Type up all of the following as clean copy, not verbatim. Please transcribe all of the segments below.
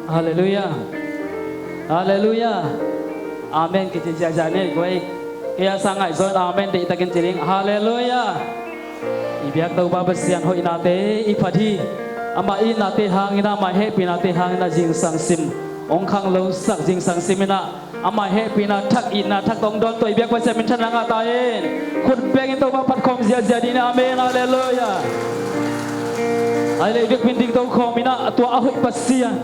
Hallelujah. Hallelujah. Amen. Kita jajane koi kaya sangai zon amen di takin jiring. Hallelujah. Ibiak tau ba besian hoi nate ipadi ama I nate hangina ma happy nate hangina jing sang sim ong khang lo sak jing sang simina ama happy na thak ina thak tong don to ibiak besian min than nga taen khut beng tau ba pat khom zia zia ni amen. Hallelujah. Ai le ibiak min ding tau khomina tua a hoi besian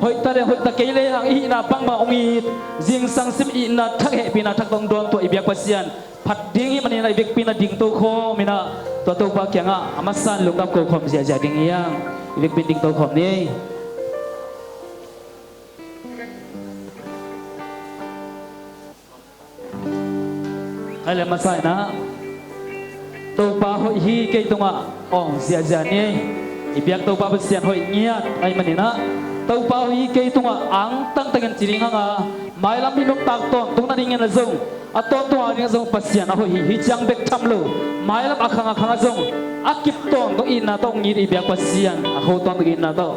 hoi ta ke le hang I na pang ma ong I jing sang sim I na thak happy na thak tong don to ibiak besian pat ding I mani na ibiak pina ding tau khomina to ba kya nga amasan lungkap ko khom zia zia ding yang ibik binding to khom ni ai le masai na to ba hoi hi ke tunga ong zia zia ni ibyak to ba besian hoi ngiat ai manina to ba hoi ke tunga ang tang tangan ciring nga mai lam minok tak ton tung na ding na zong aton to ani zong pasian hoi hi chang bek tham lo mai lam akhang zong akip ton to ina to ngiri biak pasian akho ton to ina to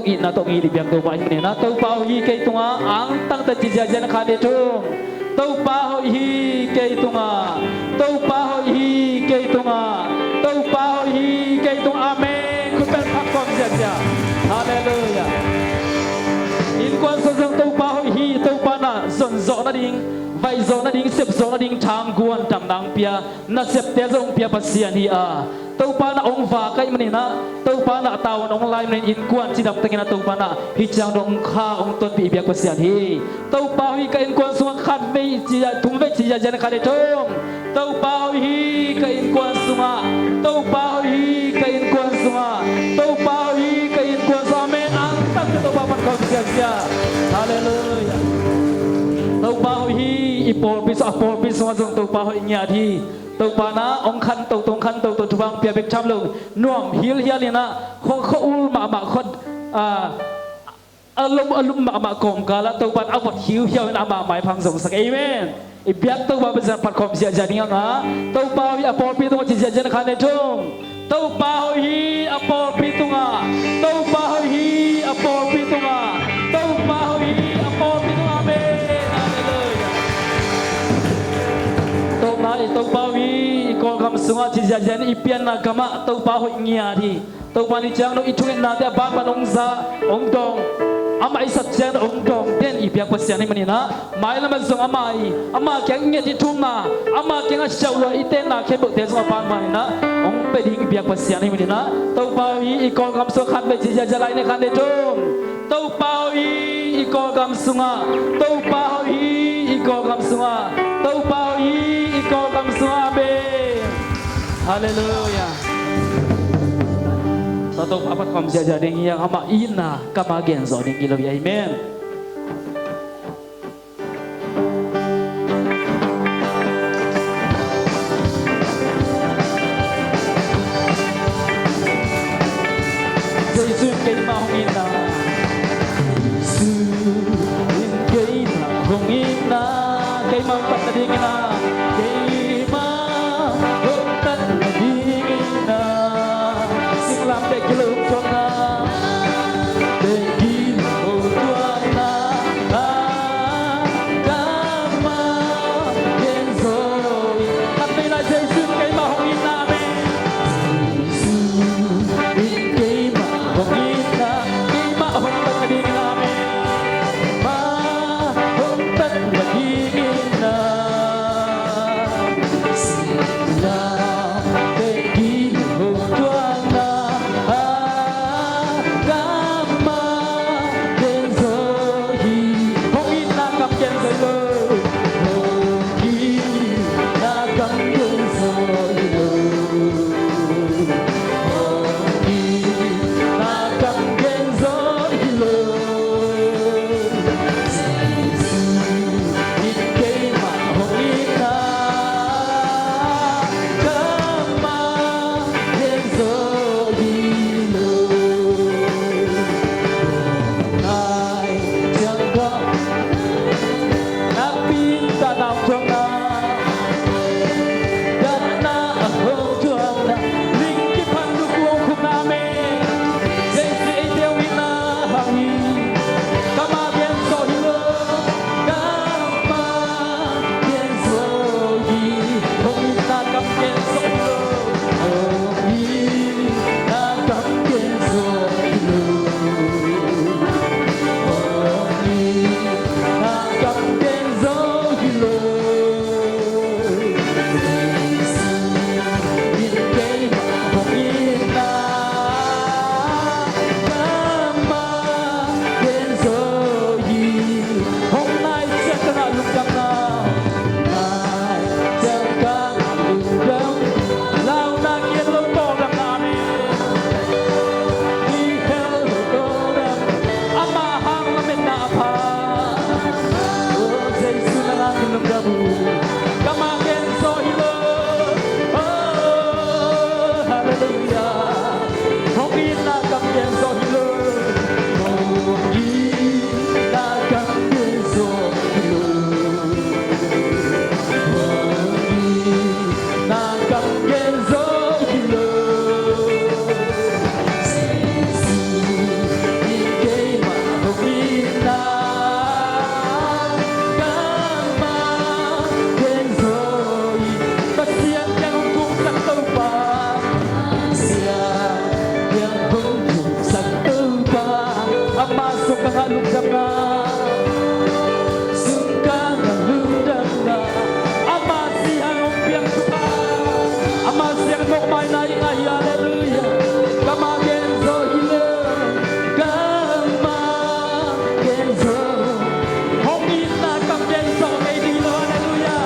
ina to ngiri biak to ba ni na to pa hi ke tunga ang tang ta jijajan khade thum to pa hi ke tunga to pa hi ke tunga to pa hi ke tunga amen ku pen phak kom jaja hallelujah in quan so zong to pa hi to pa na zon zo na ding vai zo na ding sep zo na ding tham guan tam dang pia na sep te zong pia pasian hi a to pa na ong va kai mani na to pa na taw ong lai mani in kuan chi dap takina to pa na hi chang dong kha ong ton pi biak pasian hi to pa hi ka in kuan suang khat mei chi thum ve chi jan kha de thom to pa hi ka in kuan sunga to pa hi ka in kuan sunga to pa hi ka in kuan sa men ang tak to pa pat ko sia hallelujah to pa hi ipol bis wa zong to pa hi nya thi to pa na ong khan to tong khan to thubang pia bek tham lo nuam hil hia ni na kho ul ma khot alum ma kom kala to pa awat hiu hiu na ma mai phang zong sak amen ibiak to ba bazan pat khom sia jani nga to pa hi apol pi to chi jan khan ne thum to pa hi apol pi tu nga to pa hi apol pi tu nga to pa hi apol pi tu amen to pa wi ko kam sunga chi jan ipian na kama to pa ho ngia thi to pa ni chang no ithung na te ba ong za ong dong ama isat jan ong dong den ipyak pasian ni manina mai la mazong ama kyang nge ti thum na ama kyang a chau lo iten na khe bo te so pa mai na ong pe ding ipyak pasian ni manina to pa wi ko kam so khat be chi jan lai ne khan de thum to pa wi ko kam sunga to pa wi ko kam sunga to pa wi ko kam sunga be hallelujah tato apat kom jaja ding yang ama ina kama gen zo ding kilo amen Giêsu cây ma hong ina Giêsu cây ma hong ina cây ma pat ding ina suka ngalungdam na suka ngalungdam na amasi ang piang suka amasi ang mokmay na ingay hallelujah kamagenzo hilo kamagenzo hongin na kamagenzo kay dilo hallelujah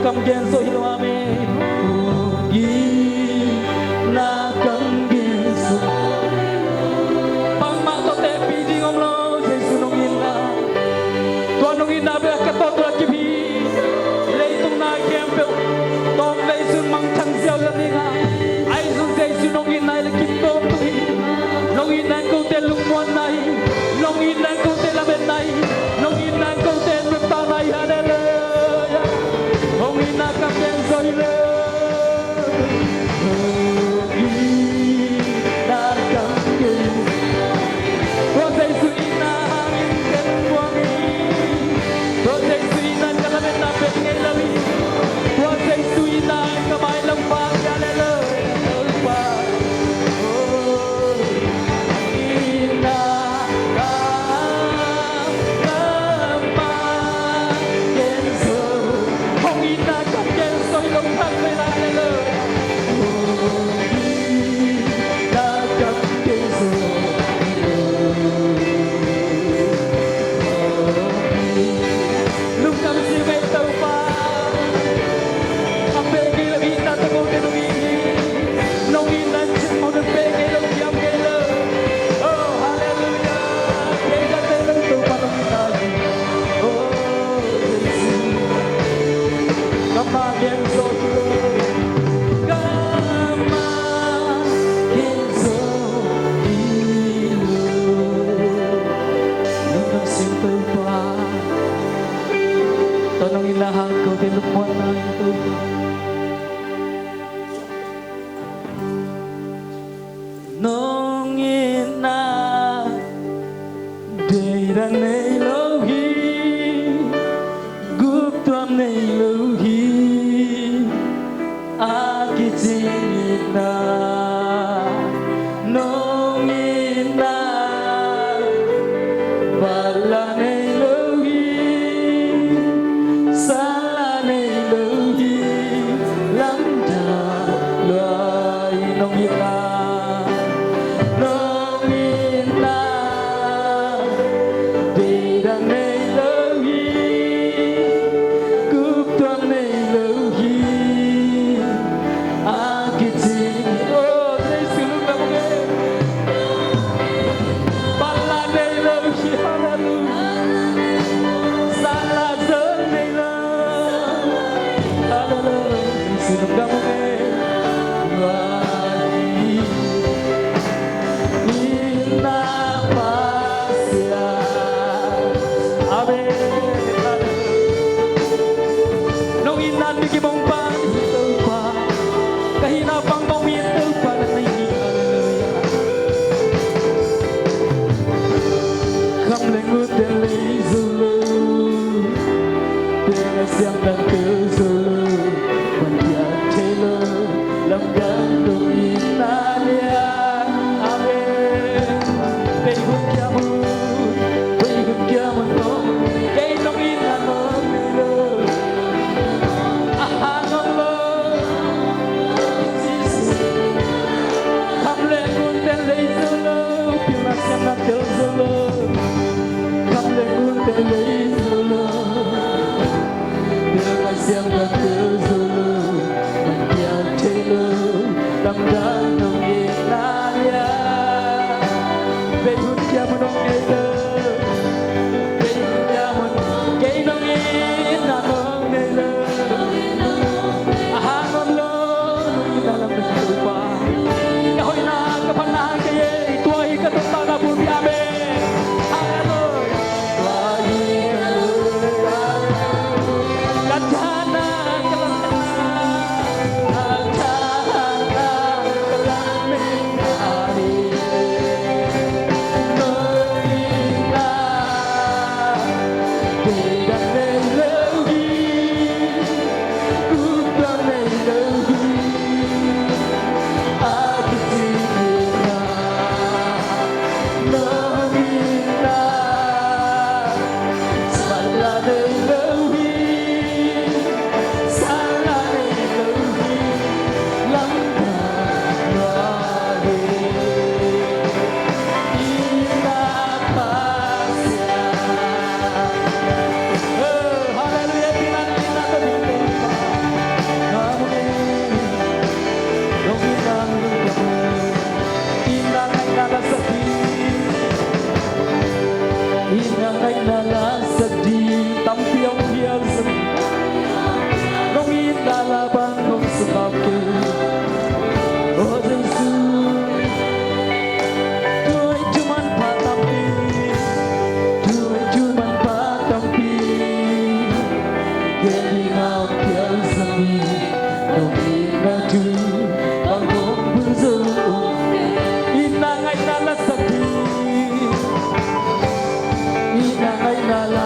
Cầm gen so hilo ame na cầm gen so pang ma to te pi ding om lo jesu nong ina to nong ina be ka to to ki bi le tung na kem pe tom le sun mang chang xiao la ni nga ai sun jesu nong ina le ki to tu hi nong ina ko te lung mon nai nong ina ko te la ben nai nong ina ko te me pa nai hallelujah Hong ina kapten soile ina kapten Rosei su ina hangin ken wangi Rosei su ina kalamen na pet ngay lawi Rosei su ina kamay lang pagkalala Ulpa ina kapten ra này lâu hi gup tuam này lâu hi a ki chi na no mi na bala này lâu hi sa la này lâu hi lam da loài nông yên na Siang dan kesulu Mendiak celo Lam gandung inalia Amin Beihun kiamun Beihun kiamun Nong Kay nong ina nong nilo Aha nong lo Kam le ngun ten lei solo Pila siang dan kesulu Kam le ngun ten lei solo siang dan kesulu mendiang celo lam gantung inalia behun kiamun nong nelo behun kiamun kay nong ina nong nelo ahangon lo nung dalam lupa kahoy na kapanahan kaye tuay katong na bumi amin hallelujah Inangai na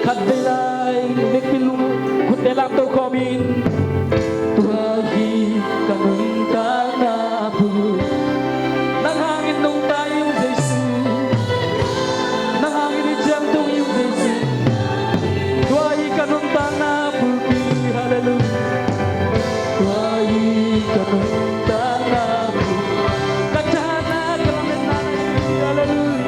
khát về lại việc pin lung hút để làm tôi khó min tua hi cả nung ta na bu nang hangin nung tayo Jesus nang hangin di jam tung yung Jesus tua hi cả nung ta na bu hallelujah tua hi cả nung ta na bu kachana kalamin na hallelujah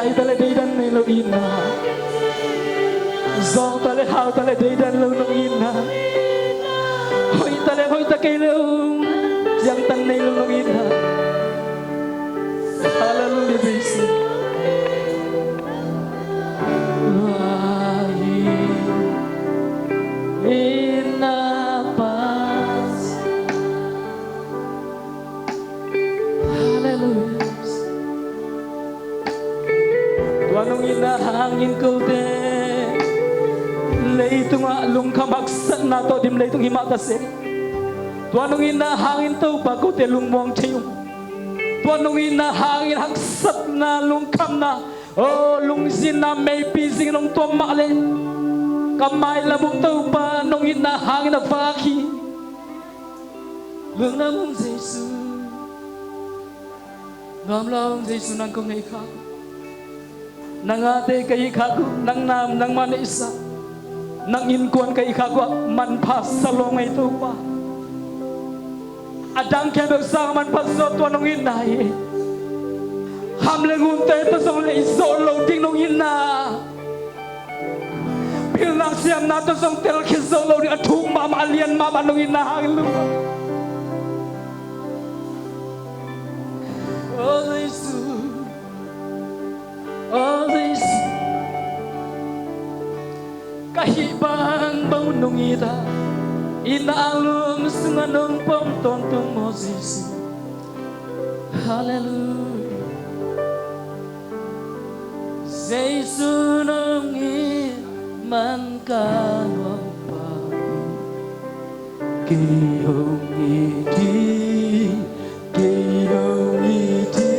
hai tale day dan nay lo ina zong tale hao tale day dan lo nong ina hoi tale hoi ta kay lo jang tan nay lo nong ina hallelujah Jesus ina pas hallelujah Tuanong inahangin ko de Leitung alung kamaksan na to dim leitung himakase Tuanong inahangin to bago te lungmuang chayong Tuanong inahangin haksat na lungkam na Oh lungsin na may pising nung tuwang makale Kamay labong to pa nung inahangin na faki Lung namang Jesus Ngam lang Jesus nang kong naikak nang ate kay ikago nang nam nang manisa nang inkuan kay ikago man pas sa longay ito pa adang kaya sa man pas sa tuanong inay hamlengun tayo ito sa mga isolo ding nung ina pilang siyam nato sa tel kisolo di atung mama alian mama nung ina hanglo oh Jesus oh this kahibang bau nung ita inaalung sunganong pamtontong Moses hallelujah Jesus nung man kanwang pa kiyong iti kiyong iti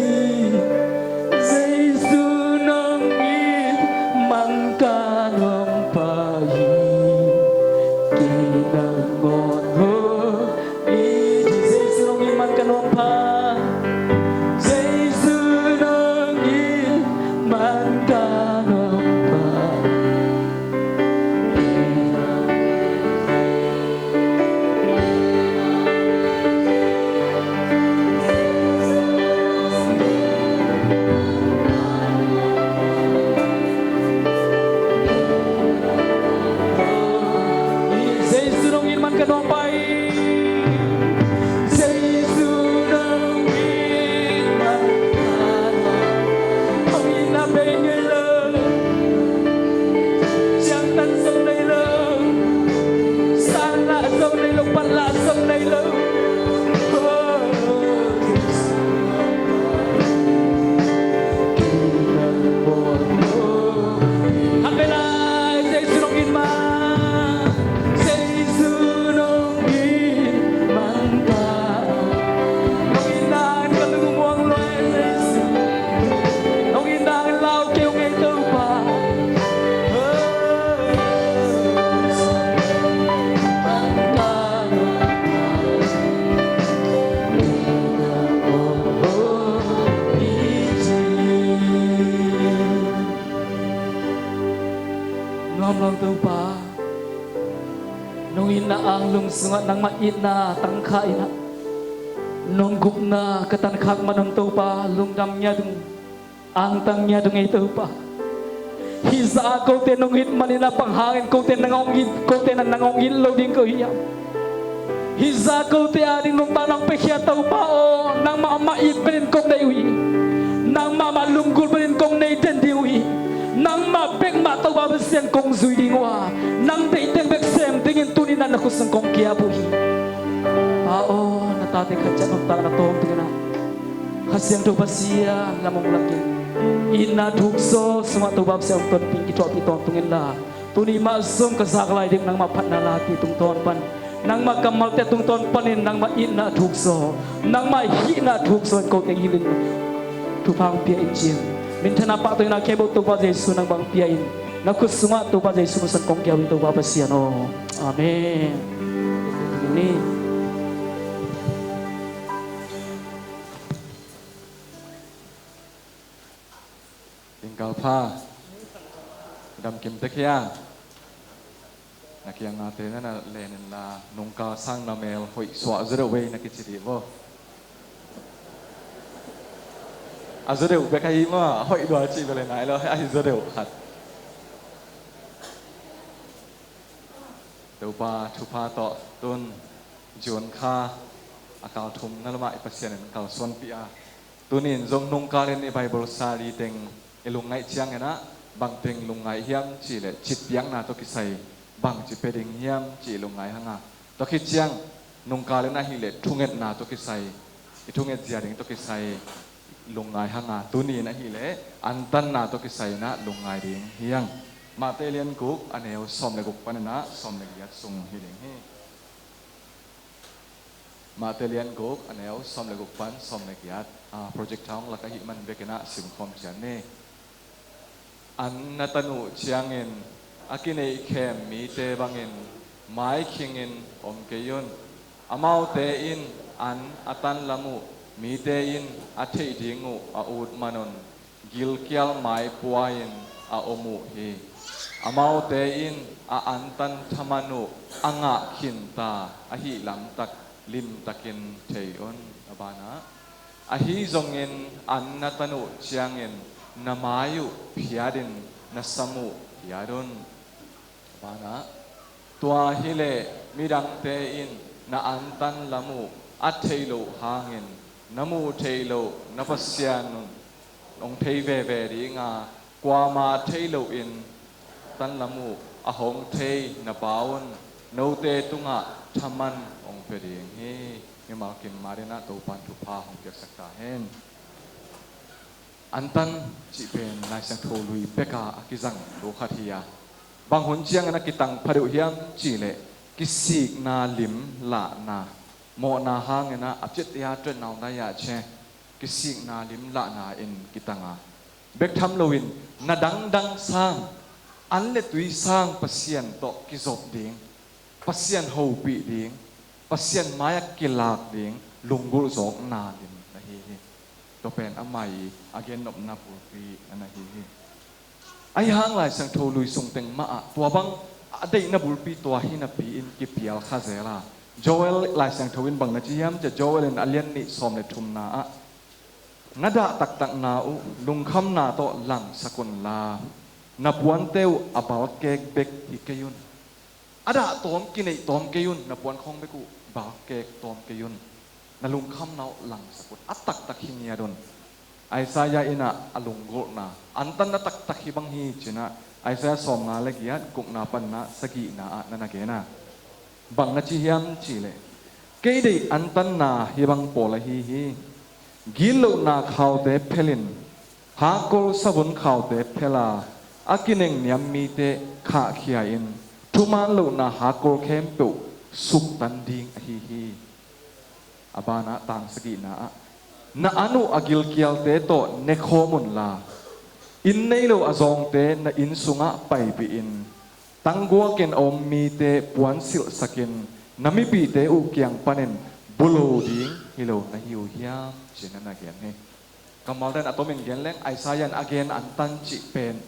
sungat nang mait na tangkai na nungguk na katankak manunto pa lungdam niya dung ang tang niya dung ito pa Hiza kau ten nong hit manina panghangin kau ten nangong hit loading ko hiya. Hiza kau te ading nong tanang pekya tau pao nang maamait benin kong naiwi. Nang mamalunggol benin kong naiten diwi. Nang mabek mataw babasyan kong zui dingwa. Nang daiteng beksem tingin tuninan ako sang kong kiabuhi. Pao natate kadyan nong tanang natong tingin. Hasyang tubasya lamong laki. Ina dukso semua tubab sa ton pingi to piton tungin la tuni masum kasaklay dim nang mapat na laki tung ton pan nang makamal te tung ton panin nang ma ina dukso nang ma hina dukso ko teng hilin tupang pia injil mintana pa to na kebo to ba Jesu nang bang pia in nakusuma to ba Jesu san kong kyawi to ba pasiano amen ini tinggal pa dam kim tekia nakiang ate na lenin la nungka sang na mel hoi swa zero way nakichiri mo azero be kai ma hoi do chi bele nai lo ai zero hat do pa thu pa to tun jon kha akal thum na lama ipasian kal son pia tunin zong nungka len e bible sari teng lungai chiang na bang teng lungai hiam chi le chit piang na to kisai bang chi peding hiam chi lungai hanga to ki chiang nungka le na hi le thunget na to kisai I thunget jiaring to kisai lungai hanga tuni na hi le antan na to kisai na lungai ding hiang ma te lian ku aneu som le guk panana som le giat sung hi ding hi ma te lian ku aneu som le guk pan som le giat project thong la ka hi man bekena sim khom chian ne an natanu chiangin akinei khem mi te bangin mai khingin om keyon amau te in an atan lamu mi te in athei dingu a ut manon gil kyal mai puain a omu hi amau te in a antan thamanu anga khinta a hi lam tak lim takin theion abana a hi zongin an natanu chiangin namayu piadin nasamu piadon bana tua hile midang te in na antan lamu atheilo hangin namu theilo napasyan ong thei ve ri nga kwa ma theilo in tan lamu ahong thei na baun no te tunga thaman ong peding hi ngemal kim marina to pan thu pha hong yak sakta hen antan chi pen lai sang tho lui peka akizang do khathia bang hun chiang na kitang pharu hiam chi le kisik na lim la na mo na hang na apchet ya tren naw na ya che kisik na lim la na in kitanga bek tham loin na dang sang an le tui sang pasien to kizop ding pasien ho pi ding pasien maya kilak ding lungul zok na lim na hi to pen amai again nop na pulpi anahi ai hang lai sang tho lui sung teng ma tua bang adei na bulpi tua hi na pi in ki pial khazela joel lai sang thowin bang na chiam cha joel en alian ni som le thum na ngada tak na u lung kham na to lang sakun la na puan teu about kek bek hi kayun ada tom kinai tom kayun na puan khong beku ba kek tom kayun na lung kham nau lang sakut atak tak hinia don Isaiah ina alunggo na antan na tak hibang hi china Isaiah som nga lagiat kuk na pan na sagi na nagena bang na chi hiam chi le kei dei antan na hibang pola hi gilo na khaute phelin ha kol sabun khaute phela akineng niam mi te kha khia in thuman lo na ha kol khem pe suk tan ding hi abana tang sagi na anu agil kial te to nekhomun la in nei lo azong te na in sunga pai pi in tangwa ken om mi te puan sil sakin nami pi te u kyang panen bulo ding hilo na hiu hiam chinana gen he kamal dan atomin gen leng Isaiah again antan chi pen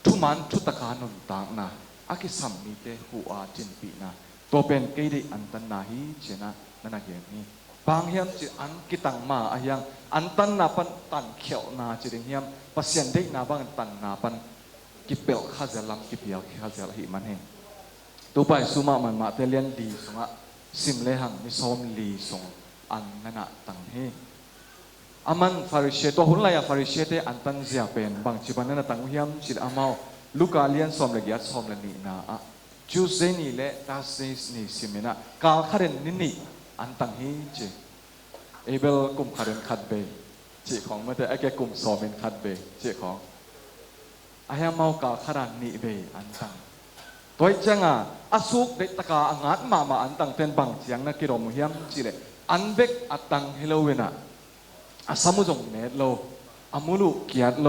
thuman thutakanun tang na akisam mi te hu a tin pi na to pen keidi antan na hi chena nana gen ni bang hiam chi an kitang ma ahyang antan na pan tan kheu na chi ding hiam pasien dei na bang tan na pan กิเปลข้าจะลำกิเปียวข้าจะหิมันเฮตัวไปสุมามันมาเตเลียนดีสงะซิมเลหังมิซอมลีสงอันนั่นน่ะตังเฮอามันฟาริเชตัวหุ่นลายฟาริเชเตอันตันเสียเป็นบางจีบันนั่นน่ะตังเฮียมจิตอามาลูกาเลียนสอมเลกียสอมเลนีนาอะจูเซนีเลตาเซสนีซิมินะกาคาเรนนินีอันตังเฮเจเอเบลกุมคาเรนคัดเบจีของเมื่อแต่ไอ้แกกุมสอมเป็นคัดเบจีของไอ้ยามากาคารันนีเบอันตังตัวจังอ่ะอาสุกเด็กตะกาอ่างมาอันตังเต็นบังเสียงนักกิโลมุฮิมจิเลอันเบกอันตังเฮโลเวนะอาสมุจงเนตโลอามุลุเกียรโล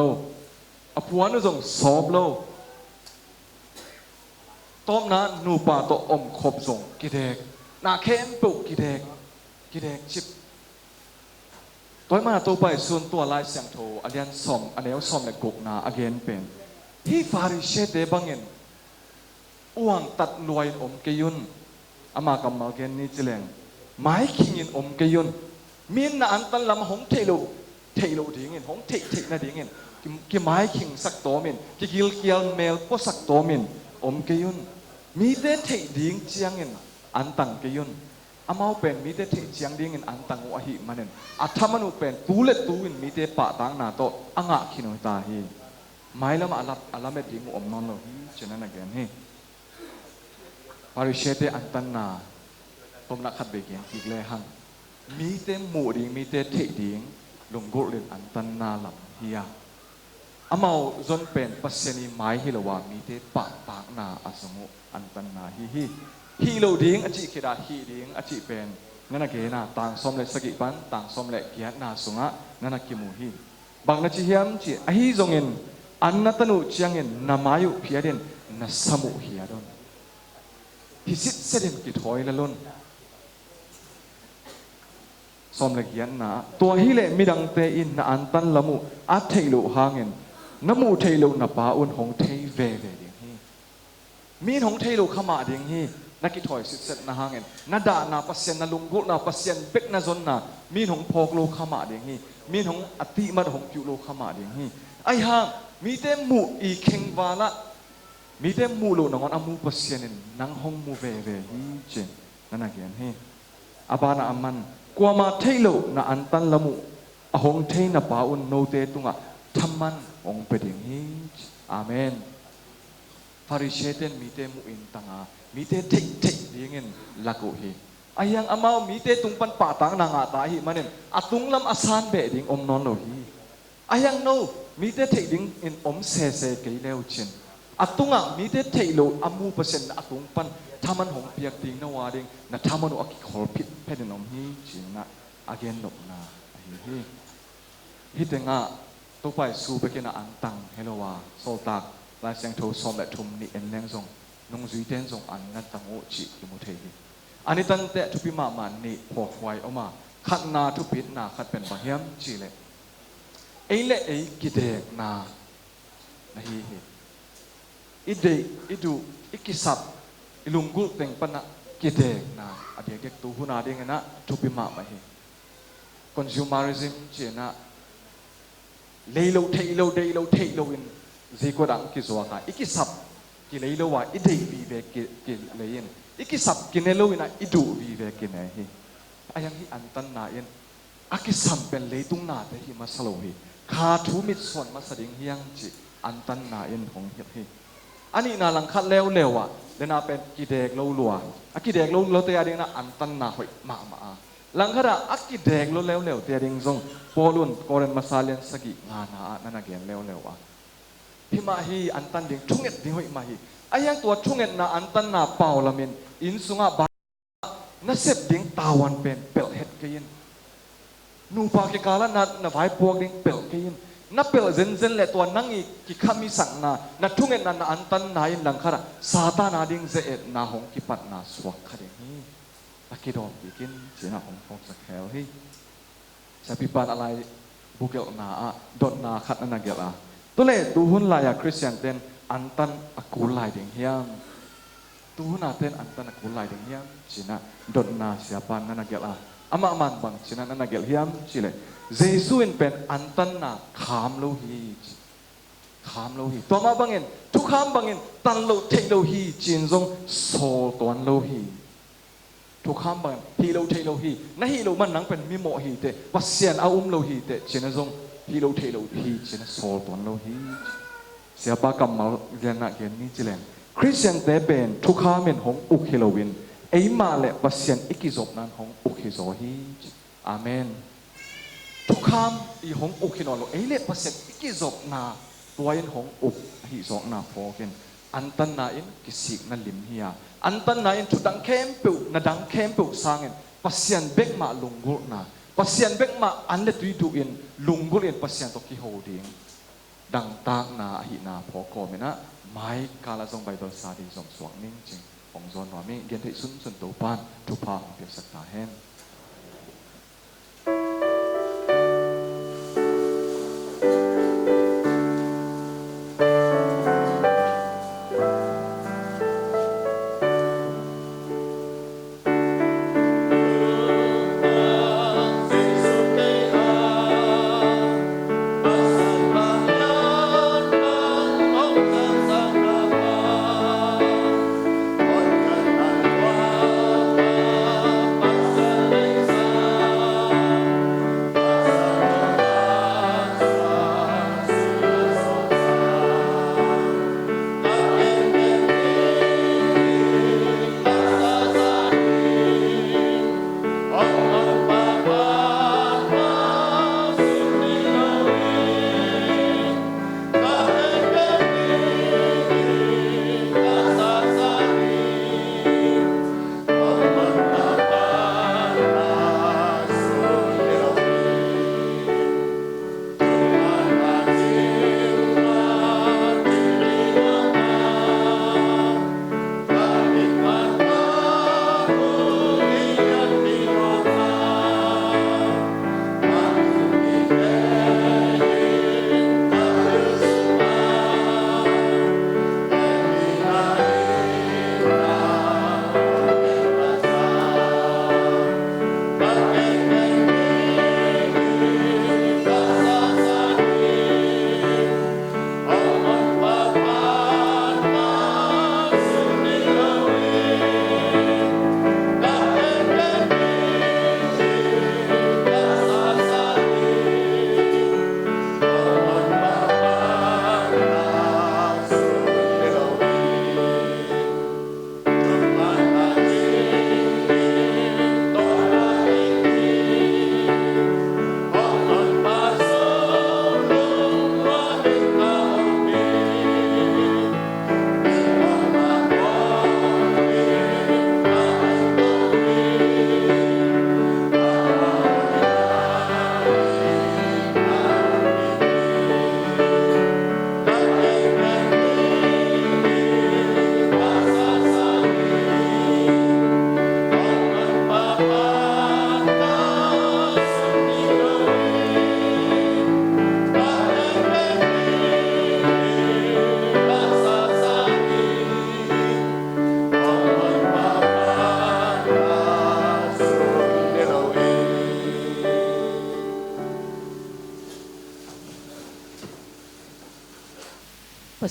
อาพวนุจงสอบโลต้มนะนูปาโตอมขบจงกิเดกนาเข้มปุกกิเดกจิบตัวมาตัวไปส่วนตัวลายเสียงโทอันเดียนสอมอันเดียวสอมในกุกนาอเกนเป็นที่ฟาริเชเตบังเงินอ้วงตัดลอยอมเกยุนอามากำมาเกนนี่จิเลงไม้ขิงเงินอมเกยุนมีนอันตันลำหงเทโลดีเงินหงเทนะดีเงินกี่ไม้ขิงสักตัวมินกี่กิลเกียลเมลก็สักตัวมินอมเกยุนมีเตเทดีงเจียงเงินอันตังเกยุนอามาเป็นมีเตเทเจียงดีเงินอันตังวะหิมันเนอัฐมนุเป็นตูเล็ตูวินมีเตปะตังนาโตอ่างะขินตาฮีไม้ละมาอัลลัมเมดิงอมนอนโลฮีเจนันนักเกนฮีปาริเชเตอันตันนาผมนักขัดเบกยังอีกเลยหังมีเตหมู่ดิงมีเตเทดิงลงกุเรนอันตันนาลำเฮียอามาจนเป็นปัสนีไม้ฮิโลวามีเตปะปากนาอาสมุอันตันนาฮิโลดิงอจิคิดาฮิดิงอจิเป็นนั่นนักเกน่าต่างสมเลสกิปันต่างสมเลเกียรนาสุงะนั่นนักกิมูฮีบางนักจิเฮียมจิอหิจงเงินอันนัตนุเจียงเงินนามายุพิอาเดนนัสมุฮิอาดอนฮิสิตเสด็จกิถอยละล้นสมเลกียนนาตัวฮิเลมิดังเตอินนาอันตันละมุอัตเทลุหางเงินน้ำมูเทลุนาปาอุนหงเทเวเดียงฮีมีนหงเทลุขมาเดียงฮีนักกิถอยสิตเสดนาหางเงินนาดานาปัสเซนนาลุงกุนาปัสเซนเบกนาจนนามีนหงพอกโลขมาเดียงฮีมีนหงอติมาหงกิวโลขมาเดียงฮีไอหางมีเตมูอีเข่งวาละมีเตมูโลนงอนอามูปัสเซนนังหงมูเวฮีเจนนั่นนักเรียนฮีอาบานาอามันกว่ามาเทโลนาอันตันละมุอหงเทนาปาอุนโนเตตุงะทำมันองเปดิงฮีอาเมนฟาริเชเตนมีเตมุอินตังามีเตเทดีเงินลักุฮีอายังอามามีเตตุงปันป่าตังนางาตาฮีมันเนอตุงลำอาซานเบดิงอมนอนโลฮีอายังโนมีเตเทดิงอินอมเซเกยเลวชินอตุงะมีเตเทโลอามูเปอร์เซ็นต์อตุงปันทำมันหงเปียกดิงนวาดิงนะทำมันอกิขอพิษเพดนอมฮีจินนะอาเกนนกนาฮิตงะตัวไปสู้ไปกินอันตังเฮโลวาโซตักลายเสียงโทสอมและทุมนี่เอ็นแรงทรงนงจุยเต้นทรงอันนั้นตังโอจิกิมุเทฮีอันนี้ตั้งแต่ทุพิมามันนี่พอควายออกมาขัดนาทุพิษนาขัดเป็นบางเฮียมจีเล่ไอเล่ไอกิเดกนานะฮีอิเดอิดูอิกิสับอิลุงกุเต็งปนะกิเดกนาอดีตเด็กตัวหุนาเดียงนะทุพิมาไม่ฮีconsumerism เจนะเลยโลเทโลเดโลเทโลอินเจก็ดังกิจวัตรอีกสับกิเลยโลว่าอีเดวีเวกิเลยอินอีกสับกินเลยโลอินะอีดูวีเวกินเฮอายังฮีอันตันนาอินอากิสัมเป็นเลยตุงนาเตฮิมาสโลฮีคาทูมิดส่วนมาสดิงเฮียงจิอันตันนาอินของเฮีอันนี้นาลังคัดเร็วอ่ะเดน่าเป็นกิเดกโลลัวอากิเดกโลเตยดิงนะอันตันนาหอยมาหลังขณะอักกิเดกโลเร็วเตียดิงซงโปลุนโกเรนมาซาเลนสกิงานานั่นนักเรียนเร็วอ่ะพี่มาฮีอันตันดิงทุ่งเอ็ดดิงหอยมาฮีไอ้ยังตัวทุ่งเอ็ดนาอันตันนาเป่าละมินอินสุงะบานัเสพดิงตาวันเป็นเปลเฮ็ดกินนูปากิกาลนาไว้พวกดิงเปลกินนับเปลเซนเลยตัวนั่งอีกกิขามีสังนาทุ่งเอ็ดนาอันตันนาอินหลังขณะซาตานาดิงเจเอ็ดนาหงกิปัดนาสวกขดิงฮีตะกี้ดอกกินเสียหน้าของฟองสักแถวให้จะพิบัติอะไรบุกเกลนาดดนาขัดนั่นเกลตัวเล่ดูหุ่นลายคริสเตียนเต้นอันตันอกูลายเดียงเฮียมดูหุ่นเต้นอันตันอกูลายเดียงเฮียมจีน่าดดนาเสียปันนั่นเกลอามามันบังจีน่านั่นเกลเฮียมจีเล่เยซูอินเป็นอันตันนาขามโลฮี ขามโลหีตัวมาบังเอิญทุกขามบังเอิญตันโลเทโลหีจีนจงโซตัวโลหีทุกขามบังฮีโลเทโลหีนั่นฮีโลมันนังเป็นมิโมหีเตวัเซียนอาโลหีเตจีนจงฮีโลเทโลหีจีนโซตัวโลหีเสียบากำมาเรียนนักเรียนนี่จีเลนคริสเตียนเตเป็นทุกขามินของอุกฮิโลวินไอ้มาเลวัเซียนอิกิจบนั้นของอุกฮิโซฮีอาเมนทุกขามอีของอุกฮิโนโลไอ้เล็วัเซียนอิกิจบนาตัวอินของอุกฮิโซนาโฟกินอันตันนาอินกิสิกนันลิมเฮียอันตันนาอินทุดังเข้มปิวนาดังเข้มปิวสร้างอินวัเซียนเบกมาลุงกุลนาวัเซียนเบกมาอันเล็ดวิดูอินลุงกุลอินวัเซียนตกิโฮดิงดังตากนาหินาพอโกเมนะไม่กาลาจงไปโดนซาดีสมสวงนิ่งจริงของโซนว่ามีเดียนที่สุนสุนตัวบ้านทุพาเปียกสักตาแห้ง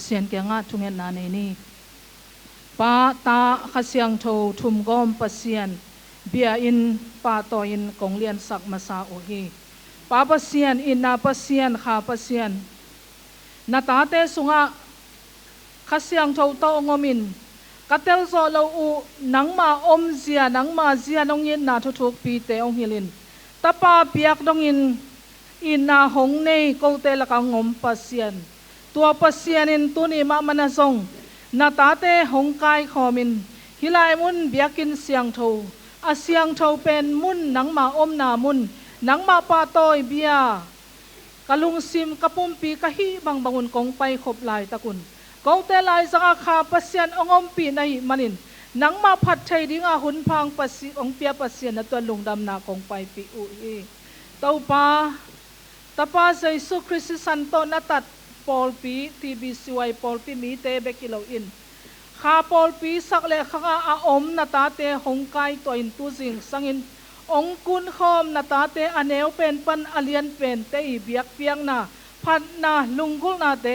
pasien ke nga tungen na ni pa ta khasyang tho thum gom pasien bia in pa to in kong lian sak masa o hi pa pasien in na pasien kha pasien na ta te sunga khasyang tho to ngomin katel zo lo u nang ma om zia nang ma zia nong yin na thu thuk pi te ong hilin tapa piak dong in na hong nei ko te la ka ngom pasien tua pasianin tuni ma manasong na tate hongkai khomin hilai mun biakin siang tho a siang tho pen mun nang ma om na mun nang ma pa toy bia kalung sim kapumpi kahi bang bangun kong pai khop lai takun kong te lai zaka kha pasian ongom pi nai manin nang ma phat thai dinga hun phang pasi ong pia pasian na to lungdam na kong pai pi u hi tau pa tapa Jesu Christ santo na tat Paul P TBCY Paul P mi te bekilo in kha Paul P sakle kha a om na tate hongkai to in tu jing sangin ong kun khom na tate aneu pen pan alian pen te i biak piang na พันนาลุงกุลนาเต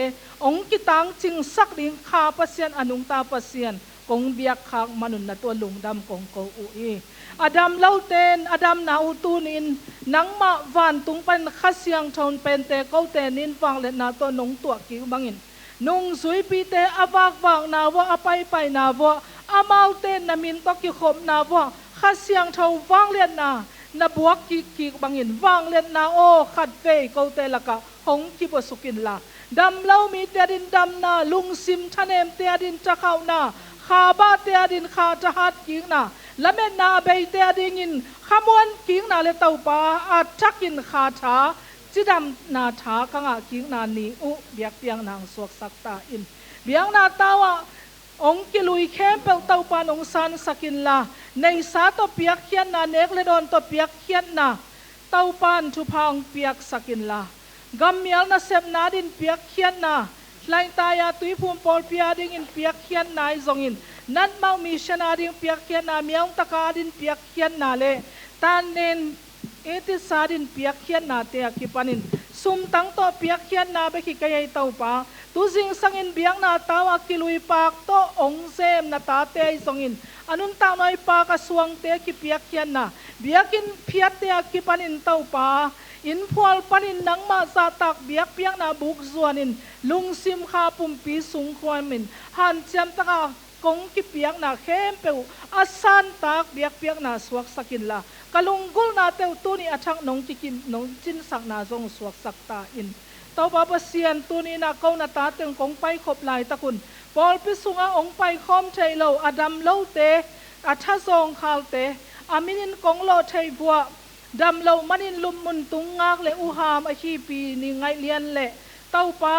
องกิตังจิงสักดิงข้าปัสยันอนุงตาปัสยันกงเบียกขักมนุนนาตัวลุงดำกงโกอุอีอดัมเล่าเตนอดัมนาอุตูนินนังมาวันตุงเป็นขัดเสียงชนเป็นเตเก้าเตนินฟังเลนาตัวนงตัวกิวบังอินนุงสุยปีเตอวากวางนาวะอไปนาวะอามาเตนนามินตกิขมนาวะขัดเสียงชาววังเลนาบวกกิบังอินวังเลนาโอขัดเฟยเก้าเตละกะหงกิบสุกินละดำเล่ามีเตดินดำนาลุงซิมทะเนมเตดินจะเข้านาข้าบ้าเตดินข้าจะหัดกิงนาและแม่นาเบยเตดิงินขมวนกิงนาเลเตาปาอาจักินข้าช้าจิดำนาช้ากังอากิงนานีอุเบียกเปียงนางสวกสักตาอินเบียงนาตาวะองกิลุยเข้มเปลเตาปานองซันสกินลาในสาตเปียกเขียนนาเนกเลดอนตเปียกเขียนนาเตาปานทุพังเปียกสกินลากำเมียลนาเซบนาดินเปียกเขียนนาไลตายาตุยภูมิปอลเปียดิงอินเปียกเขียนนายจงอินนั่นเมามีชนาดิงเปียกเขียนนาเมียงตะกาดินเปียกเขียนนาเลตานเนนเอติสาดินเปียกเขียนนาเตียกิปันินซุมตั้งโตเปียกเขียนนาไปขี้กายเตาปาตุสิงสังอินเบียงนาตาวากิลุยปากโตองเซมนาตาเตยจงอินอนุนตาหน่อยปากระสวงเตกิเปียกเขียนนาเบียกินเพียเตียกิปันินเตาปาอินพวลปันินนังมาซาตักเบียกเปียกนาบุกส่วนินลุงซิมคาปุ่มปีสุงความินหันเจียมตะกากงกิเปียกนาเข้มเปวอาสันตักเบียกเปียกนาสวกสกินละกะลุงกุลนาเตวตูนี่อาชักนงจิกินนงจินสักนาทรงสวกสักตาอินเตาบาปเซียนตูนี่นาเกานาตาเตึงกงไปขบลายตะกุนปอลพิสุงอาองไปคอมเทโลอดัมโลเตอาชาซองคาลเตอามินินกงโลเทบัวดำเรามันินลุมมุนตุงงากเลอุหามอาชีปีนี่ไงเลียนเละเต้าปา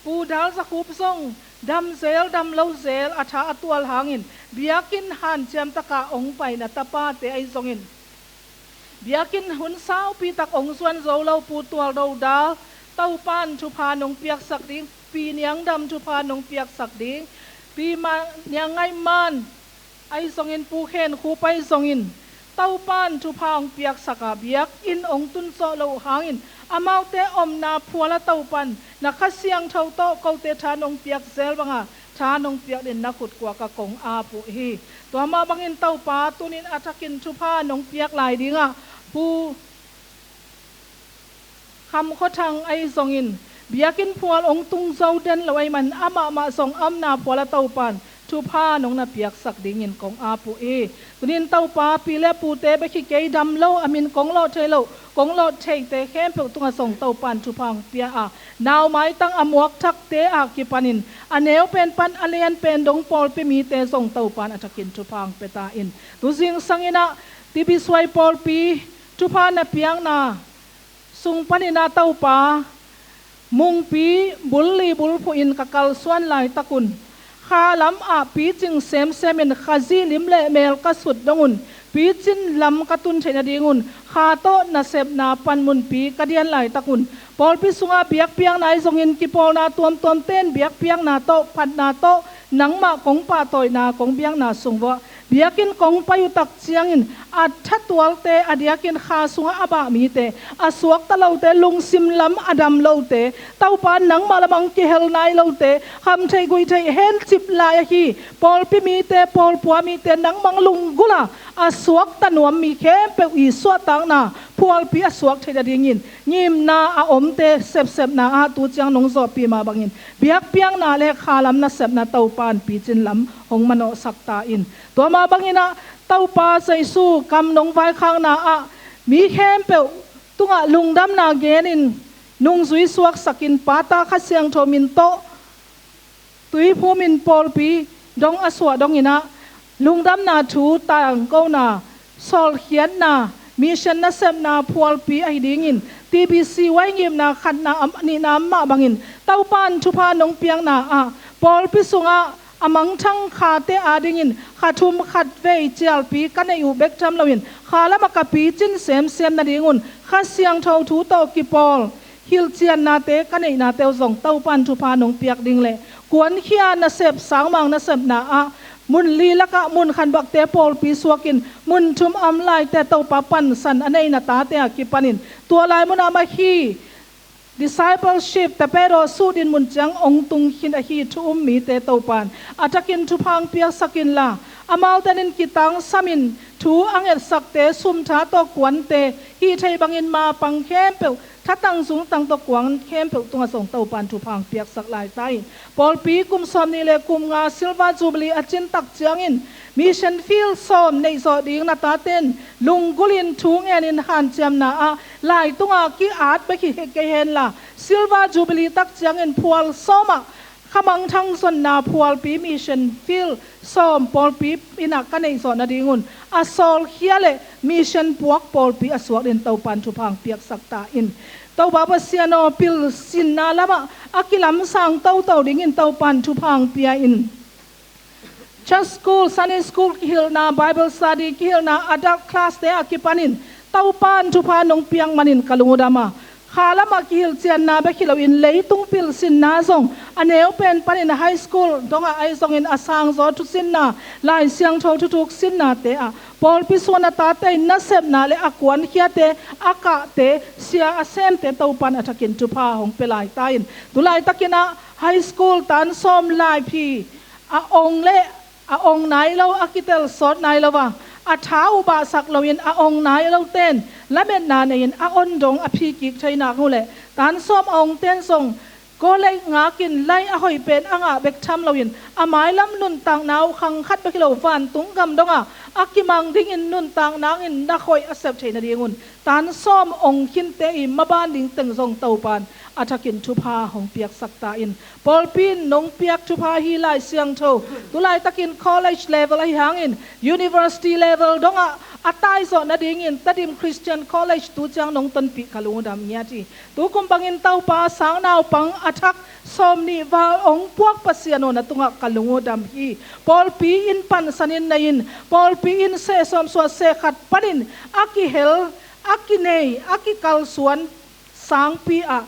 ปูดาลสกุปซงดำเซลดำเราเซลอาชาตัวหางอินเบียกินหันเจียมตะกาองไปนะตะปาเตไอซงอินเบียกินหุนสาวปีตักองส่วนโซเราปูตัวเราดาเต้าปานชุพานงเปียกสักดิ้งปีเนียงดำชุพานงเปียกสักดิ้งปีมาเนียงไงมันไอซงอินปูเคนคูไปซงอินเต้าปานทุพางเปียกสักเบียกอินองตุนโซโลหางอินอามาเตอมนาพัวละเต้าปันนักเสียงเท่าโตเกาเตชานงเปียกเซลบังอาชานงเปียกเด่นนักขุดกว่ากะกงอาปุฮีตัวมาบังอินเต้าปาตุนินอาทักินทุพานงเปียกลายดิ้งอ่ะปูคำโคทางไอซงอินเบียกินพัวองตุงโซเดนละไอมันอามาส่งอัมนาพัวละเต้าปันทุพานงนาเปียกสักดิ่งินของอาปุเอตุนินเต้าปาปีเลปูเตไปขี้เกยดำโลอามินกงโลเทโลกงโลเทเตเข้มเปตุงส่งเต้าปันทุพังเปียอานาวไม้ตั้งอมวกทักเตอากิปันินอเนวเป็นปันอเลียนเป็นดงปอลไปมีเตส่งเต้าปันอัตกินทุพังเปตาอินตุสิงสังอินะติบิสวยปอลปีทุพานาเปียงนาสุงปันินาเต้าปามุงปีบุลลีบุลผู้อินกะกัลส่วนลายตะกุนข้าลำอาปีจิงเซมเซมินข้าซีลิมเล่เมลกสุดดงุนปีจินลำกตุนเชนดีงุนข้าโตนาเซบนาปันมุนปีกระเดียนไหลตะกุนปอลพิสุงอาเบียกเปียงนายทรงอินกิปอลนาตัวมเต้นเบียกเปียงนาโตพัดนาโตหนังมากงป่าต่อยนากงเบียงนาสุงวะเบียกินกงไปยุตักเชียงอินอัดทัดตัวเตอเดียกินข้าสุงอาบะมีเตอสวกตะเลาเตลุงซิมลำอดัมเลาเตเต้าปานหนังมาละบังกิเฮลนายเลาเตคำใจกุยใจเฮลจิบลายฮีปอลพิมีเตปอลปัวมีเตหนังมังลุงกุลาอสวกตะหนวมมีเข้มเปอีสวตังนาพวลปีอสวกเทจะดิ่งินยิมนาอาอมเตเสบนาอาตูจังนงโซปีมาบังอินเบียกเปียงนาเลขาลำนาเสบนาเต้าปานปีจินลำหงมโนสักตาอินตัวมาบังอินะเต้าปาใส่สู้กำนงไว้ข้างนาอามีเข้มเปตุงะลุงดำนาเกนินนุงสุยสวกสกินปาตาขัดเสียงโทมินโตตุยพูมินปอลปีดงอสวดงอินะลุงดำนาถูต่างเก้านาสอลเขียนนามีชนนาเซมนาพวลปีไอดิ่งินทีบีซีไว้เงียบนาขัดนาอันีน้ำมาบังอินเต้าปานทุพานงเปียงนาอาปอลพิสุงอาอามังช่างขาเตอาดิ่งินขาทุมขัดเวเจลปีกันในอยู่เบกจำเราอินขาละมากปีจินเซมนาดิ่งุนขาเสียงเท่าถูโตกิปอลฮิลเจียนนาเตกันในนาเตวส่งเต้าปานทุพานงเปียกดิ่งเล่กวนเขียนาเซบสางมังนาเซบนาอามุนลีละกะมุนขันบักเตปอลปีสวกินมุนชุมอัมไลแต่เต้าปะปันสันอันในนาตาเตกิปันินตัวลายมุนอามาฮี discipleship te pero su din mun chang ong tung hin a hi thu mi te to pan atakin thu phang pia sakin la amal tanin kitang samin thu angel sakte sum tha to kwan te hi thei bangin ma pang khem peถ้าตั้งสูงตั้งตะกวางเข้มเปิลตัวส่งเต่าปันถูพังเปียกสักลายใต้ปอลปีกุมซอมนี่เลยกุมงาซิลวาจูบลีอาจินตักเจียงอินมิชชันฟิลซอมในสอดีนาตาเต้นลุงกุลินทุงเอ็นินฮันเจียมนาอาลายตัวกีอาดไปขี้เกเฮนล่ะซิลวาจูบลีตักเจียงอินพัวลซอมะขมังทั้งส่วนนาพัวลปีมิชชันฟิลซอมปอลปีอินักกันในสอนาดีงุนอาซอลเฮียเลมิชชันพวกปอลปีอสวกเดินเต่าปันถูพังเปียกสักตาอินเต่าบาปเสียนอปิลสินนาละมะอากิลัมสังเต่าดิ่งอินเต่าปันทุพังเปียอิน just school Sunday school กิลนา Bible study กิลนา adult class เตอากิปันินเต่าปันทุพานงเปียงมันินกะลุงดามาขาละมากิลเจียนนาเบกิลวินเลยตุงปิลสินนาซงอันเอวเป็นปันิน high school ดงไอซงอินอาสังซอทุสินนาลายเสียงโชทุกสินนาเตอาปอลพิสวนาตาเตนัสเซบนาเลอากวนเคียเตอากาเตเสียอาเซมเตเต่าปันอัตกินทุพาหงเปลายตาอินตุลายตะกินะ high school ตันซ้อมลายพีอาองเลอาองไหนเราอากิเตลสดไหนเราวะอาท้าอุบาสักเราอินอาองไหนเราเต้นและเม็ดนาเอินอาอนดงอาพีกิกชัยนักหูเลยตันซ้อมองเต้นส่งก็เลยงากินไล่อาหอยเป็นอ่างเบกทำเราอินอาไม้ลำนุนต่างนาวขังคัดไปกิโลฟันตุงกำดงอากิมังดิ้งอินนุนต่างนางอินนักหอยอาเซบชัยนาดีงุนตันซ้อมองคินเตอิมาบ้านดิ้งตึงทรงเต่าปานอาทักินทุพาของเปียกสักตาอินปอลปินนงเปียกทุพาฮีไลเสียงโตตุไลตะกิน college level ไอหางอิน university level ดงอาตายสอนนาดิ่งอินตัดิม Christian college ตูจังนงตันปีขลุงดำเงียจีตูกุมปังอินเต้าปาสังนาวปังอาทักสมนิวาองพวกปัสยานนตุงขลุงดำฮีปอลปีอินปันสันินนาอินปอลปีอินเสสมสวเสขัดปันินอากิเฮลอากิเนยอากิกัลสวนสังปีอา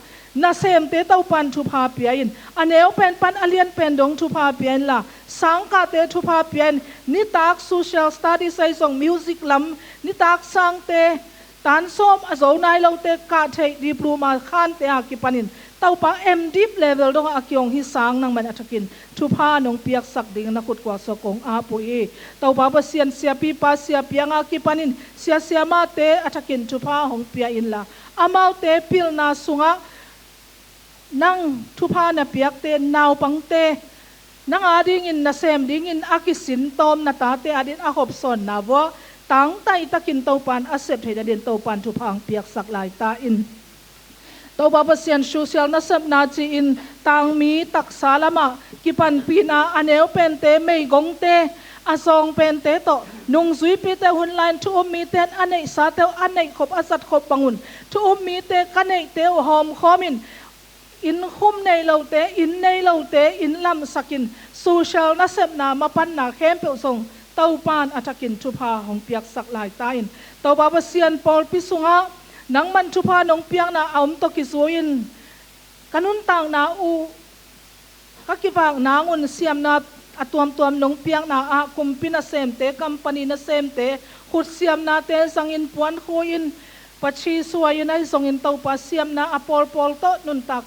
นาเซมเตเต้าปันทุพาเปียนอันเอวเป็นปันอเลียนเป็นดงทุพาเปียนล่ะสังกาเตทุพาเปียนนิตาก social studies ใส่ส่ง music ลำนิตากสังเตตันส้มอโศนายเราเตกาเทดิปลูมาขานเตอากิปันินเต้าปัง M deep level ดงอากิยงฮิสังนังมันอัตกินทุพานงเปียกสักดิ่งนักขุดกว่าสกงอาปุยเต้าปาเสียนเสียปีปาเสียเปียงอากิปันินเสียมาเตอัตกินทุพาหงเปียอินล่ะอามาเตปิลนาสุงะนั่งทุพานาเปียกเตนนาวปังเตนั่งอาดิ่งอินนาเซมดิ่งอินอากิสินตอมนาตาเตอาดินอาขบสอนนาวะตั้งไตตะกินเตาปันอาเซบเฮดเดนเตาปันทุพังเปียกสักลายตาอินเตาบาปเซียนชูเซียลนาเซบนาจีอินตังมีตักสาลามะกิปันปีนาอันเอวเป็นเตไม่กงเตอาซองเป็นเตโตนุงซุยปีเตหุนไลน์ทุอมมีเตนอันไหนสาเตอันไหนขบอาสัตขบปังุนทุอมมีเตกันไหนเตหอมคอมินอินคุ้มในเราเตอินในเราเตอินลำสักินโซเชียลนัสเซบนามาปันนาเข้มเปียวส่งเต้าปานอัตกินทุพาของเปียกสักลายตาอินเต้าบาปเซียนปอลพิสุงะนังมันทุพานงเปียงนาเอามตกิสวินกันุนต่างนาอูกักิบางนางอุนเสียมนาอตัวมนงเปียงนาอาคุมปินาเซมเตกัมปานีนาเซมเตขุดเสียมนาเตสังอินปวนโคอินปัจฉีสวยในทรงอินเตาปาเสียมนาอปอลโตนุนตัก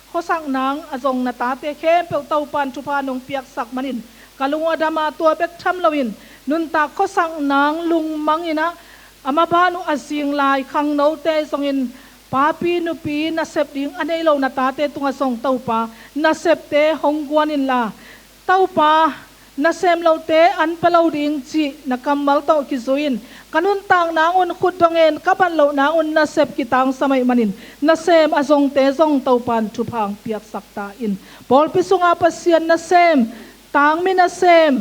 เขาสั่งนางอจงนาตาเตเข้มเปลเตาปันทุพานงเปียกสักมันินกาลุงอดามาตัวเบกทำลวินนุนตักเขาสั่งนางลุงมังอินะอามาบานุอาศิงลายขังโนเตทรงอินปาปีนุปีนาเซบดิงอันนี้เรานาตาเตตุงทรงเตาปานาเซบเตฮงกวนินลาเต้าปานาเซมเราเตอันเปล่าดิ่งจีนักมัลโตกิจุอินกันุนต่างนางอุนขุดบังเอิญกับบันเหล่านางอุนนาเซบกิตังสมัยมันินนาเซมอจงเตจงเต้าปันทุพังเปียกสักตาอินบอลพิสุงอาปเซียนนาเซมต่างมินาเซม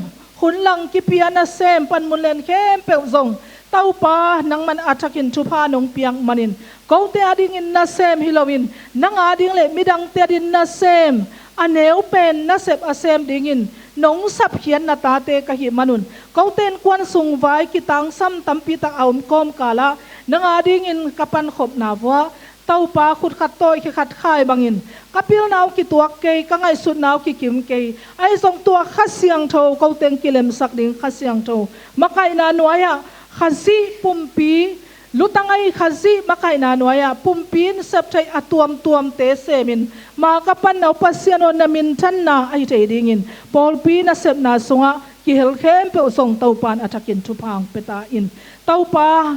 ขุนหลังกิปียนาเซมปันมุลเลนเข้มเปียวจงเต้าปานังมันอัตกินทุพานงเปียงมันินเขาเตอดิ่งอินนาเซมฮิโลวินนังอาดิ่งเลมิดังเตดินนาเซมอันเนวเป็นนาเซบอาเซมดิ่งอินนงสับเขียนนาตาเตกะหิมนุนเขาเต้นควนสุงไว้กิตังซ้ำตัมปีตะเอามกอมกาละนังอาดิ่งอินกับปันขบนาวัวเต้าปาขุดขัดโตยขัดข่ายบังอินกับพิลนาวกิตัวเกยกังไอสุดนาวกิกิมเกยไอส่งตัวขัดเสียงโทเขาเต้นกิเลมสักดิ่งขัดเสียงโทมาไกนาหน่วยอะขัดซีปุ่มปี lutangai khazi makai na noya pumpin sapthai atuam te semin ma kapan na pasiano na mintan na ai te dingin polpi na sep na sunga ki hel khem pe song taupan atakin tupang peta in taupa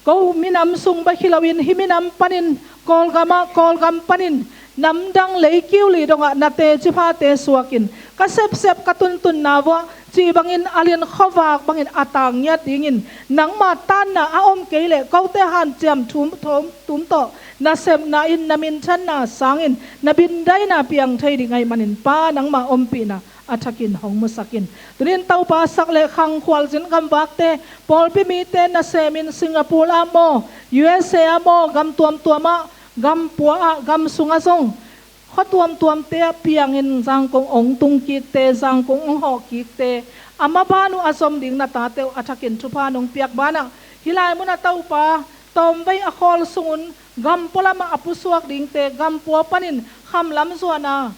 ko minam sung ba hilawin himinam panin kolgam panin namdang leikiu li donga nate chipa te suakin kasep katuntun nawa chi bangin alien khowak bangin atang nya tingin nang ma tan na aom keile kaute han jam tum to na sem na in namin chan na sangin na bindai na piang thai dingai manin pa nang ma ompi na atakin hong musakin tunin tau pa sakle khang khwal jin kam bakte polpi mi te na semin Singapore amo USA amo gam tuama gam pua gam sunga song khotuam te piangin jang kong ong tung ki te jang kong ong ho ki te ama banu asom ding na ta te atakin thupa nong piak bana hilai mun na tau pa tom bai a khol sungun gam pola ma apusuak ding te gam po panin kham lam zuana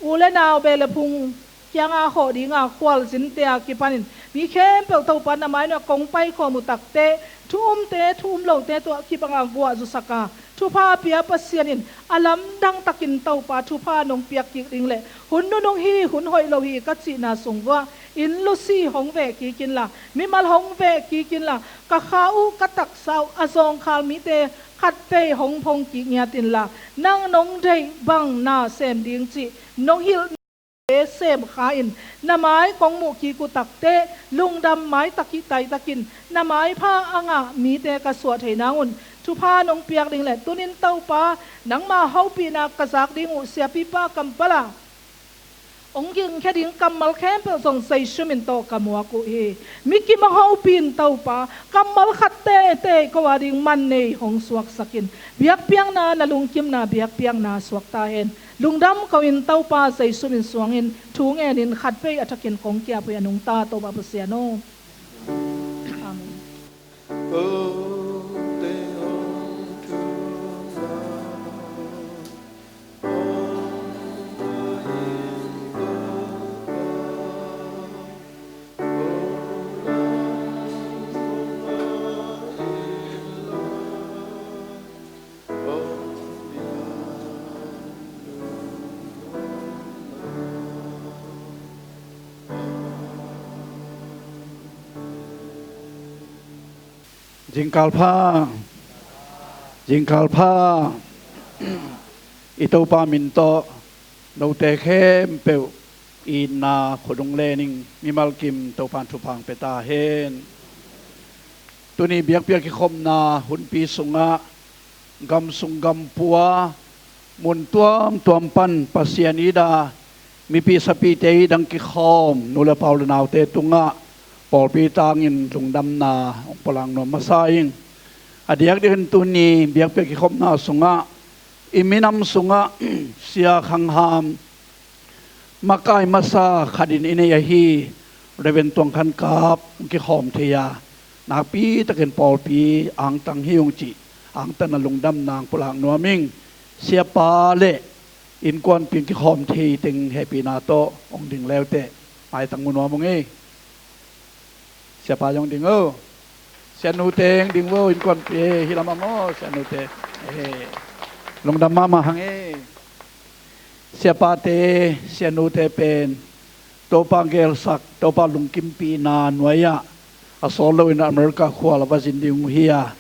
ule naw bele phung kyang a ho ding a khwal jin te a ki panin mi khem pe tau pa na mai no kong pai kho mu tak te thum lo te to ki panga gwa zu saka thupa pia pasianin alam dang takin tau pa thupa nong piak ki ding le hun no nong hi hun hoi lo hi ka chi na sungwa in lu si hong ve ki kin la mi mal hong ve ki kin la ka khau ka tak sau azong khal mi te khat pe hong phong ki nya tin la nang nong dei bang na sem ding chi nong hil sem kha in namai kong mu ki ku takte lungdam mai taki tai takin namai pha anga mi te ka suwa theinangun thupa nong piak ding le tunin tau pa nang ma hopi na kazak ding u sia pi pa kampala ong ging khading kamal khem pe song sai shumin to kamwa ku he miki ma hopin tau pa kamal khatte te ko wading man nei hong suak sakin biak piang na nalung kim na biak piang na suak ta hen lungdam kawin tau pa sai sumin suangin thung enin khat pe atakin kong kya pe anung ta to ba pasiano amen jingkal pha ito pa minto no te khem pe ina khodong lening mimal kim to pan thu phang peta hen tuni biak ki khom na hun pi sunga gam sung gam puwa mun tuam pan pasianida mi pi sapi te dang ki khom nula paul naw te tunga pol pi tangin lungdam na ong palang no masaing adiak din tuni biak pe ki khom na sunga iminam sunga sia khangham makai masa khadin ine hi reven tong khan kap ki khom theya na pi taken pol pi ang tang hiung chi ang tan lungdam nang palang no ming sia pa le in kwan pin ki khom thei teng happy na to ong ding leute ai tang no mong e sia pa jong ding o sia nu teng ding wo in kwan pe hilama mo sia nu te long dam mama hang e sia pa te sia nu te pen to pangel sak to pa lung kim pi na noya a solo in America khwal wa jin ding hia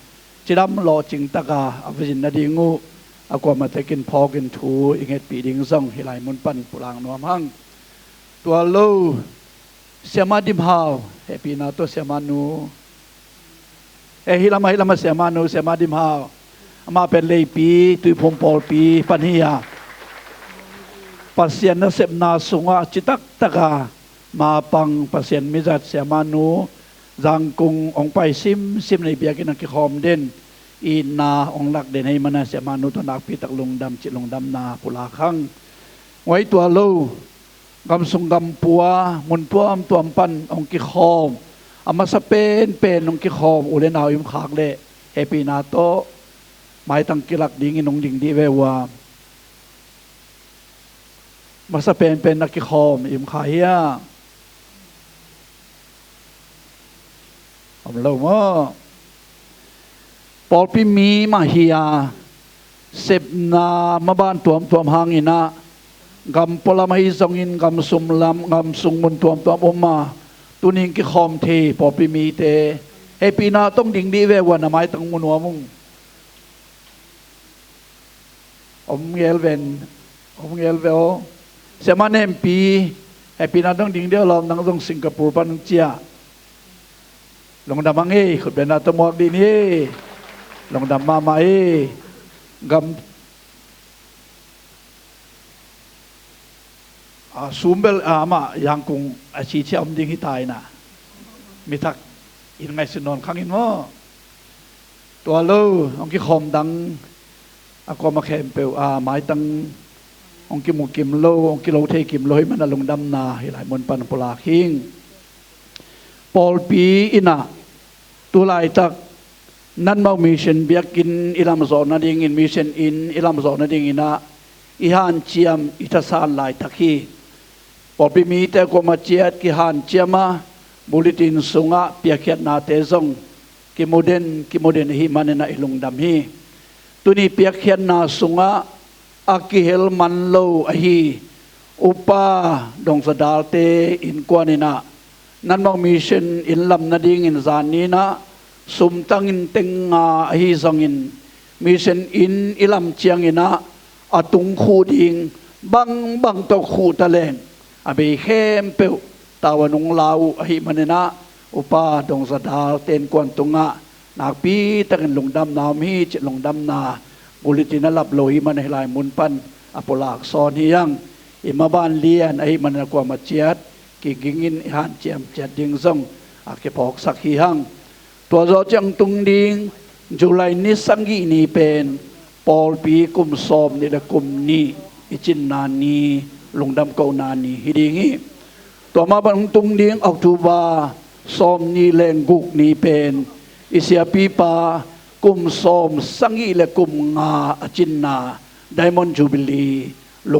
chiram lo ching taka a jin na dingu akwa matekin phogin thu inget pi ding zong hilai mun pan pulang nuam hang tua lo siama dim hao happy na to siama nu hilama siama nu siama dim hao ama pen lei pi tui phom pol pi pan hia pasien na sep na sunga chitak taka ma pang pasien mizat siama nu jangkung ong pai sim nei biakin ki khom den ina ong lak den hai mana siama nu to nak pi tak lungdam chi lungdam na pula khang ngoi tua lo gam sung gam puwa mun tuam pan ong ki khom ama sa pen ong ki khom ule naw im khak le happy na to mai tang kilak ding inong ding di wewa masa pen na ki khom im khaya am lo mo ปอลพิมีมาเฮียเสพนามาบ้านตัวมหางอินะกำปลามาฮิซงอินกำสุมลำกำสุงมุนตัวอมมาตุนิงกิคอมเทปอลพิมีเตเฮปีนาต้องดิ่งดีเววันไม้ตั้งมุนหัวมุงเงลเวนเงลเวลเสมาเนมปีเฮปีนาต้องดิ่งเดียวลอมนั่งตรงสิงคโปร์ปันเจียลงดำมังเอขุดเป็นนาตมอกดีนี่ลงดำมาเอกำซูมเบลมายังคงอาชีพที่อมดิ่งที่ตายนะมีทักอินไงสินอนข้างอินว่าตัวเล่องกิคอมดังอากมาแคมเปลหมายตั้งองกิมุกิมโลองกิโลเทกิมโลให้มันลงดำนาให้หลายมนปันปลาคิงปอลปีอินะตัวลายตักนั่นมามิเชนเบียกินอิลามสอนนั่นเองอินมิเชนอินอิลามสอนนั่นเองอินะอิฮันเชียมอิทัสานลายตักฮีปอลปีมีแต่ก็มาเจียดกิฮันเชียมาบุลิตินสุงะเปียเขียนนาเตซงกิโมเดนฮิมันนะอิลงดำฮีตัวนี้เปียเขียนนาสุงะอากิเฮลมันโลอฮีอุปาดงสดาลเตอินกวานินะนั่นมองมิเชนอินลำนาดิงอินซานีนะสุมตังอินเต็งงาอฮีซังอินมิเชนอินอิลำเชียงอินะอตุงคูดิงบังตอคูตะเลงอเบเข้มเปวตาวันุงลาวอฮีมันนะอุปาดงสดาลเตนกวนตุงะนักปีตั้งลงดำนามีจิลงดำนาบุริตินลับโลหิมันให้ลายมุนปันอปลากซอนเฮียงอิมาบ้านเลียนไอมันกว่ามาเจียดกิกิงินหันเจียมเจียดดิงซงอาเกพอกสักฮีหังตัวโจจังตุงดิงจุลัยนิสังกีนีเป็นปอลปีกุมซอมนี่ละกุมนีอิจินนานีลงดำเกานานีฮิดีงี้ตัวมาบังตุงดิงออกทูบาซอมนีแรงกุกนีเป็นอิเสียปีปากุมซอมสังกีและกุมงาอจินนาไดมอนด์จูบิลีล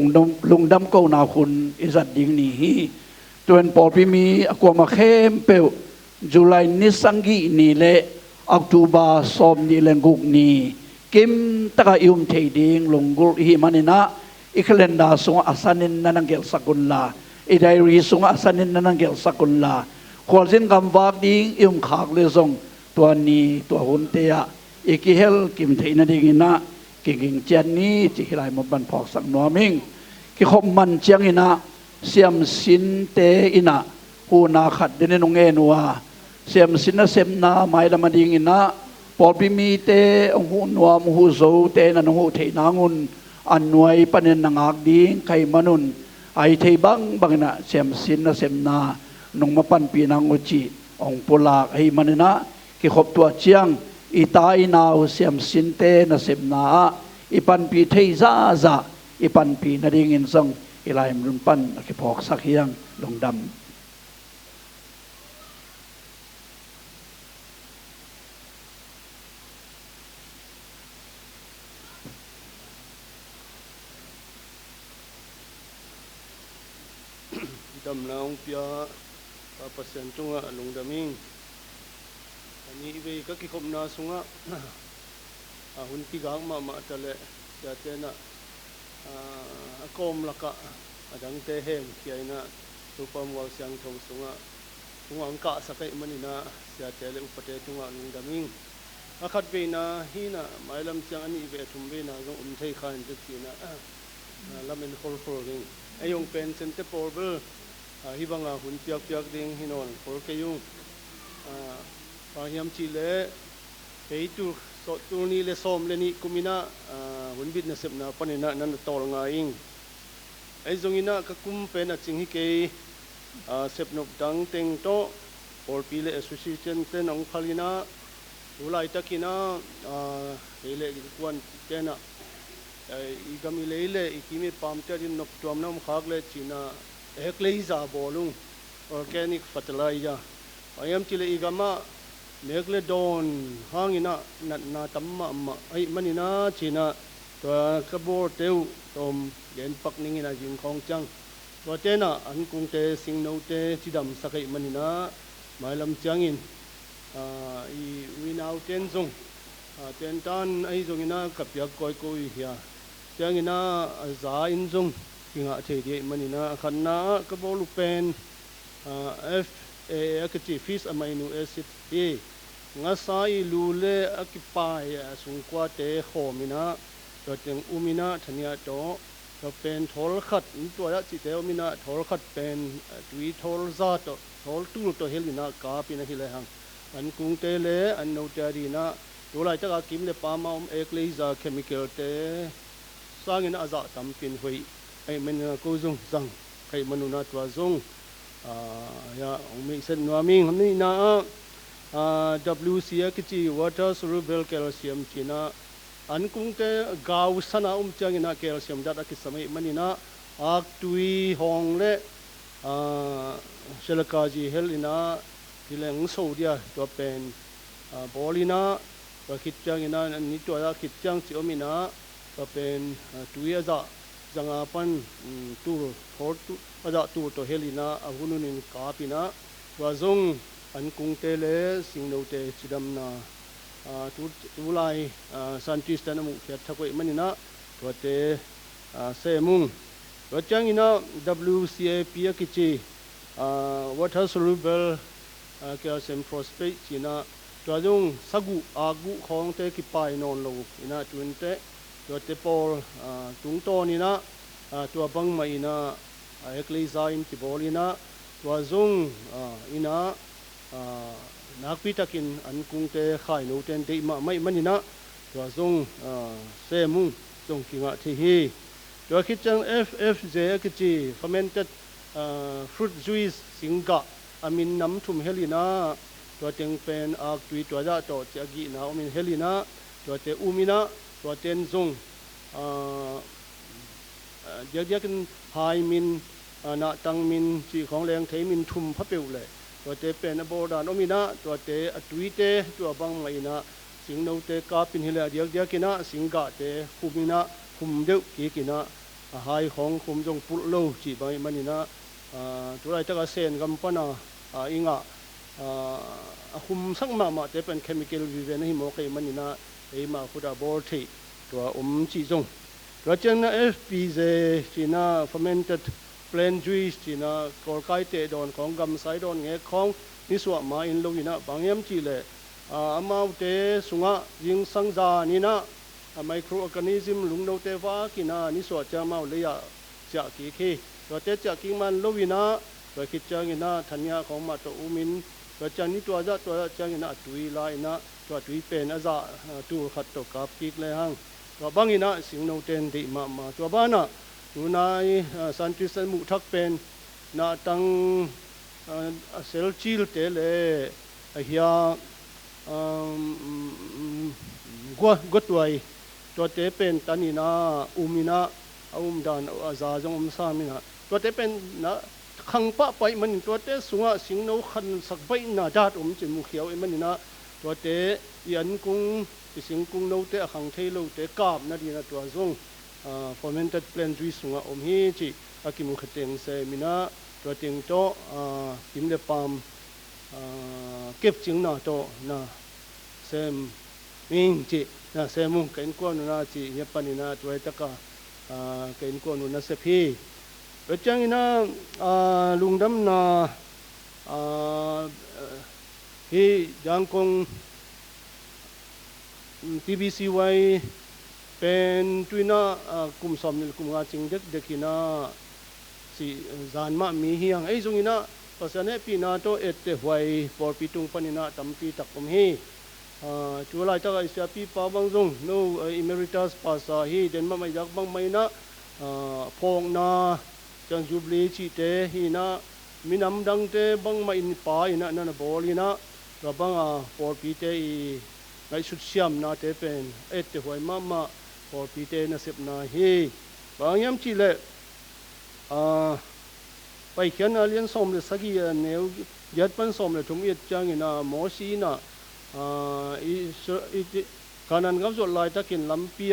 งดำเกานาคุณอิสัดดิงนี้ตัวเป็นปอลปีมีอากวมาเข้มเปวจุลัยนิสังกีนี่เละออกตูบาซอมนี่แรงกุกนี่กิมตะกอิมเทดิงลงกุลฮิมันนะอิคเลนดาสงอาสันินนันเกลสกุลลาอิไดรีสงอาสันินนันเกลสกุลลาควอลสินกำวากดิงอิมขากเลซงตัวนี้ตัวหุนเตียอิกิเฮลกิมเทนดิงนะกิงเจนนี้จิฮิไลมบันพอกสังนัวมิงกิขมมันเจียงอินะเสียมสินเตอินะหูนาขัดเดนนงเอนัวเสียมสินเสมนาไม่ละมาดิงอินะปอบิมีเตองหูนัวมหูโซเตนันหูเทนางุนอันนวยปนันนางอักดิงไขมนุนไอเทบังนะเสียมสินเสมนานงมาปันปีนางอุจิองปุลากไอมันนะกิขบตัวเจียงอีตายนาวเสียมสินเตนะเสมนาอีปันปีเทซาซาอีปันปีนาดิงอินซังอีลายมรุนปันกิพอกสักยังลงดำดำน้ำเปียปะเสียนจุงะลงดำมิงอันนี้เวก็กิคมนาสุงะหุ่นปีกางมาทะเลจะเจนะกอมละกะดังเตเฮมเขียนะตุปมวาเสียงทงสุงะสุงะอังกะสักไอมันนี่นะจะเจเลอุปเทจุงะลงดำมิงขัดเวนะฮีนะหมายลำเสียงอันนี้เวทุมเวนะก็ไทยขันจะจีนะลำเป็นโคลโคลลิงไอยงเป็นเซนเตอร์โพเบอร์ฮิบังหุ่นเปียกดิงฮินอนโพลเกยุงพาหิมชิเลเปตูตัวนี้เลสอมเลนี่กุมินะหุ่นบิดนะเสพนะปนินะนั่นตอลงาอิงไอจงอินะก็คุมเป็นจิงฮิเกเสพนกดังเต็งโตโพลปีเลอสุชิเชนเตนองพาลินะอุไลตะกินะเฮเลกิกวนเจนะอีกามิเลเลอีกิมีปามเตรินนกตัวน้ำขากเลจีน่าเอกเลซาบอลุงออร์แกนิกฟัตไลยาพยายามจิเลอีกามาเมกเลดอนห้างอินะนาตัมมาไอมันอินะจีน่าตัวกระโบเตวตอมเย็นปักนิงอินะจิงของจังตัวเจน่าอันกุงเตสิงโนเตจิดำสักไอมันอินะหมายลำจังอินอีวินาวเจนซง เต็นตันไอ้ตรงนี้นะกับอยากก้อยก้อยเฮียจังนี้นะจ่าอินจงกิงอาเทียมันนี่นะขันนะก็บอกลูกเป็นFA ก็จีฟิสอะไมโนแอซิดงาสายลูเล่อกิปายสุงกว่าเตะโคมินะตัวเต็งอุมินะทันยาโตตัวเป็นทอลขัดตัวละจิเตอุมินะทอลขัดเป็นตุยทอลซาโตทอลตูตัวเฮลินะกาปินะฮิเลหังอันกุงเตเลอันโนเตอรีนะตัวไรจะกิมเลปามาเอกเลซาเคมีคอลเตสร้างนะอาซาตัมปินหุยไอมันกูซงซังใครมนุนาตัวซงยาองมิเซนวามิงนี่นะWCA กิจิ water soluble calcium จีน่าอันกุ้งเตกาวสนาจังอินะ calcium ดัดกิสมัยมันนี่นะอักตุยหองเล่เชลกาจีเฮลินะที่แหล่งโซเดียตัวเป็นบอลินะตัวคิดจังอินะนี่ตัวคิดจังจิโอมินะตัวเป็นตุยอาจาจังอาปันตูทอตุอาจาตูตัวเฮลินะอาหุนุนินกาปินะตัวซงอันกุ้งเตเลสิงโนเตจิดัมนาตุไลซันติสตานามุเขียดทักไว้มันนี่นะตัวเตเซมุงตัวจังอินะ WCAP กิจิwater soluble calcium phosphate จีน่าตัวจงสักุอากุของเตกิปายนอนโลอินะจุนเตตัวเตปอลตุงโตนี่นะตัวบังมาอินะเอกลิซาอินติบอลินะตัวจงอินะนักพิทักษ์อันกุ้งเตะขายโนเทนเตมาไม่มันนี่นะตัวทรงเซมุงทรงกิงะที่ฮีตัวคิดจัง FFJ กิจี fermented fruit juice สิงกะอามินน้ำทุ่มเฮลินะตัวเต็งเป็นอักตุยตัวจะต่อจากกีนะอามินเฮลินะตัวเตอุมินะตัวเต็นทรงเดียกันไฮมินนาตังมินจีของแรงเทมินทุ่มพระเปลวเลยตัวเตเป็นโบราณอมินะตัวเตอตุยเตตัวบังไม่นะสิงโนเตกาปินฮิเลเดียกินะสิงกะเตคุมินะคุมเดียวกินะหายของคุมจงปุโลจีบมันนี่นะตัวไรจะกเซนกัมปนาอิงะคุมสักมาเตเป็นเคมีคอลวิเวนให้หมอกมันนี่นะไอมาคุดาบอลทีตัวจีจงตัวเจนนะ FPJ จีนะ fermented plain juice จีน่ากอลไกเตดอนของกำไซดอนเงะของนิสวะมาอินลูกินะบางยามจีเลอามาเตสุงะยิงสังจานี่นะไมโครออร์แกนิซึมลุงโนเตวากินะนิสวะจะมาเลยจากกีคีตัวเตจากกิมันลูกินะตัวคิดจังนะธัญญาของมาตัวอุมินตัวจังนี่ตัวจังนะตุยลายนะตัวตุยเป็นอาจาตูขัดตกกับกิกเลยฮังตัวบางอินะสิงโนเตนดิมาตัวบ้านะนูนายสันติสมุทักเป็นนาตังเซลชิลเตเลเฮียกัวตัวตัวเตเป็นตันินาอุมินาดานอาซาจงสามินะตัวเตเป็นนะขังปะไปมันตัวเตสุงะสิงโนขันสักใบนาดาดจิมุเขียวมันนี่นะตัวเตยันกุงสิงกุงโนเตขังเทโลเตกาบนั่นนี่นะตัวจงfermented plain juice sunga hi chi akimu khateng se mina to ting to kimle pam kep ching na to na sem ming chi na semung kain ko na chi nyapani na toy taka kain ko na se phi rachang ina lungdam na hi jangkong TBCYเป็นตุยน่ากลุ่มสมนิลกลุ่มงานจริงเด็กน่าสิจานมามีเฮียงไอ้ตรงนี้นะภาษาเนี่ยปีน่าโตเอตเตหวยปอปีตุงปนินะตั้มปีตักผมฮีจุลายจากไอ้เสียปีป้าบางทรงโนอิเมริตัสภาษาฮีเดนมาไม่อยากบางไม่นะพงนาจังจูบลีชีเตฮีนะมีน้ำดังเตบางไม่อินป่าอินะนั่นบอลีนะกับบางปอปีเตอีไอ้สุดเสียมนาเตเป็นเอตเตหวยมาพอปีเตนะเสพนาเฮบางยามจีเลไปเขียนเรียนสมเลยสักกี่แนวยัดปันสมเลยทุ่มยัดจังนะหมอสีนะการนั้นก็จะไล่ตะกินลำปี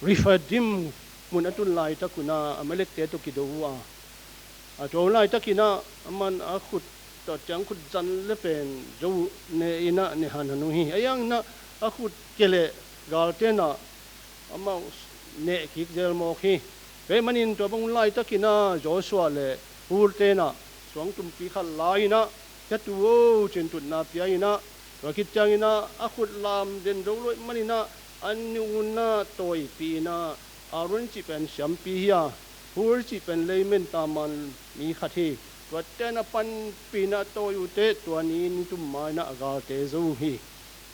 รีฟดิมมุนอัตุนไล่ตะกุนะอเมริกเตตุกิดว่าตัวไล่ตะกินะมันขุด ต่อจังขุดจันเลเป็นจูเนอินะเนหันหนุฮีไอ้ยังนะอาขุดเกลกาลเตนะอามาเนกิกเดลโมฮีเฮ้มันอินตัวบังไลตะกินะโจชัวเลพูดเตนะสวงตุมปีขัดลายนะจัตุโอเจนตุนาเปียนะว่าคิดจังอินะอาขุดลามเดนรูลมันอินะอันนูนะตัวปีนะอารุนจิเป็นแชมปียาพูดจิเป็นเลเมนตามันมีขัดที่ตัวเตนะปันปีนะโตอยู่เตตัวนี้นี่ตุมไม้นะกาเตซูฮี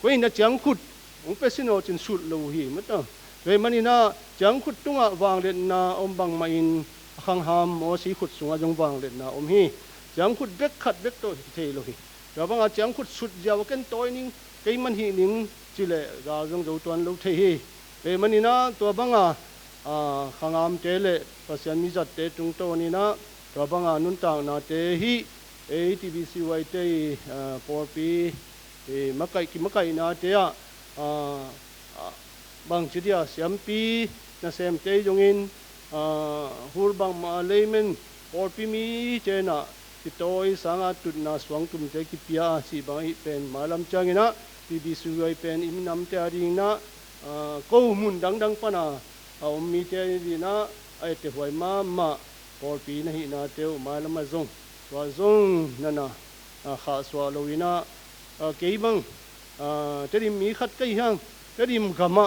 ก็อินะจังขุดองเปสิโนจินสุดโลฮีมั้งต่อเวมันอินะจังขุดตุงะวางเด่นนาอมบังมาอินขังหามโอสีขุดสุงะจงวางเด่นนาอมฮีจังขุดเบ็กขัดเบ็กโตเทโลฮีเราบังอาจังขุดสุดยาวกันโตนิ่งไกมันฮีนิ่งจิเลกาจงดูตัวโลเทฮีเวมันอินะตัวบังอาขังหามเตเลปัสยันมิจัดเตตุงโตนี่นะตัวบังอานุนต่างนาเตฮีATBC ไว้เตปอปีมะไก่กิมะไก่นาเตะบางจุดยาเสียมปีนาเสียมเตยจงอินฮูลบางมาเลเมนปอปีมีเจนะติโตยสังอาตุนาสวงตุมเตกิปิยาสีบางอีเป็นมาลำจังนะ TBC ไว้เป็นอิมนำเตอริงนะกูมุนดังปนามีเตดีนะไอเตหวยมาปอปีนะฮินาเตวมาลำมาซงว่าซงนั่นนะข้าสวาโลวินะเกี่ยบังจะดิมีขัดกันยังจะดิมกามะ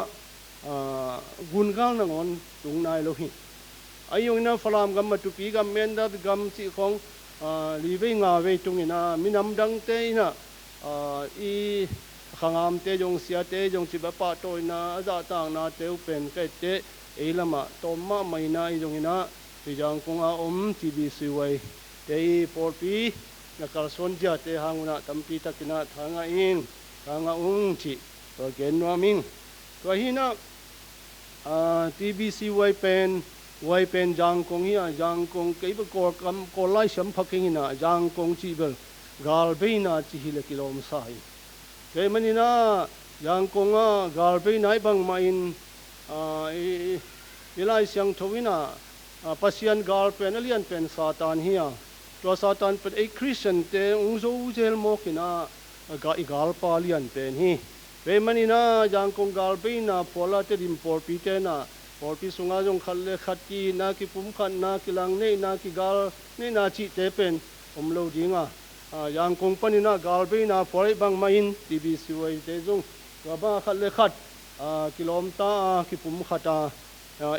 กุนก้าวนังอนตรงนายโลหิอายุนะฟลามกามะตุปีกามเมนดัดกามสิของลีเวงาเวตรงนี้นะมินำดังเตยนะอีขังอามเตยงเสียเตยงจิบปะโตยนะอาจารย์ต่างนาเตวเป็นแก่เตเอละมะตอมมาไม่นาอีตรงนี้นะที่จังคงอาทีบีซีไว้เตยปอปีนักการสนใจเตหางนะตั้มปีตะกินะทางอินทางจิตัวเกณฑ์ว่ามิงตัวหินะTBC ไว้เป็นจางคงฮิจางคงเก็บกอลไล่สัมผัสกินะจางคงจีเบลกาลเบน่าจีฮิเลกิโลมสายเกมันนี่นะจางคงกาลเบน่าบังมาอินอีไลเสียงทวินะปัสยันกาลเป็นเลียนเป็นซาตานฮิตัวซาตานเป็นคริสเตียนเตอุโซเจลโมกินะกาลปาเลียนเป็นฮิเวมันนี่นะยังคงกาลปีนะพอละเตดิมพอปีเตนะพอปีสุงาจงขัดเลขัดกีนาคิปุ่มขัดนาคิลังเนนาคิกาลเนนาจิเตเป็นโลดิงยังคงปนินะกาลปีนะพอไอ้บางมาอินทีบีสิวัยเตจงว่าบ้าขัดเลขัดกิโลมตาคิปุ่มขัด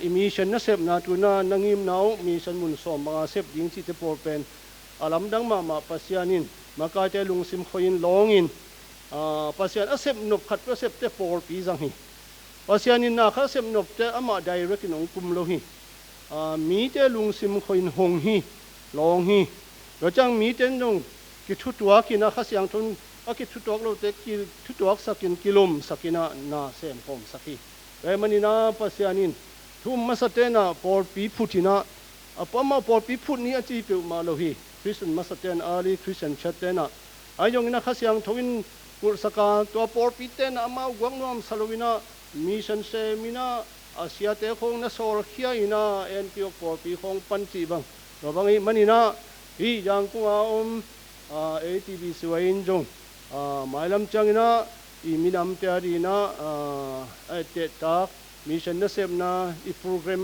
อิมิชันนะเซฟนาตุนานังอิมนาวมีชันมุนสอมบางเซฟยิงจิเตพอเป็นอาลัมดังมาปัสยานินมากาเตลุงซิมคอยนลองอินปัสยานอาเซบนบขัดอาเซบเตปอลปีจังฮีปัสยานินนาข้าเซบนบเตอามาไดเรกนองกุมโลฮีมีเตลุงซิมคอยนหงฮีลองฮีแล้วจังมีเตนงกิทุตัวกินะข้าเสียงทุนกิทุตัวเราเตกิทุตัวสักินกิลมสักินะนาเซมพอมสักีแต่มันนี่นะปัสยานินทุ่มมาสเตนะปอลปีพุทินะปอมาปอลปีพุทนี้อาจีเปิวมาโลฮีคริสเตียนมาสเตนอาลีคริสเตียนชัดเตนะไอ้ยงนะข้าเสียงทวินกุศลตัวปอร์ปีเตนอามาหวังนอมสโลวินามิชันเซมินาอาเซียเตคงนัสโซลขี้อินาเอ็นพิโอปอร์ปีคงปันจีบังตัวบางอีมันนี่นะฮียังกูATBC ไว้อินจงหมายลำจังนะอีมินำเตอรีนะไอเตตักมิชันนัสเซมนะอีโปรแกรม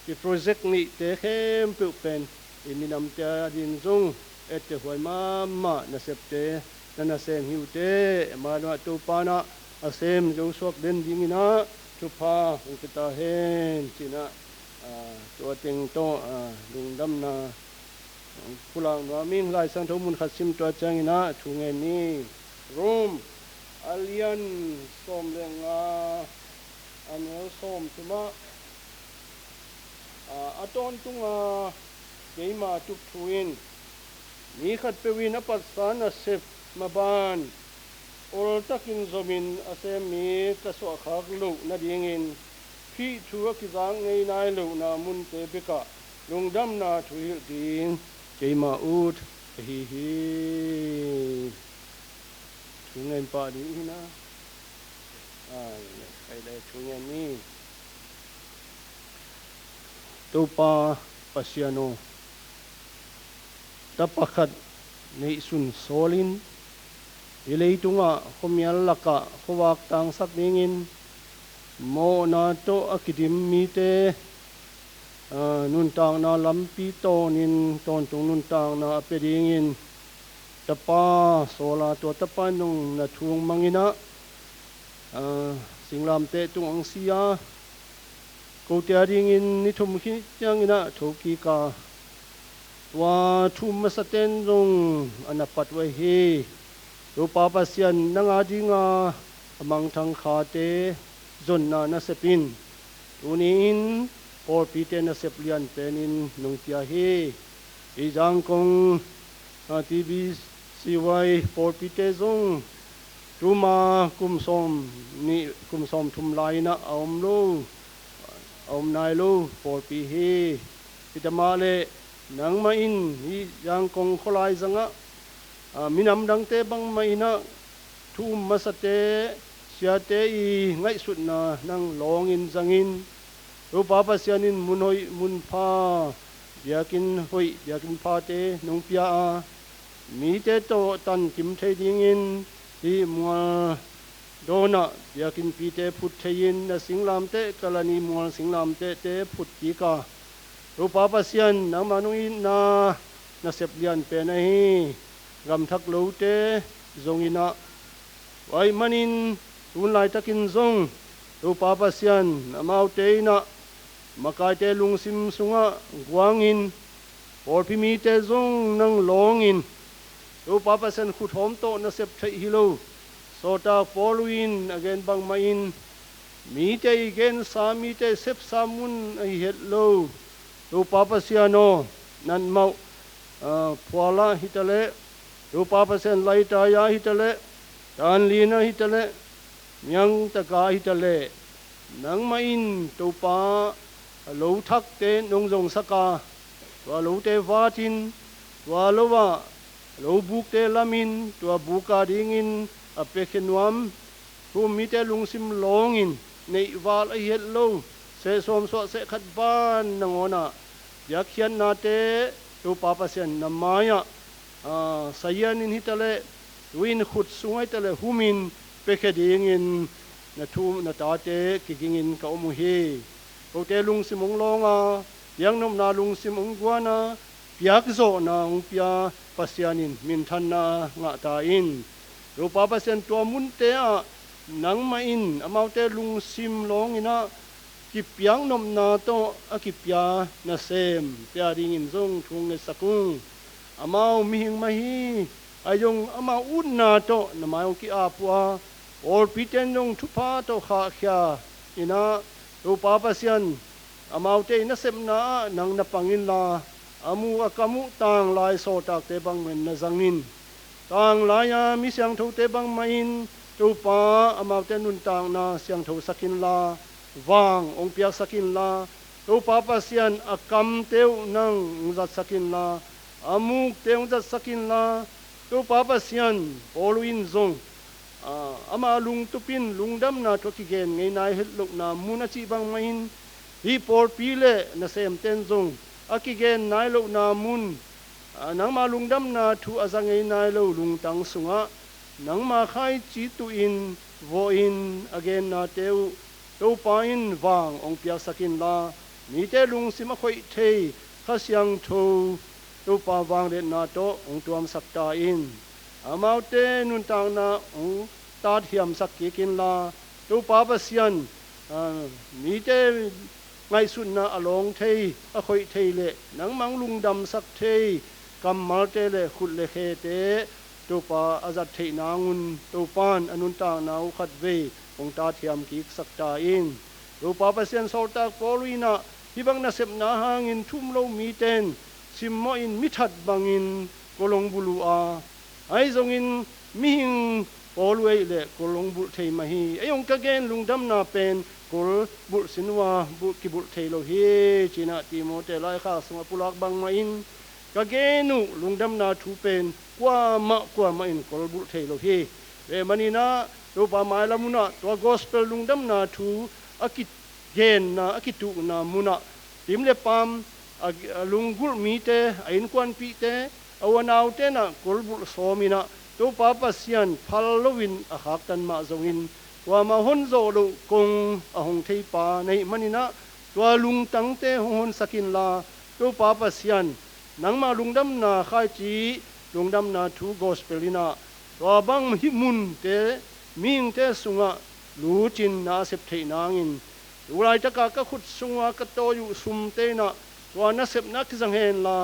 อีโปรเจกต์นี้เตเข้มเปเป็นอีมินำเตอรีนจงเอเตหวยมานัสเซปเตนั่นน่ะเซมหิวเตมาโนตุปานะอาเซมจงสวกเด่นดิงินะทุพาอุกตาเฮนจินะตัวเต็งโตลุงดำนาผู้หลังว่ามิงไลสังทมุนขัดซิมตัวจังนะทุงเงินนี้รูมอาเลียนส้มเลี้ยงอันนี้ส้มทุมาอาตอนตุงเกี่ยมาทุกทวินมีขัดเปวินปัสสานเซฟมาบานโอลตักินซมินอาเซมีกระสวะขากลุนาดีงินพี่ชัวกิจังไงนายลุนามุนเตปิกะลงดำนาทุยดิงเจมาอูดฮีทุงเงินปาดีนะไปได้ทุงเงินนี้ตุปาปัสยาโนตะปะขัด nei sun solin ilei tunga khomial laka khowak tang sak dingin mo na to akidim mi te nun tang na lampi tonin ton tung nun tang na apedingin tapa sola to tapa nung na thung mangina singlam te tung ang sia ko te ringin ni thum khi changina thoki ka wa thum masaten rong anapat wa he to papa sian nanga dinga amang thang kha te zon na sepin tunin por pite na seplian penin nung tia he ijang kong tv siwai por pite zong tuma kum som thum lai na om nai lo por pi he itamale nang ma in hi yang kong kholai zanga minam dang te bang ma ina thum masate sia te I ngai sut na nang long in zangin ru papa sianin munoi mun pha biakin hoi biakin pha te nong pia a mi te to tan kim thei ding in hi mual dona biakin pi te phut thein na singlam te kalani mual singlam te phut ti ka ru papa sian nang manung in na seplian pe na hi gam thak lo te zongina wai manin tun lai takin zong ru papa sian amau te na makai te lungsim sunga guangin por pi mi te zong nang longin ru papa sian khut hom to na sep thei hilo sota poluin again bang main mi te again sa mi te sep samun ai het lo ru papa siano nan mau pwala hitale ru papa sian lai ta ya hitale tan lina hitale myang taka hitale nang main to pa lo thak te nong jong saka wa lo te vatin wa lo wa lo buk te lamin to buka dingin apekhenwam rum mi te lungsim longin nei wal a het lo se som so se khat ban nangona yakhian na te to papa sian namaya sayan in hitale win khut sungai tale humin pekhedingin na thu na ta te kikingin ka omu he ko te lungsimong longa yang nom na lungsimong guana piak zo na ung pia pasianin min than na nga ta in ro papa sian to mun te a nang ma in amau te lungsim long ina ki piang nom na to akipya na sem pia ring in zong thung ne sakung amau mihing mahi ayong amau un na to na mayong ki apua or piten nong thupa to kha kya ina ro papa sian amau te na sem na nang na pangin la amu akamu tang lai so tak te bang men na zangin tang laya mi siang tho te bang main tu pa amau te nun tang na siang tho sakin la wang ong pia sakin la tu pa pa sian akam teu nang zat sakin la amuk teu zat sakin la tu pa pa sian poluin zong ama lung tupin lungdam na thoki gen ngai nai het luk na muna chi bang main hi por pile na sem ten zong akigen nai lo na mun nang ma lungdam na thu azangai nai lo lung tang sunga nang ma khai chi tu in vo in again na teu to pa in wang ong pia sakin la mi te lung sim a khoi thei khasyang tho to pa wang de na to ong tuam sakta in amau te nun tang na ong ta thiam sak ki kin la to pa pa sian mi te ngai sun na along thei a khoi thei le nang mang lung dam sak thei kam mal te le khut le khe te to pa azat thei na ngun to pan anun ta na u khat ve ong ta thiam ki sak ta in to pa pa sian so ta poluina hibang na sep na hangin thum lo mi ten sim mo in mithat bangin kolong bulu a ai zong in mihing polwei le kolong bul thei ma hi ayong ka gen lungdam na pen kol bul sinwa bu ki bul thei lo hi china timote lai kha sunga pulak bang ma in ka genu lungdam na thu pen kwa ma in kol bul thei lo hi re manina to pa mai la muna to gospel lungdam na thu akit gen na akitu na muna tim le pam lungul mi te ain kwan pi te awanaw te na kulbul somina to pa pasian phallowin a khak tan ma zongin wa ma hon zo lo kong ahong thei pa nei manina tua lung tang te hon sakin la to pa pasian nang ma lungdam na khai chi lungdam na thu gospelina tua bang hi mun te ming te sunga lu chin na sep thei nangin ulai ta ka khut sunga ka to yu sum te na tua na sep na ki jang hen la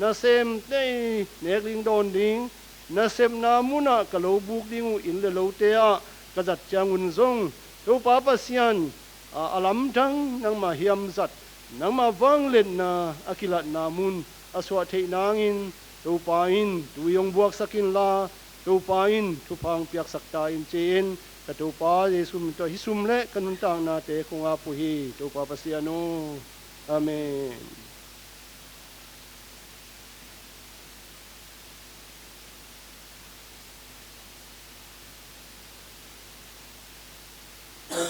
na sem te nek ling don ding na sem na muna ka lo buk ding in le lo te a ka zat changun zong to pa pasian alam dang nang ma hiam zat nang ma wang len na akilat na mun aswa thei nangin to pa in tu yong buak sakin la to pa in tu phang piak sakta in chen ka to pa Yesu to hisum le kanun tang na te kung apu hi to pa pasiano amen.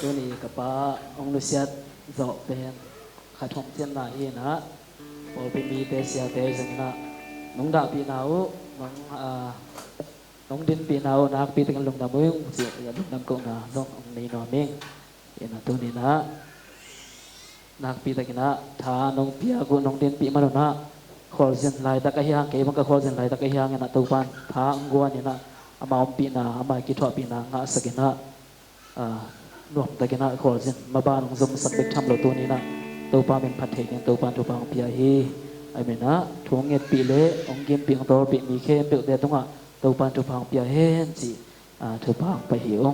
ตัวนี้กับป้าองนุเสียดเจาะเป็นขัดหงเทียนหน้าเองนะพอไปมีเตเสียเตสังนะน้องดาปีนาวน้องดินปีนาวนักปีตั้งลงดำมึงเสียลงดำกงนะน้ององนี้นอมิงเอ็นตัวนี้นะนักปีตั้งนะท่าน้องปีอากุน้องดินปีมาแล้วนะขอเส้นลายตะกะเฮียงเก็บมันก็ขอเส้นลายตะกะเฮียงนะตัวปันท่าอังกวนนี่นะอามาอมปีนาอามากิทวปีนางะสกินะรวมแต่กินะขอเส้นมาบ้านของสมสักเด็กทำเราตัวนี้นะตัวปลาเป็นผัดเทกันตัวปลาตัวปลาของเปียฮีไอ้เมนะทวงเงินปีเละองกินปีของตัวปีมีเข้มเปลือกเดียตรงอ่ะตัวปลาตัวปลาของเปียเฮนสิตัวปลาไปหิว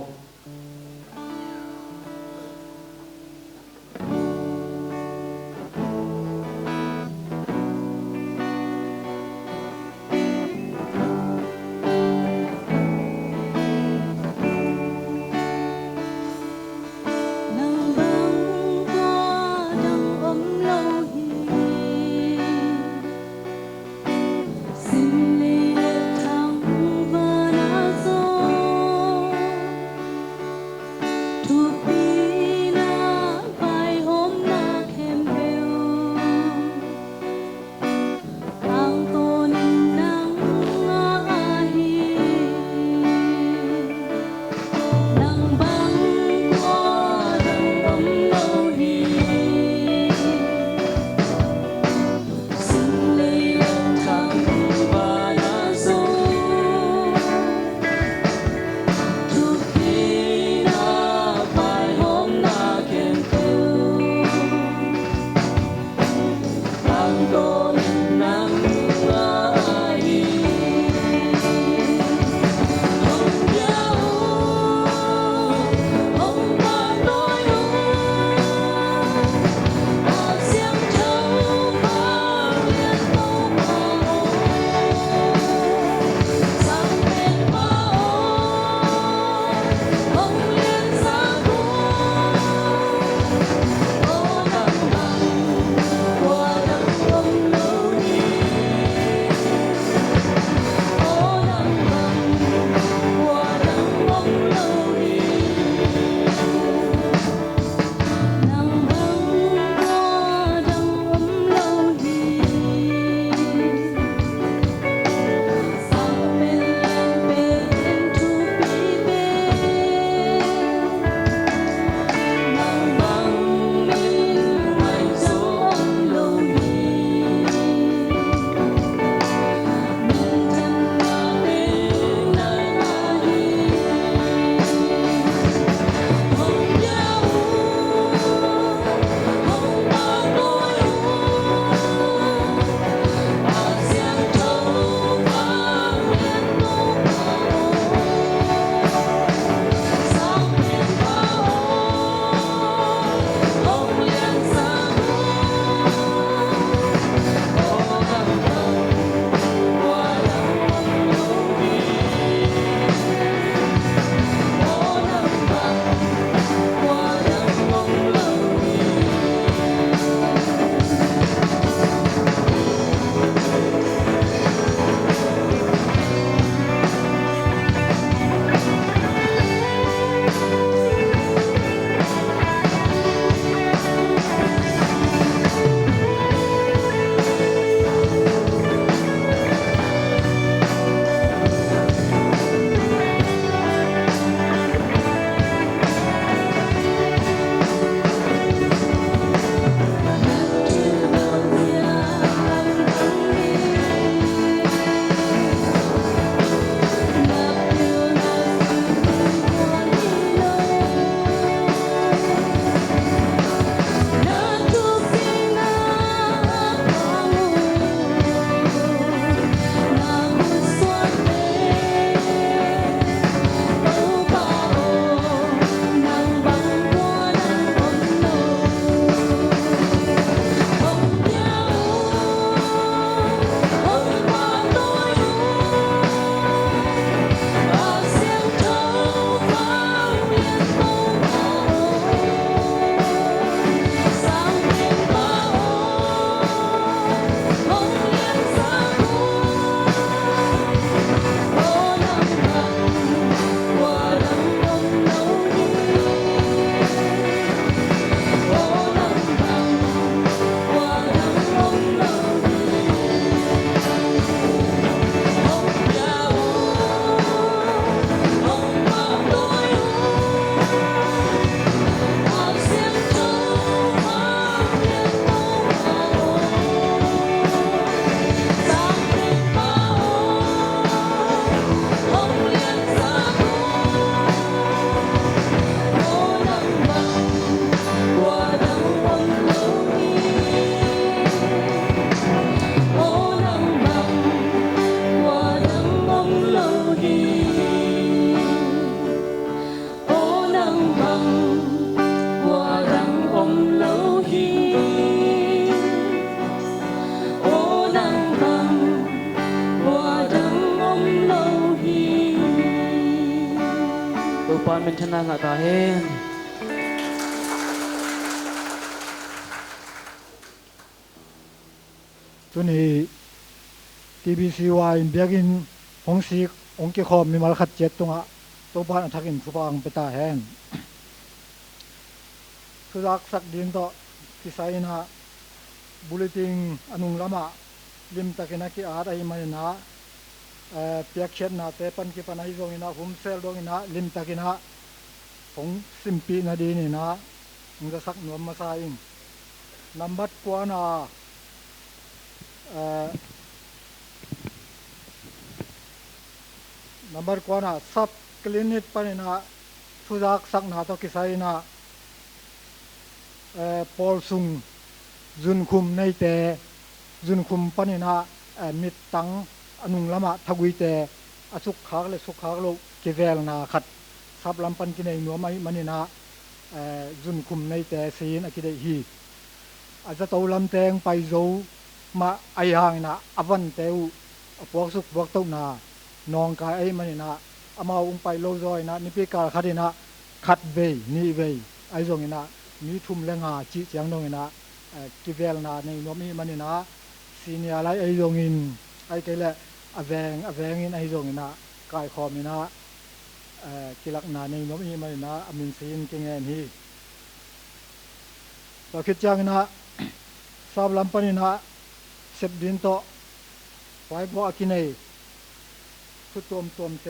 ปานเป็นชนะงะตาเฮน ตัวนี้ TBCY เบียกินองสีองค์กิคอมมีมาลคัดเจ็ดตรงอ่ะตัวบ้านทักอินผู้ฟังไปตาแห้งคือรักสักดินต่อกิไซนะบุลติงอนุงลมาลิมตะกินักกิอาร์ไอมันนะเปียกเช็ดนะเตปันกิปันไอโซงินะหุมเซลโดงินะลิมตะกินะของสิมปีนาดีนี่นะมึงจะสักหนวมมาซาอิงนัมบัดกว่านะnumber kwana sub clinic panina thuzak sakna to kisaina pol sung jun khum nei te jun khum panina mit tang anung lama thagui te asuk khak le suk khak lo kivel na khat sab lam pan kinai no mai manina jun khum nei te sin akide hi aja to lam teng pai zo ma ayang na avan teu apok suk bok to naนองกายไอ้มันนี่นะอามาอุ้งไปโลจอยนะนี่ปีกาคัดนี่นะคัดเวนี่เวไอ้ตรงนี้นะมีทุ่มแรงงาจีเจียงตรงนี้นะกิเวลนะในน้มีมันนี่นะซีเนียอะไรไอ้ตรงนี้ไอ้เกล้อแวงนี่ไอ้ตรงนี้นะกายคอมีนะกิลักนาในน้มีมันนี่นะอามินซีนกิงเงินฮีเราคิดจังนะสาบลำปนี่นะเสพดินโตไว้บ่อกินเอคือตัวเต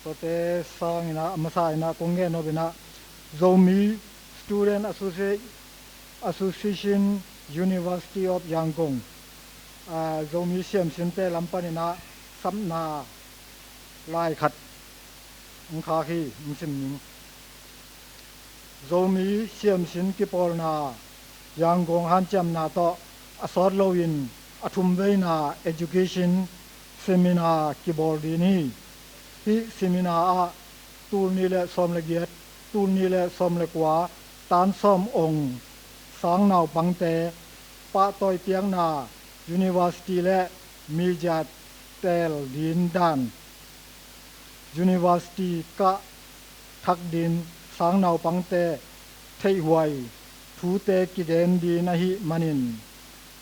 ตัวเตสร้างนะมาสายนะคงเงินเอาไปนะ Zomi Student Association University of Yangon Zomi เสียมสินเตลำปานี่นะสัมนาลายขัดมุขคีมุสิมนิง Zomi เสียมสินกิปอลนายังกงหันจำนาต่ออสอดโลวินอทุมเวนา education seminar กิบอลดีนี่ที่เซมินาตูนี่แหละสอมละเกียดตูนี่แหละสอมละกว่าตานซ่อมองค์สางนาวปังเตปะต่อยเตียงนา University และมีจัดเตลดินดัน University กะทักดินสางนาวปังเตเทยหวยทูเตกิเดนดีนะฮิมันิน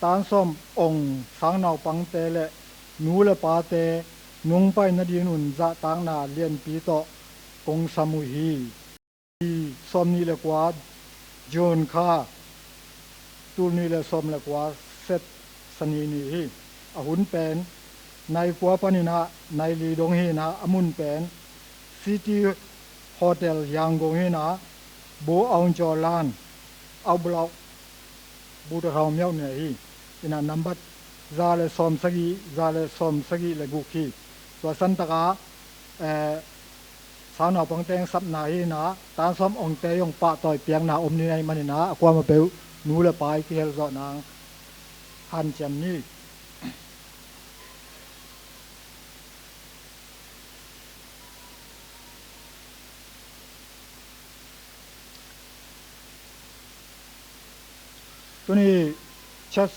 ตานซ่อมองค์สางนาวปังเตและนูและปาเตนุงไปนาดีนุนจะตางนาเลียนปีโตกงสมุฮีซ่อมนี่และกว่าโจนคาตูนี่และซ่อมและกว่าเซตสนีนี่ฮีอหุนเป็นในกัวปานินะในลีดงฮีนะอมุนเป็นซิตี้โฮเทลยังกงฮีนะโบอองจอลานเอาบล็อกบูตรเขาเมียวเนี่ยฮีอินานัมบัดซาเลซอมสกีเลกุคีตัวสันตะกาสาวหน้าปังเตงสับนาฮีนะตานซ้อมองเตยงปะต่อยเปียงนาอมนี่ในมันนี่นะความมาเปลวนูเลปายที่เฮลซอนางหันจำนี่ตัวนี้ชัด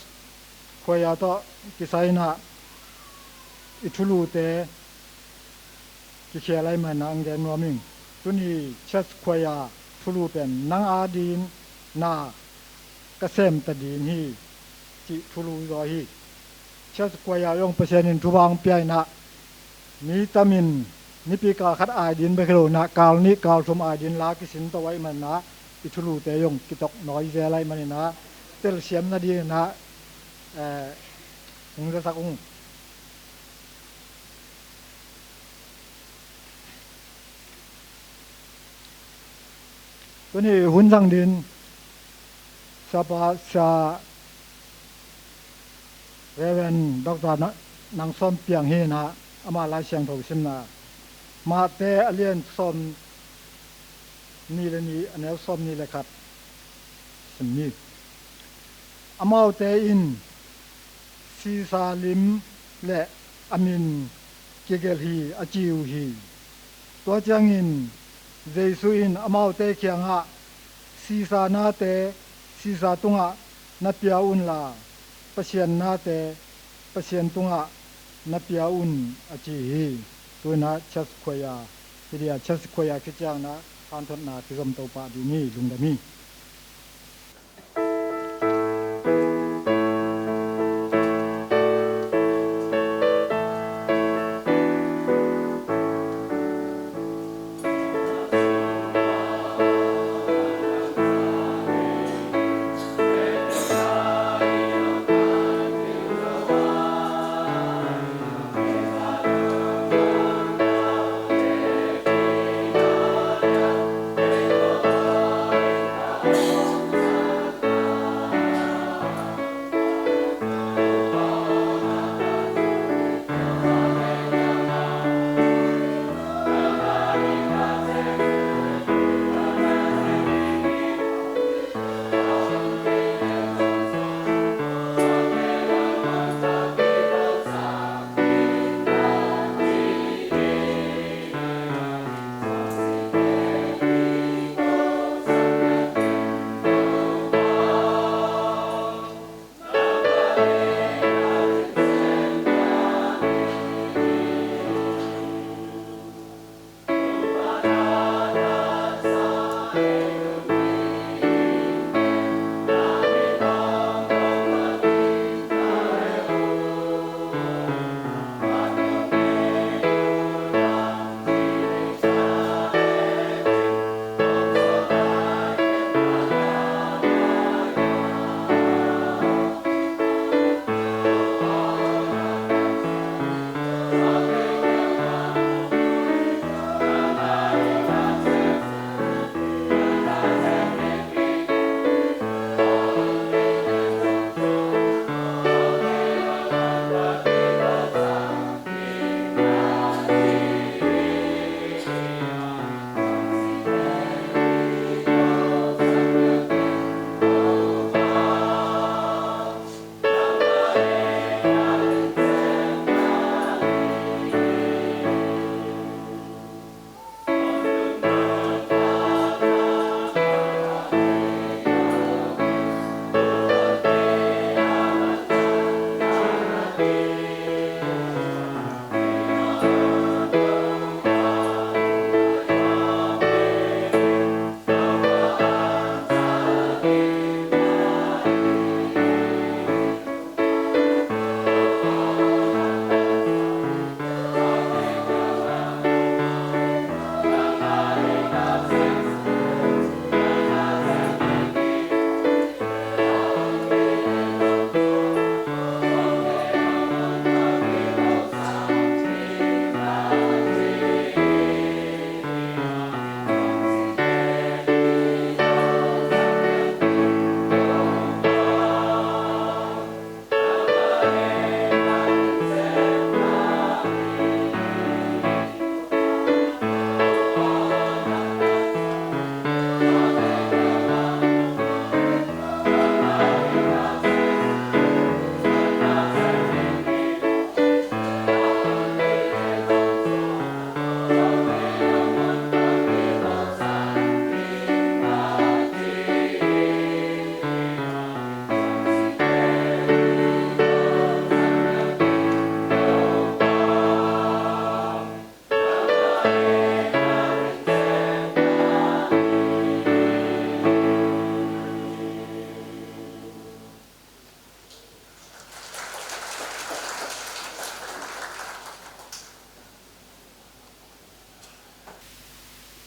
ขวายาต่อกิไซนะอิทุลูเตกิเขียอะไรมันนางแกนวมิงตัวนี้ชัดขวายาทุลูเป็นนางอาดีนนากระเซมตะดีนฮีจิทุลูรอฮีชัดขวายายองเปอร์เซ็นต์ทุบางเปียนะมีตามินนิปิกาคัดอาดินไปกโลนะกาลนี้กาลสมอาดินลากิสินตัวไว้มันนะอิทุลูเตยงกิตกน้อยเจอะไรมันนะเตลเซียมนาดีนะมึงจะสักองตัวนี้หุ่นสังดินสปาชาเรเวนดอกตาร์นางส้มเปียงเฮนะอามาลายเชียงถูกสิมนามาเตอเลียนส้มนี่เลยนี่อันนี้ส้มนี่เลยครับสิมนี่อามาเตอินซีซาลิมและอามินเกเกลฮีอาจิวฮีตัวจังอินเจสุอินอามาเตเคียงฮะซีซานาเตซีซาตุงะนับยาอุนลาปะเชียนนาเต pasien tunga na pia un achi hi tuina chas khoya tiria chas khoya ki chang na han thot na ti som to pa di ni lungdami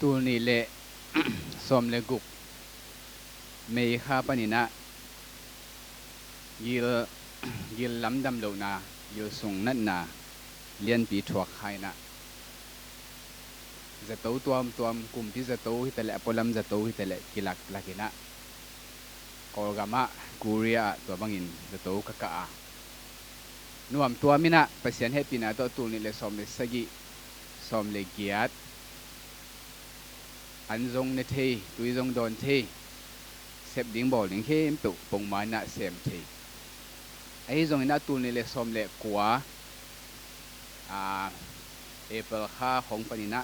ตัวนี้แหละ สมเลกุกเมย์ข้าปนินะยิลลำดำโลนายิลส่งนั่นนาเลียนปีถวกไข่นะจะโตตัวมกุมที่จะโตที่แต่ละพลัมจะโตที่แต่ละกิลักลักินะกอลกามะกูเรียตัวบังอินจะโตกะกะนวมตัวมินะประเสียนให้ปีนาตัวนี้เลยสมเลสกิสมเลเกียรอันทรงในเทตุยทรงโดนเทเสพดิ้งบ่อดิ้งเข้มตุปงมานะเสมเทไอ้ทรงนั้นตัวนี้เลยสมเลกัวเอเปิลข้าของปนินะ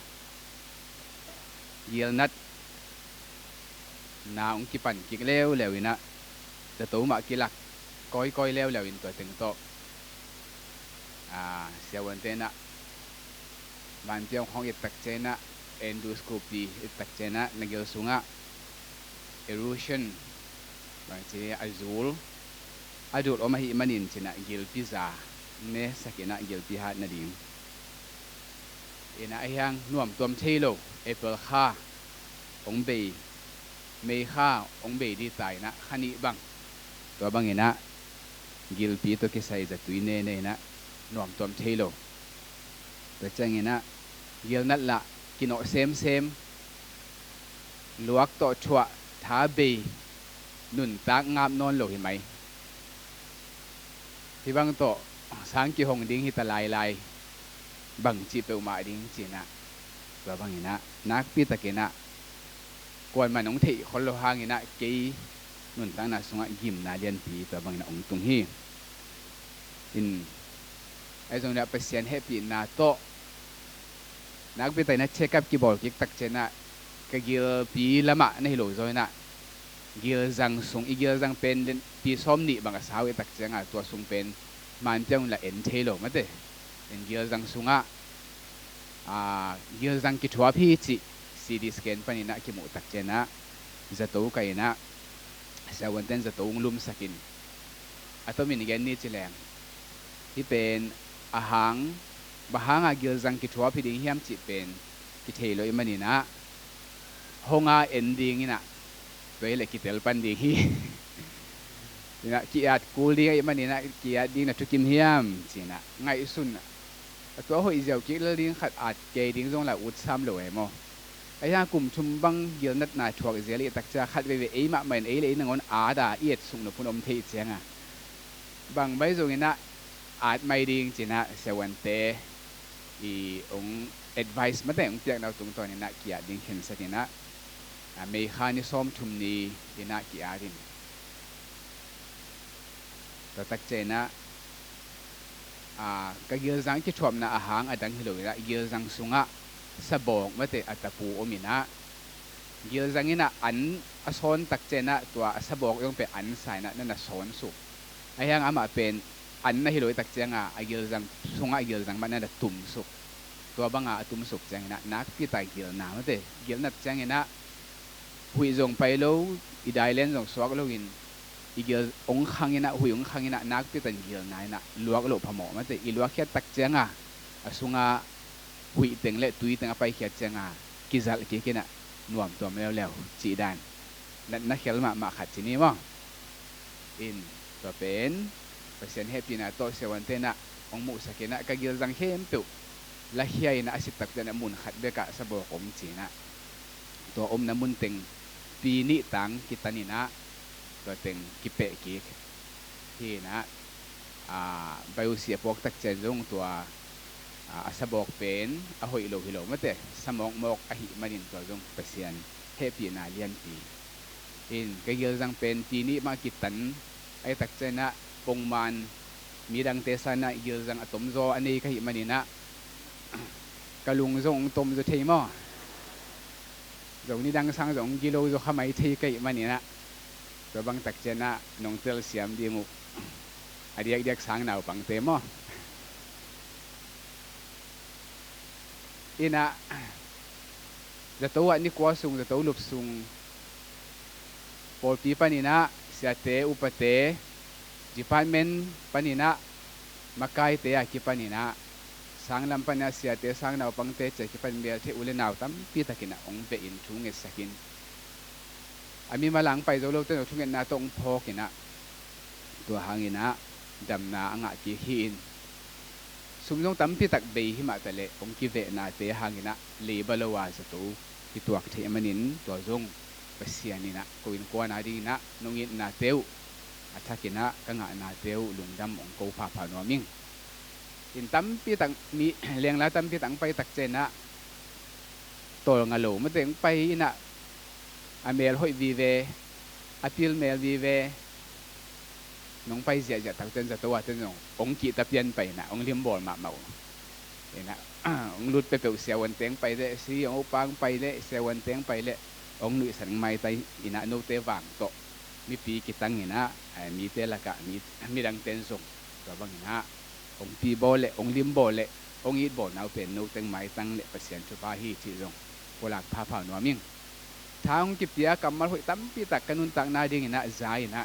ยีลนัดนาองกิปันกิกเล้วแล้วนะแต่ตัวมากิลักก้อยเล้วแล้วอินตัวถึงโต เสียวันเตนะบานเปียงของอิตักเจนะเอนดูสโคปีอิตักเจนะนักเกลสุงะ erosion บางทีazul adul omahi manin china gil pizza ne sakina gil pi hat na ding ina ayang nuam tom thelo apple kha ong bei mei kha ong bei di tai na khani bang to bang ina gil pi to ke sai za tuine ne na nuam tom thelo to chang ina gil nat la kino sem luak to chwa tha bei nun tak ngap non lo hi maiที่บางโตสังกิหงดิ้งฮิตลายบังจีเปวมาดิ้งจีนะตัวบางอินะนักปีตะเกนะกวนมันองเทคนโลหางอินะเกยนุ่นตั้งนาสงะยิมนาเลียนปีตัวบางอินะองตุงฮีอินไอตรงนี้เป็นเสียนเฮปีนาโตนักปีตะนะเช็คกับกีบอลกิกตักเจนะกะเกียปีละมะในโลจอยนะเกียร์จังสงอีเกียร์จังเป็นปีซ้อมนี่บางกะสาวตักเจงอ่ะตัวสงเป็นมันเจ้าละเอ็นเทโลมาเต้เอ็นเกียร์จังสงอ่ะเกียร์จังกิจวัตรพี่จิซีดีสแกนปนินะกิมุตักเจนะจะโตไกนะเสวันเต้นจะโตงลุมสกินอัตมินเกนนี่จิแรงที่เป็นอาหารบางหางเกียร์จังกิจวัตรพี่ดิ้งเฮียมจิเป็นกิเทโลอิมันนี่นะห้องเอ็นดิ้งนี่นะตัวเล็กกิเตลปันดีฮีนี่นะกิอาดกูลีไอ้มันนี่นะกิอาดดิ้งนะทุกิมเฮียมจีนะไงสุนนะตัวหัวอีเจ้ากิเลดิ้งขัดอาดเกยดิ้งตรงละอุดซ้ำเลยมั้งไอ้ย่างกลุ่มชุมบังเยอะนัดหนาถวกเสียเลยตักจะขัดไปไอ้มาเหมือนไอ้เลยนั่งงอนอาดาเอียดสุงนะพุ่นอมเทียเสียงอ่ะบางใบตรงนี้นะอาดไม่ดิ้งจีนะเสวันเตอีองadvice มาแต่องเปียกเราตรงตัวนี้นะกิอาดดิ้งเห็นสักทีนะเมฆานิสอมทุมนีดินากิอารินแต่ตักเจนะก็เยอะจังที่ชมนะอาหารอดังฮิโลนะเยอะจังสุงะสะบอกมาแต่อัตปูอมินะเยอะจังนี่นะอันอสอนตักเจนะตัวสะบอกยังเป็นอันสายนะนั่นน่ะสอนสุไอ้ยังอามาเป็นอันนะฮิโลตักเจงะเยอะจังสุงะเยอะจังมันนั่นน่ะตุ่มสุกตัวบางตุ่มสุกจังนะนักที่ตายเยอะนะมาแต่เยอะนัดจังนะหุยจงไปโลอีได้เล่นจงสวกโลกินอีเกียองคังยินะหุยองคังยินะนักที่ตันเกียนายนะลวกโลพมอมันแต่อีลวกแค่ตักเจงอ่ะสุงาหุยเต็งเละตุยเต็งไปแค่เจงอ่ะกิจัลกี่นะนวมตัวมาแล้วจีดันนักเขลมาขัดจีนี่มั้งอินตัวเป็นเปอร์เซ็นต์เฮปีนะโตเสวันเตนะองมุสกินะกะเกียจังเข้มตุละเฮียนะสิตักเจนะมุนขัดเบกะสะบอกอมจีนะตัวอมน้ำมุนเต็งปีนี้ตังกิตานินะตัวเต็งกิเปะกิที่นะใบอุเสียพวกตักเจนลงตัวสะบอกเป็นอหอยโลหิโลมาแต่สมองมอกอหิมานินตัวลงเปเซียนเฮปีนาเลียนปีอินก็เยอะจังเป็นปีนี้มากิตันไอตักเจนะปงมันมีดังเตสานะเยอะจังอตมโซอันนี้ก็หิมานินะกะลุงทรงตมจะเทมอตรงนี้ดังสังตรงกิโลจะขมายที่ไกลมันนี่นะตัวบางตักเจนะน้องเตลเสียมดีมุอดีตเด็กสังหนาวปังเตมออินะจะตัวนี่กว่าสูงจะตัวลุบสูงปอลปีปานินะเสียเตอุปเตจิปานเมนปานินะมาไกเตะกิปานินะสังลำปัญญาเสียเตสังนาวปังเตจะกิปันเบียเทอุเลนาวตั้มปีตะกินะองเบอินทุ่งเอสกินอามีมาหลังไปโจโลเตนทุ่งเงินนาตองพอกินะตัวหางินะดำนาอ่างกิหินสุมลงตั้มปีตักเบยหิมาตะเลองกิเวนาเตหางินะเลบลวาสตูที่ตัวเทมันินตัวจงเปเสียนินะกุนกวนาดีนะนงอินนาเตวอัฐกินะกังนาเตวลุงดำองกูพาพานวมิงอินตั้มปีตังมีเลี้ยงแล้วตั้มปีตังไปตักเจนะตัวงาโลมาเต็งไปนะอเมลหอยวีเวอพิลเมลวีเวน้องไปเสียจากตักเจนจะตัวเจนน้ององกีตะเพียนไปนะองเลี้ยมบอลมาเมาเห็นนะองลุดไปเปลวเสียวันเต็งไปเลยซีองปังไปเลยเสียวันเต็งไปเลยองนุ่ยสังไม่ไตอินะโนเตวังโตมีปีกิตังเห็นนะมีเตละกะมีดังเต็นส่งตัวบางเห็นนะ องปีโบเลองลิมโบเลองอีดโบนาเป็นนูเต็งไม้ตั้งเลประเสียนชุบาฮีที่รงโบลักพาผ่านวามิงทางกิบเตียกำมาหอยตั้มปีตักกันนุนตักนาดิ่งนะใจนะ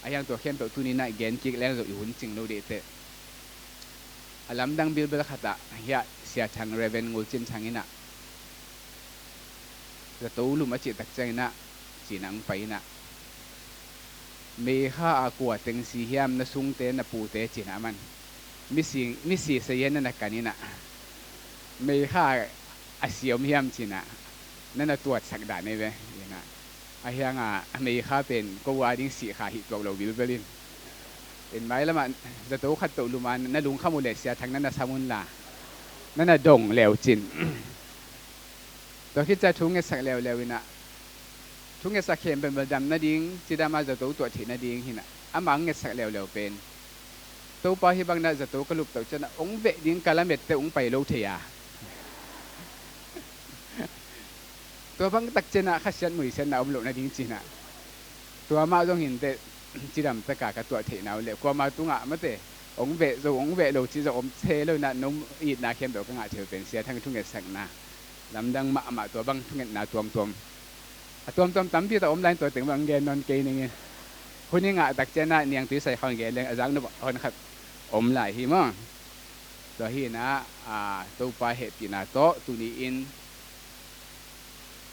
อายังตัวเข้มตัวตุนีนะเกณฑ์กิกแล้วอยู่หุ่นจริงเราเด็ดอลัมดังบิลเบลขัดเฮียเสียชังเรเวนงูจินชังอินะจะตู้ลุมาจิตตักใจนะจีนังไปนะเมฆาอากวเต็งสีเฮียมนะซุงเตนะปูเตจีนะมันมิสีเสียนนั่นกันนี่นะเมฆาอาเสียมเฮียมจีนะนั่นน่ะตัวสักดานี่เว้ยยังไงไอ้เฮียงอ่ะเมฆาเป็นก็ว่าดิ้งสีขาหิตัวเราวิลเบลินเห็นไหมแล้วมันจะตู้ขัดตัวลุมันนั่นลุงข้ามูเลเซียทั้งนั้นน่ะสมุนลานั่นน่ะดงเหลวจินตัวคิดจะทุ่งเงสักเหลวนะทุ่งเงสักเข็มเป็นประจำนั่นดิ้งจิดามาจะตู้ตัวที่นั่นดิ้งหินะอามังเงสักเหลวเป็นตู้ปะที่บางน่ะจะตู้กระลุกตัวจะน่ะองเวดิ้งกะละเม็ดแต่องไปโลเทียตัวบางตักเจนะขัดเชนมือเชนน่ะอมหลงนั่นดิ้งจีน่ะตัวมาต้องเห็นแต่จีดำตะกากระตัวเทน่าเลยกว่ามาตุ้งอ่ะมาเตะองเวะองเวะโลจีจะอมเทเลยนะนุ่มอีดนาเข้มเดี๋ยวก็งาเฉยเป็นเสียทั้งทุ่งเงสักนะลำดังมาตัวบางทุ่งเงนาตัวตั้มพี่ตัวอมไลน์ตัวถึงบางเกนนอนเกนนี่คนนี้งาตักเจนะเนียงตีใส่ข้างเกนเลยอาจารย์นึกว่าคนขัดอมไหลหิมะตัวฮีนะตัวปลาเห็ดปีนาโตตุนีอิน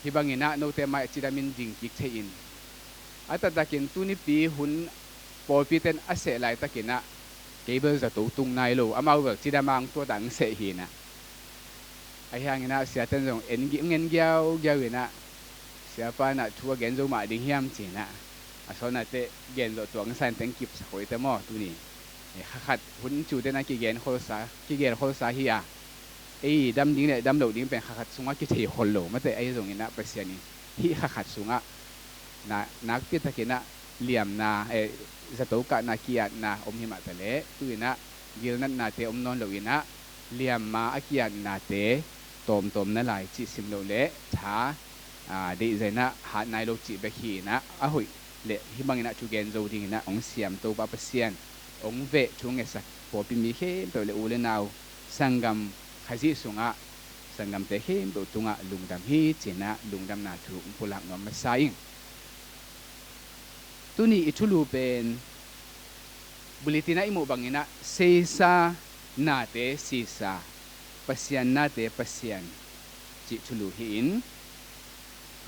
ฮิบังอินะโนเตมาจิดามินจิงกิกเทอินอาตตะกินตุนีปีหุนปอปีเตนอาเสไลตะกินะเกเบิลจะตุงนายโลอามาเวิร์กจิดามังตัวดังเสหินะไอ้ห่างนะเสียเต้นส่งเอ็นเงินเกี่ยวนะเสียป้านะทัวเกนโจมาดิ้งเฮียมจีนะอาสนะเตเกนตัวงันสันเต็งกิบสกอยเตมอตุนีขัดหุ่นจูเตนะกิเกนโคสาฮิอาไอ้ดำดิ้งเนี่ยดำโหลดิ้งเป็นขัดสุงะกิเทคนโหลมาแต่ไอ้ส่งนี่นะเปอร์เซ็นต์นี้ที่ขัดสุงะนักพิทักษ์นะเหลี่ยมนาจะตุกะนาคียนาอมหิมะทะเลตุยนะยิลนันนาเตอมนอนโลวินะเหลี่ยมมาอาคียนาเตตมนั่นหลายจิสิมโลเละช้าดีใจนะหาในโลจิเบคีนะหุยเละฮิบังนะจูเกนโจดิ้งนะองเสียมตัวปาเปเซียนองเวช่วงเงสักพอพิมีเข้มตัวเลอูเลนาวสังกัมขจิสุงะสังกัมเตเข้มตัวตุงะลุงดำฮีเจนะลุงดำนาถูกพลังนวมมาใส่ตัวนี้อิทุลูเป็นบุลิตินะอิมุบังอินะเซซานาเตซีซาปัสยันนาเตปัสยันจิทุลูหิน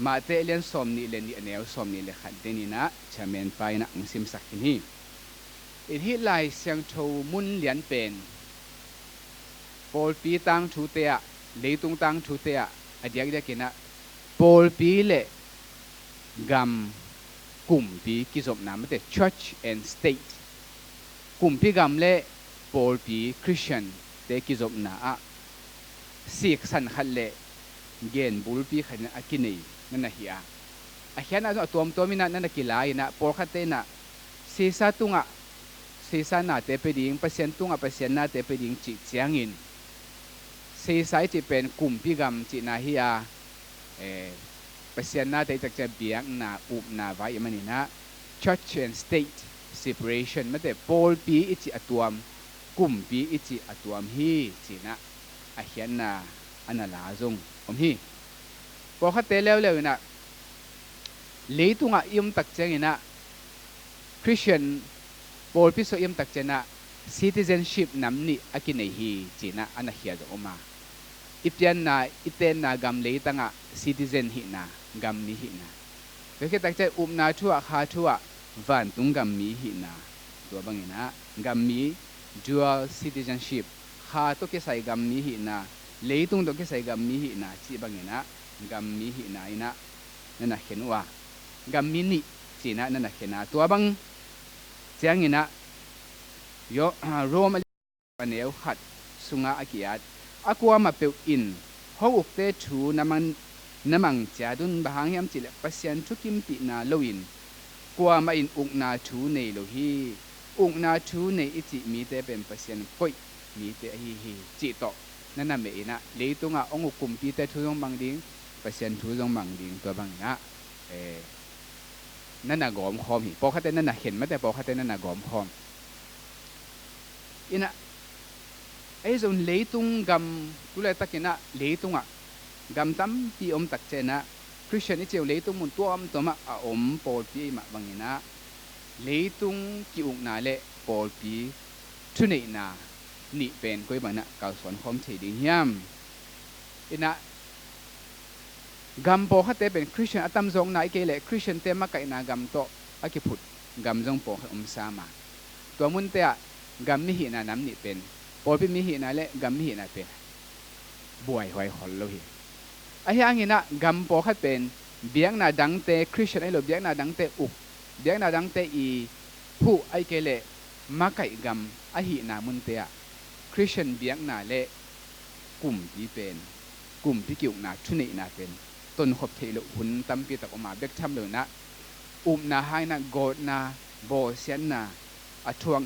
มาเตเลียนสมนิเลนนี่เนวสมนิเลขัดเดนินะชาเมนไปนะองซิมสักนี้อินฮิไลเซียงโชมุนเลียนเป็นปอลปีตังทูเตะเลตุงตังทูเตะอดียกเดียกินะปอลปีเลกัมกลุ่มปีกิจสมนามเต Church and State กลุ่มปีกัมเลปอลปีคริสเตียนเตกิจสมนาสิกสันขัดเลเกนบุลปีขันอากินีนั่นนะเฮียอาเฮียนะตัวมินะนั่นนะกิลายนะปอลขัดเตนะเสียสตุงะเสียสนาเตเปดิงเปอร์เซ็นต์ตุงะเปอร์เซ็นต์นาเตเปดิงจิตเจียงอินเสียสายจะเป็นกลุ่มปีกัมจินาเฮียเปอร์เซ็นต์นาเตจะจะเบียงนาอุบนาไว้มันนี่นะ Church and State separation มันแต่ปอลปีอิจิอตัวมกลุ่มปีอิจิอตัวมฮีจีนะอาเฮียนาอันนั้นลาจงฮีพอเขาเตะแล้วนะเลยตุงะยมตักเจงนะคริสเตียนปอลปีโซยมตักเจนะ citizenship นำนี่อากินฮีจีนะอันนั้นเฮียจงมาอิปยันนาอิเตนนากำเลยตั้งะ citizen หินากำมีหินาเพื่อตักใจนาชัวขาชัววันตุงกำมีหินาตัวบางหินะกำมี dual citizenship ขาตุกใส่กำมีหินาเลยตุงตุกใส่กำมีหินาจีบางหินะกำมีหินาอินะนั่นน่ะเห็นว่ากำมีนี่จีนะนั่นน่ะเห็นนะตัวบางเจียงหินะโยโรมาปนเนวขัดสุงะอากิยัดอากวามาเปิวอินห้องอุกเตชูน้ำมังเจ้าดุนบางยามจิเลปัสยันทุกิมตินาโลอินกวามาอินอุกนาชูในโลฮีอุกนาชูในอิจิมีเตเป็นปัสยันก้อยมีเตฮีจิโตนั่นน่ะเมอินะเลยตุงะองอุกุมปีเตทุจงบังดิ้งปัสยันทุจงบังดิ้งตัวบังนะนั่นน่ะกอมคอมหิปอคัตเตนั่นน่ะเห็นไหมแต่ปอคัตเตนั่นน่ะกอมคอม ina ai zon leitung gam tule takina leitunga gam tam pi om tak chena Christian icheu leitung mun tuam toma a om pol pi ma bangina leitung ki uk na le pol pi thunei na ni pen koi bana kal son khom thei ding hiam ina gam po khate ben Christian atam zong na ke le Christian te ma kai na gam to aki phut gam zong po sama to mun te a gam mi hi na nam ni pen pol pi mi hi na le gam mi hi na pe buai hoi hol lo hi a hiang ina gam po khat pen biang na dang te Christian ai lo biang na dang te uk biang na dang te i phu ai ke le ma kai gam a hi na mun te a Christian biang na le kum pi pen kum pi kiu na thuni na penต้นขบเทลุหุ่นตั้มปีตะออกมาเบกทำเลยนะนาให้นะโกดนะโบเซียนนะอทวง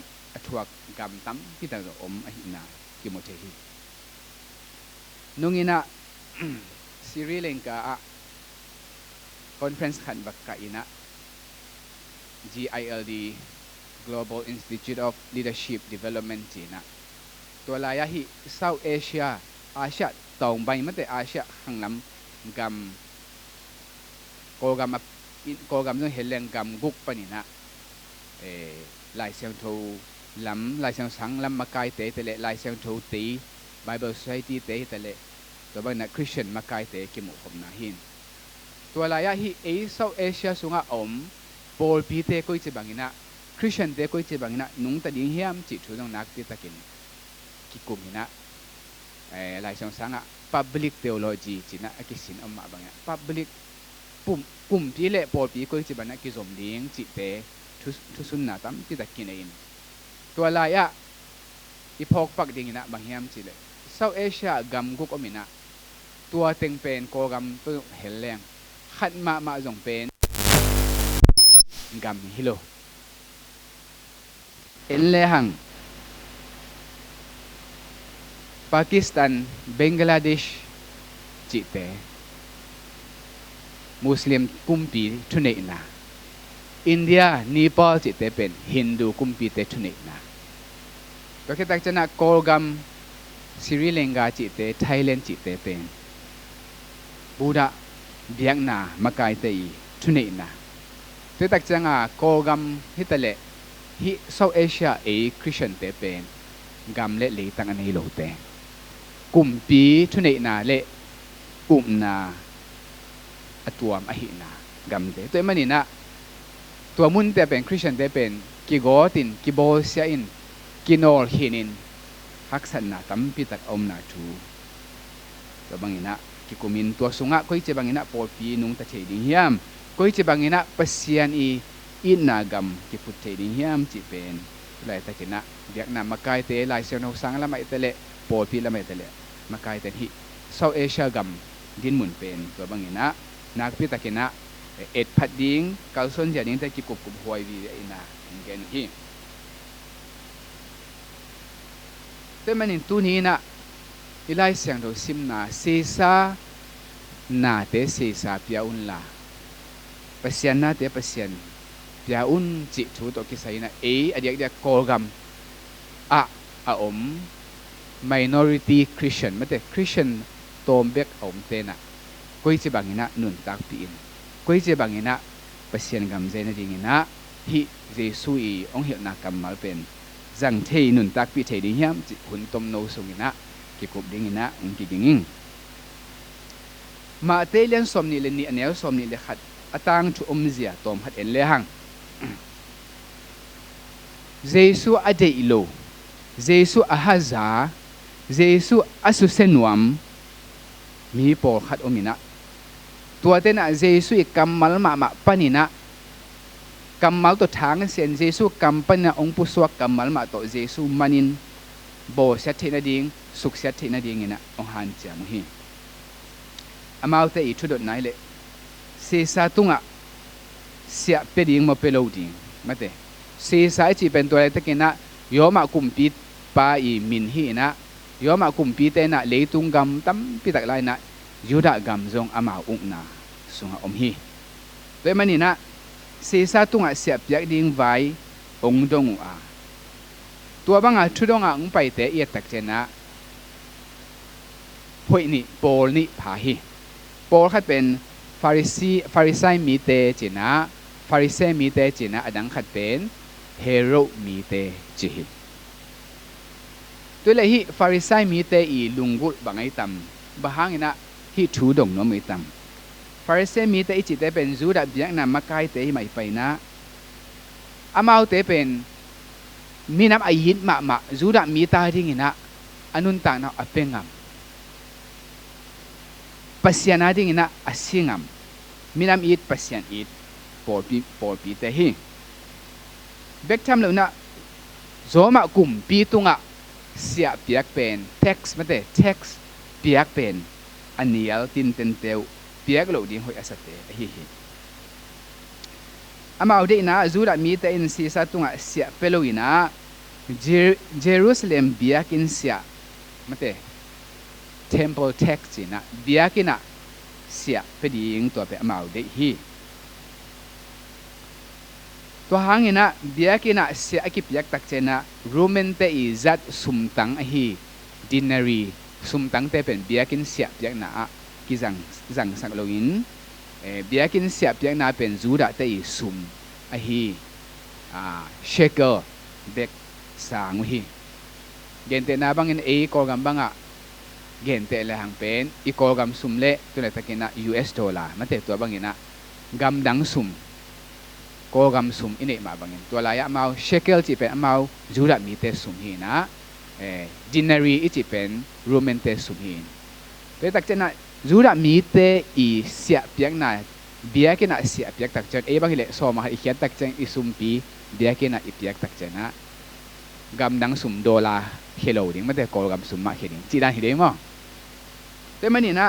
กำตั้มปีตะอมอหินากิโมเทฮีนุ่งอินะซิริเลงกาคอนเฟรนซ์ขันบักกะอินะ GILD Global Institute of Leadership Development จีนะตัวลายฮิเซาท์เอเชียอาเซียตองใบมันแต่อาเซียข้างลำกำโกกำต้องเห็นแรงกำกุกปนินะลายเสียงทูลำลายเสียงสังลำมาไกเตะเละลายเสียงทูตี Bible Society เตะเละตัวบ้านนักคริสเตียนมาไกเตะกิมุขมนาหินตัวลายฮิเซาท์เอเชียสุงะอมโปลปีเตะกุยจีบังอินะคริสเตียนเตะกุยจีบังอินะนุ่งตะดิ้งเฮียมจิตชูต้องนักตีตะกินกิกุมินะลายเสียงสังะPublic Theology จีน่ะกิสินอมมาบางอย่าง Public ปุ่มพี่เละปอปีก็จะบันนักกิจสมเลี้ยงจิตเตทุสุนนะตั้มที่ตะกินเองตัวลายอีพอกปักดิ่งนะบางอย่างจีเลยเซาท์เอเชียกำกุกอมินะตัวเต็งเป็นโกกำตัวเห็นแรงขัดมาส่งเป็นกำฮิโลเอ็นเลหังปากีสถานเบงกลาเดชจิตเตมุสลิมกุมปีทุเนนะอินเดียนีปาลจิตเตเป็นฮินดูกุมปีเตทุเนนะก็แค่ตักจะนักโกลกัมซิริเลงกาจิตเตไทยแลนด์จิตเตเป็นบูดาเบียงนามาไกเตอีทุเนนะตัวตักจะงาโกลกัมฮิตเลฮิเซาท์เอเชียคริสเตียนเตเป็นกัมเละเลยตั้งอันนี้โลเตกลุ่มปีทุเนนาเละกลุ่มนาตัวมอหินากำเตตัวมันนี่นะตัวมุนแต่เป็นคริสเตียนแต่เป็นกิโกตินกิโบเซียอินกินอลฮินินฮักษณะตั้มพิตักอมนาทูตัวบางนี่นะกิกุมินตัวสุงะก็จะบางนี่นะปอปีนุงตะเฉยดิ่งยามก็จะบางนี่นะเปเซียนอินนากำกิพุทเฉยดิ่งยามจิเป็นหลายตะเจนะเดียกนามาไกเตหลายเซียนหังสังละไม่เตเละปอปีละไม่เตเละมาไกเตฮิเซาท์เอเชียกำดินหมุนเป็นตัวบางนี่นะนักพิตากินะเอ็ดพัดดิ้งกาลซอนจะดิ้งแต่กิบกุบหวยวีไอนะเงินที่แต่มันในตัวนี้นะอีไลเสียงเราซิมนาเซซานาเตเซซาพิอาอุนลาเปเซียนนาเตเปเซียนพิอาอุนจิตชูตัวกิสัยนะอดีตโกลกัมอม minority Christian ไม่แต่ Christian โตมเบกอมเตนะก็จะบางอย่างนุนตักปีนก็จะบางอย่างเปเซียนกำเจนจริงนะที่เยซูองเหี่ยวนักกำมาเป็นจังเทนุนตักปีเทดิยามจิหุ่นต้มโนสุงินะกิกบดิ่งนะกิกิ่งมาเตเลียนสมนิเลนีอันเนลสมนิเลขัดอตังชุอมเสียตอมหัดเอ็นเลหังเยซูอเดอิโลเยซูอาฮาซาเยซูอาสุเซนวมมีปอขัดอมินะตัวเต้นเยซูกำมัลมาปนินะกำมัลตัวทางเสียนเยซูกำปนินะองค์ผู้สวกกำมัลมาตัวเยซูมันินโบเสถินาดิงสุขเสถินาดิงนะองหันเจมุฮีอามาเตอีทุดดไหนเลยเสซาตุงะเสียเปดิงมาเปโลดิงมาเตเสซาจีเป็นตัวอะไรตะกินะยอมากุมปีปาอีมินฮีนะยอมากุมปีเตนะเลยตุงกำตั้มปีตักไลนะยูดากำจงอามาอุกนาสุงอมฮีโดยมันนี่นะเสซาตุงะเสียบยักดิงไว้องดงอา ตัวบางทุดงไปเตะเอียดตักเจนะพวกนี้โปลนี่ผาฮีโปลขัดเป็นฟาริไซมีเตเจนะฟาริเซมีเตเจนะอดังขัดเป็นเฮโรมีเตจิฮิตัวเลยฮีฟาริไซมีเตอีลุงกุบางไอตัมบางอินะฮีทูดงโนมิตัมฟาริเซมีเตอิจิเตเป็นจูดาเบียงนามากายเตไม่ไปนะอามาเตเป็นมีน้ำอายินมาจูดามีตาดิ่งนะอนุนต่างนะอเปงามปัสยานาดิ่งนะอาศิงามมีน้ำอีดปัสยานอีดปอปีเตหิเบกทำแล้วนะโซมากุมปีตุงะเสียเปียกเป็นเท็กซ์มาเตเท็กซ์เปียกเป็นอันนี้ตินเตนเตวเปียกเหล่าดิ่งหอยอาศัยฮิอามาเอาดีนะจูดามีเตอินซีสัตุงะเสียเปโลอินะเยรูซาเล็มเบียกินเสียมาเต temple text นะเบียกินะเสียเปดิ่งตัวเป็นอามาเอาดีฮีตัวหางอินะเบียกินะเสียกิเปียกตักเจนะรูเมนเตอิจัดสุมตังฮีดินารีสุมตังเตเป็นเบียกินเสียเปียกนะกิจังสังโลอินเบียกินเสียเปียกนาเป็นจูดาเตอิซุมอฮีเชเกอร์เบกสางฮีเกนเตนาบังอินกอกัมบังอะเกนเตเลหังเป็นอีกอกัมซุมเลตัวเลตะกินะ US ดอลลาร์มาเตตัวบังอินะกัมดังซุมกอกัมซุมอินเอมาบังอินตัวลายะมาเชเกลจิเป็นมาจูดามีเตซุมฮีนะดินารีอิจิเป็นโรเมนเตซุมฮีเปตักเจนะจูดามีเตอีเสียเปียกนาเบียกินะเสียเปียกตักเจนบางทีเลสอมาอีเขียนตักเจนอีซุมปีเบียกินะอีเปียกตักเจนะกำดังซุมดอลลาร์เฮโลดิ้งไม่ได้กอลกำซุมมาเฮดิ้งจีดานเฮดิ้งมั้งแต่มันนี่นะ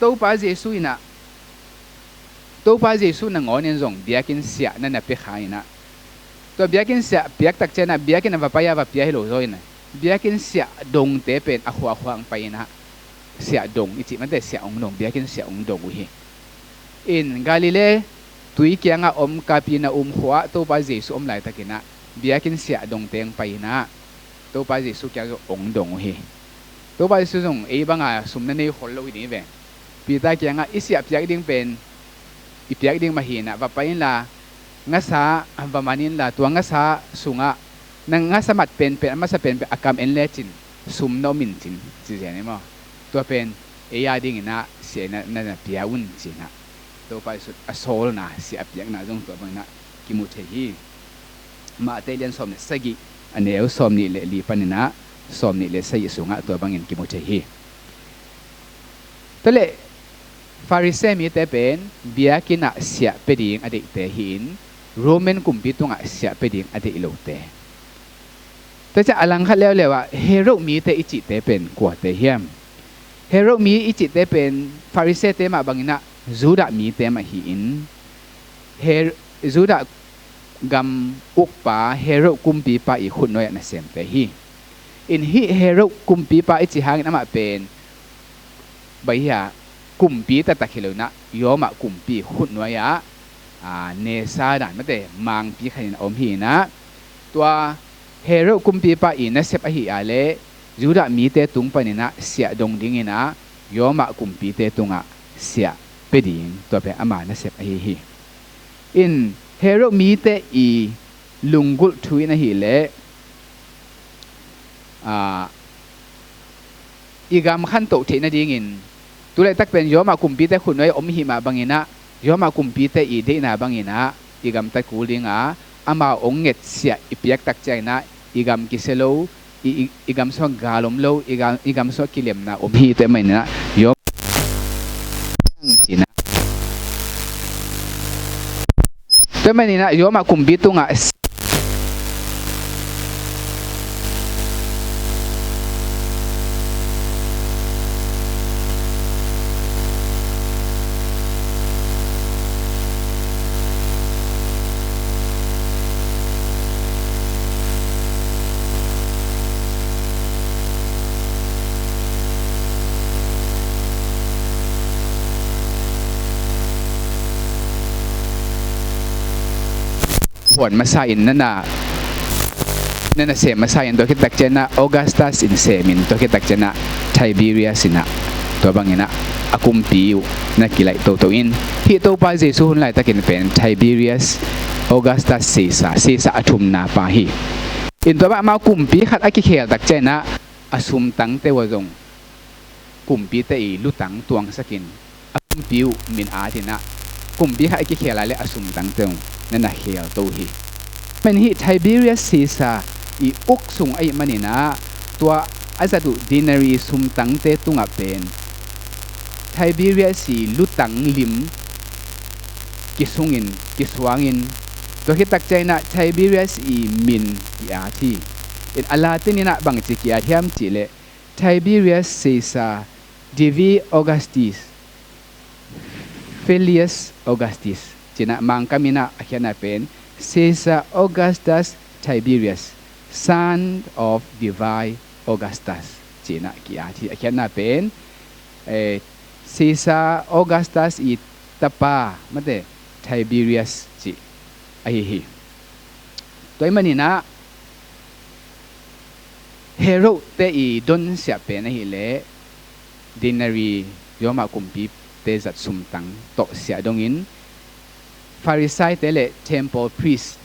ตัวป้าเยซูนะตัวป้าเยซูนั่งอ่อนยังส่งเบียกินเสียนั่นน่ะเปียกหายนะตัวเบียกินเสียเปียกตักเจนะเบียกินะว่าไปยาว่าเปียเฮโลโซยนะเบียกินเสียดงเตเป็นอควาควางไปนะเสียดงอิจิมันแต่เสียองดงเบียกินเสียองดงวิอินกาลิเลตุยเกียงอมกาปีนาหัวตัวปาเจสุไหลตะกินะเบียกินเสียดงเตียงไปนะตัวปาเจสุเกียงองดงวิตัวปาเจสุส่งบังอาสมนันนี่คนเราอีนี่เว้ปีตาเกียงอิเสียเปียกดิ้งเป็นอีเปียกดิ้งมาหินะว่าไปละงัสาประมาณนี้ละตัวงัสาสุงะนังงัสมัดเป็นมาสเป็นอากามเอ็นเลจินซุมโนมินจินจีเจนี่มั้งตัวเป็นยาดิ้งนะเสียนั่นเปียวุ่นจีนะตัวไปสุดอโซลนะเสียเปียกนะจงตัวบางนะกิมุเทฮีมาเตเลียนสมเนี่ยสกิอันเดียวสมนี่เลลีปันนะสมนี่เลสยิสุงะตัวบางเงินกิมุเทฮีตัวเลฟาริเซมีเตเป็นเบียกินะเสียเปดิ่งอดีตเตหินโรเมนกุมพิตุงะเสียเปดิ่งอดีตโลเตแต่จะอลังคัดแล้วเลยว่าเฮโรมีเตอิจิเตเป็นกว่าเตเฮียมเฮโรมีอิจิเตเป็นฟาริเซเตมาบางนะจูดามีเตมาหินเฮจูดากำอุกปาเฮโรกุมปีปาอีขุนน้อยนะเซมเตฮีอินฮิเฮโรกุมปีปาอิจิหางนะมาเป็นใบยากุมปีตะตะเขลนะยอมะกุมปีขุนน้อยเนซาดานมาเตมังปีขันอมหีนะตัวเฮโรกุมปีปาอีนะเซปะฮีอาเลจูดามีเตตุงปานินะเสียดงดิ่งนะยอมะกุมปีเตตุงะเสียเปดิ่งตัวเป็นอามานะเซปะฮีอินเฮโรมีเตอีลุงกุลทุยนะฮีเลอีกามขันโตเทนะดิ่งตัวเลตักเป็นยอมะกุมปีเตขุนน้อยอมหีมาบังอินะยอมะกุมปีเตอีเดนะบังอินะอีกามตะกูลิงอามาองเงตเสียอีเปียกตักใจนะอีกามกิเซโลอีกามสวงกาลมโลอีกามสวงกิเลมนะอมฮีเตไม่นะยอมจีนะเตไม่นี่นะยอมะกุมปีตุงะ phòn mà sa in na nên là xem mà sa in tôi cái đặc chân na Augustus in xem in tôi cái đặc chân na Tiberius in na tôi bằng in na akum piu na kilai to in hi to pa Jesu hun lai takin pen Tiberius Augustus Caesar athum na pa hi in to ba ma kum pi khat aki khel tak che na asum tang te wa jong kum pi te i lu tang tuang sakin akum piu min a ti na kum pi khat aki khel la le asum tang te na na khel to hi men hi Tiberius Caesar i uk sung ai manina tua azadu dinari sum tang te tunga pen Tiberius si lutang lim kisungin kiswangin to hitak china Tiberius i min ya thi in alatin ina bang chi ki athiam chile Tiberius Caesar Divi Augustus Filius Augustus china mang kamina akhana pen Caesar Augustus Tiberius son of Divi Augustus china ki athi akhana pen Caesar Augustus i tapa mate Tiberius chi ai hi toy manina hero te i don sia pen hi le dinari yoma kumpi te zat sumtang to sia dongin Pharisee te le temple priest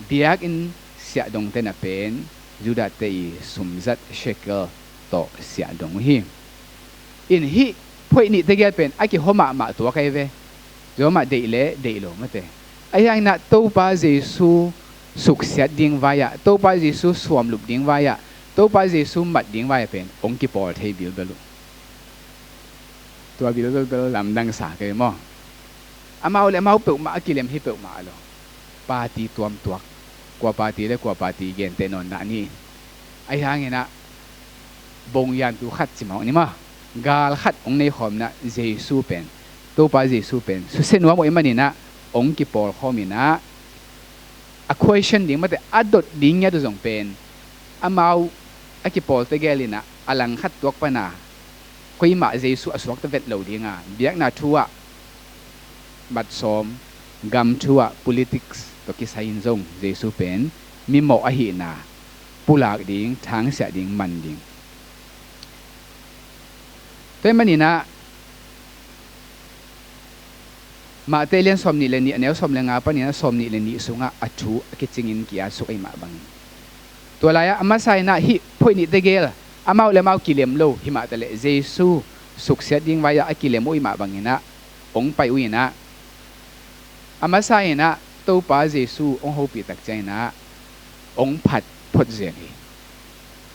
biak in sia dong te na pen juda te i sumzat shekel to sia dong hi in hi phoi ni te gel pen aki homa ma to kai ve joma de le de lo mate ayang na to pa Jesu suk sia ding vaya to pa Jesu suam lup ding vaya to pa Jesu mat ding vaya pen ong ki por thei bil belu to bil belu lam dang sa ke mo amau le mau pe ma akilem hi pe ma lo pa ti tuam tuak kwa pa ti le kwa pa ti gen te non na ni ayang ina bong yan tu khat chi mau ni ma gal khat ong nei khom na Jesu pen to pa Jesu pen su se no mo imani na ong ki por khomina a question ding mate adot ding ya do jong pen amau aki por te gelina alang khat tuak pa na koi ma Jesu aswak ta vet lo dinga biak na thuwa bat som gam thuwa politics to ki sain jong Jesu pen mi mo a hi na pulak ding thang sia ding man ding toy manina ma telian somni le ni anel som le nga pa ni na somni le ni sunga athu akichingin kia su ai ma bang to laya ama sai na hi phoi ni tegel amau le mau kilem lo hi ma tele Jesu suksia ding waya akilem oi ma bangina ong pai uina ama sai na to pa Jesu ong ho pi tak chai na ong phat phot zen hi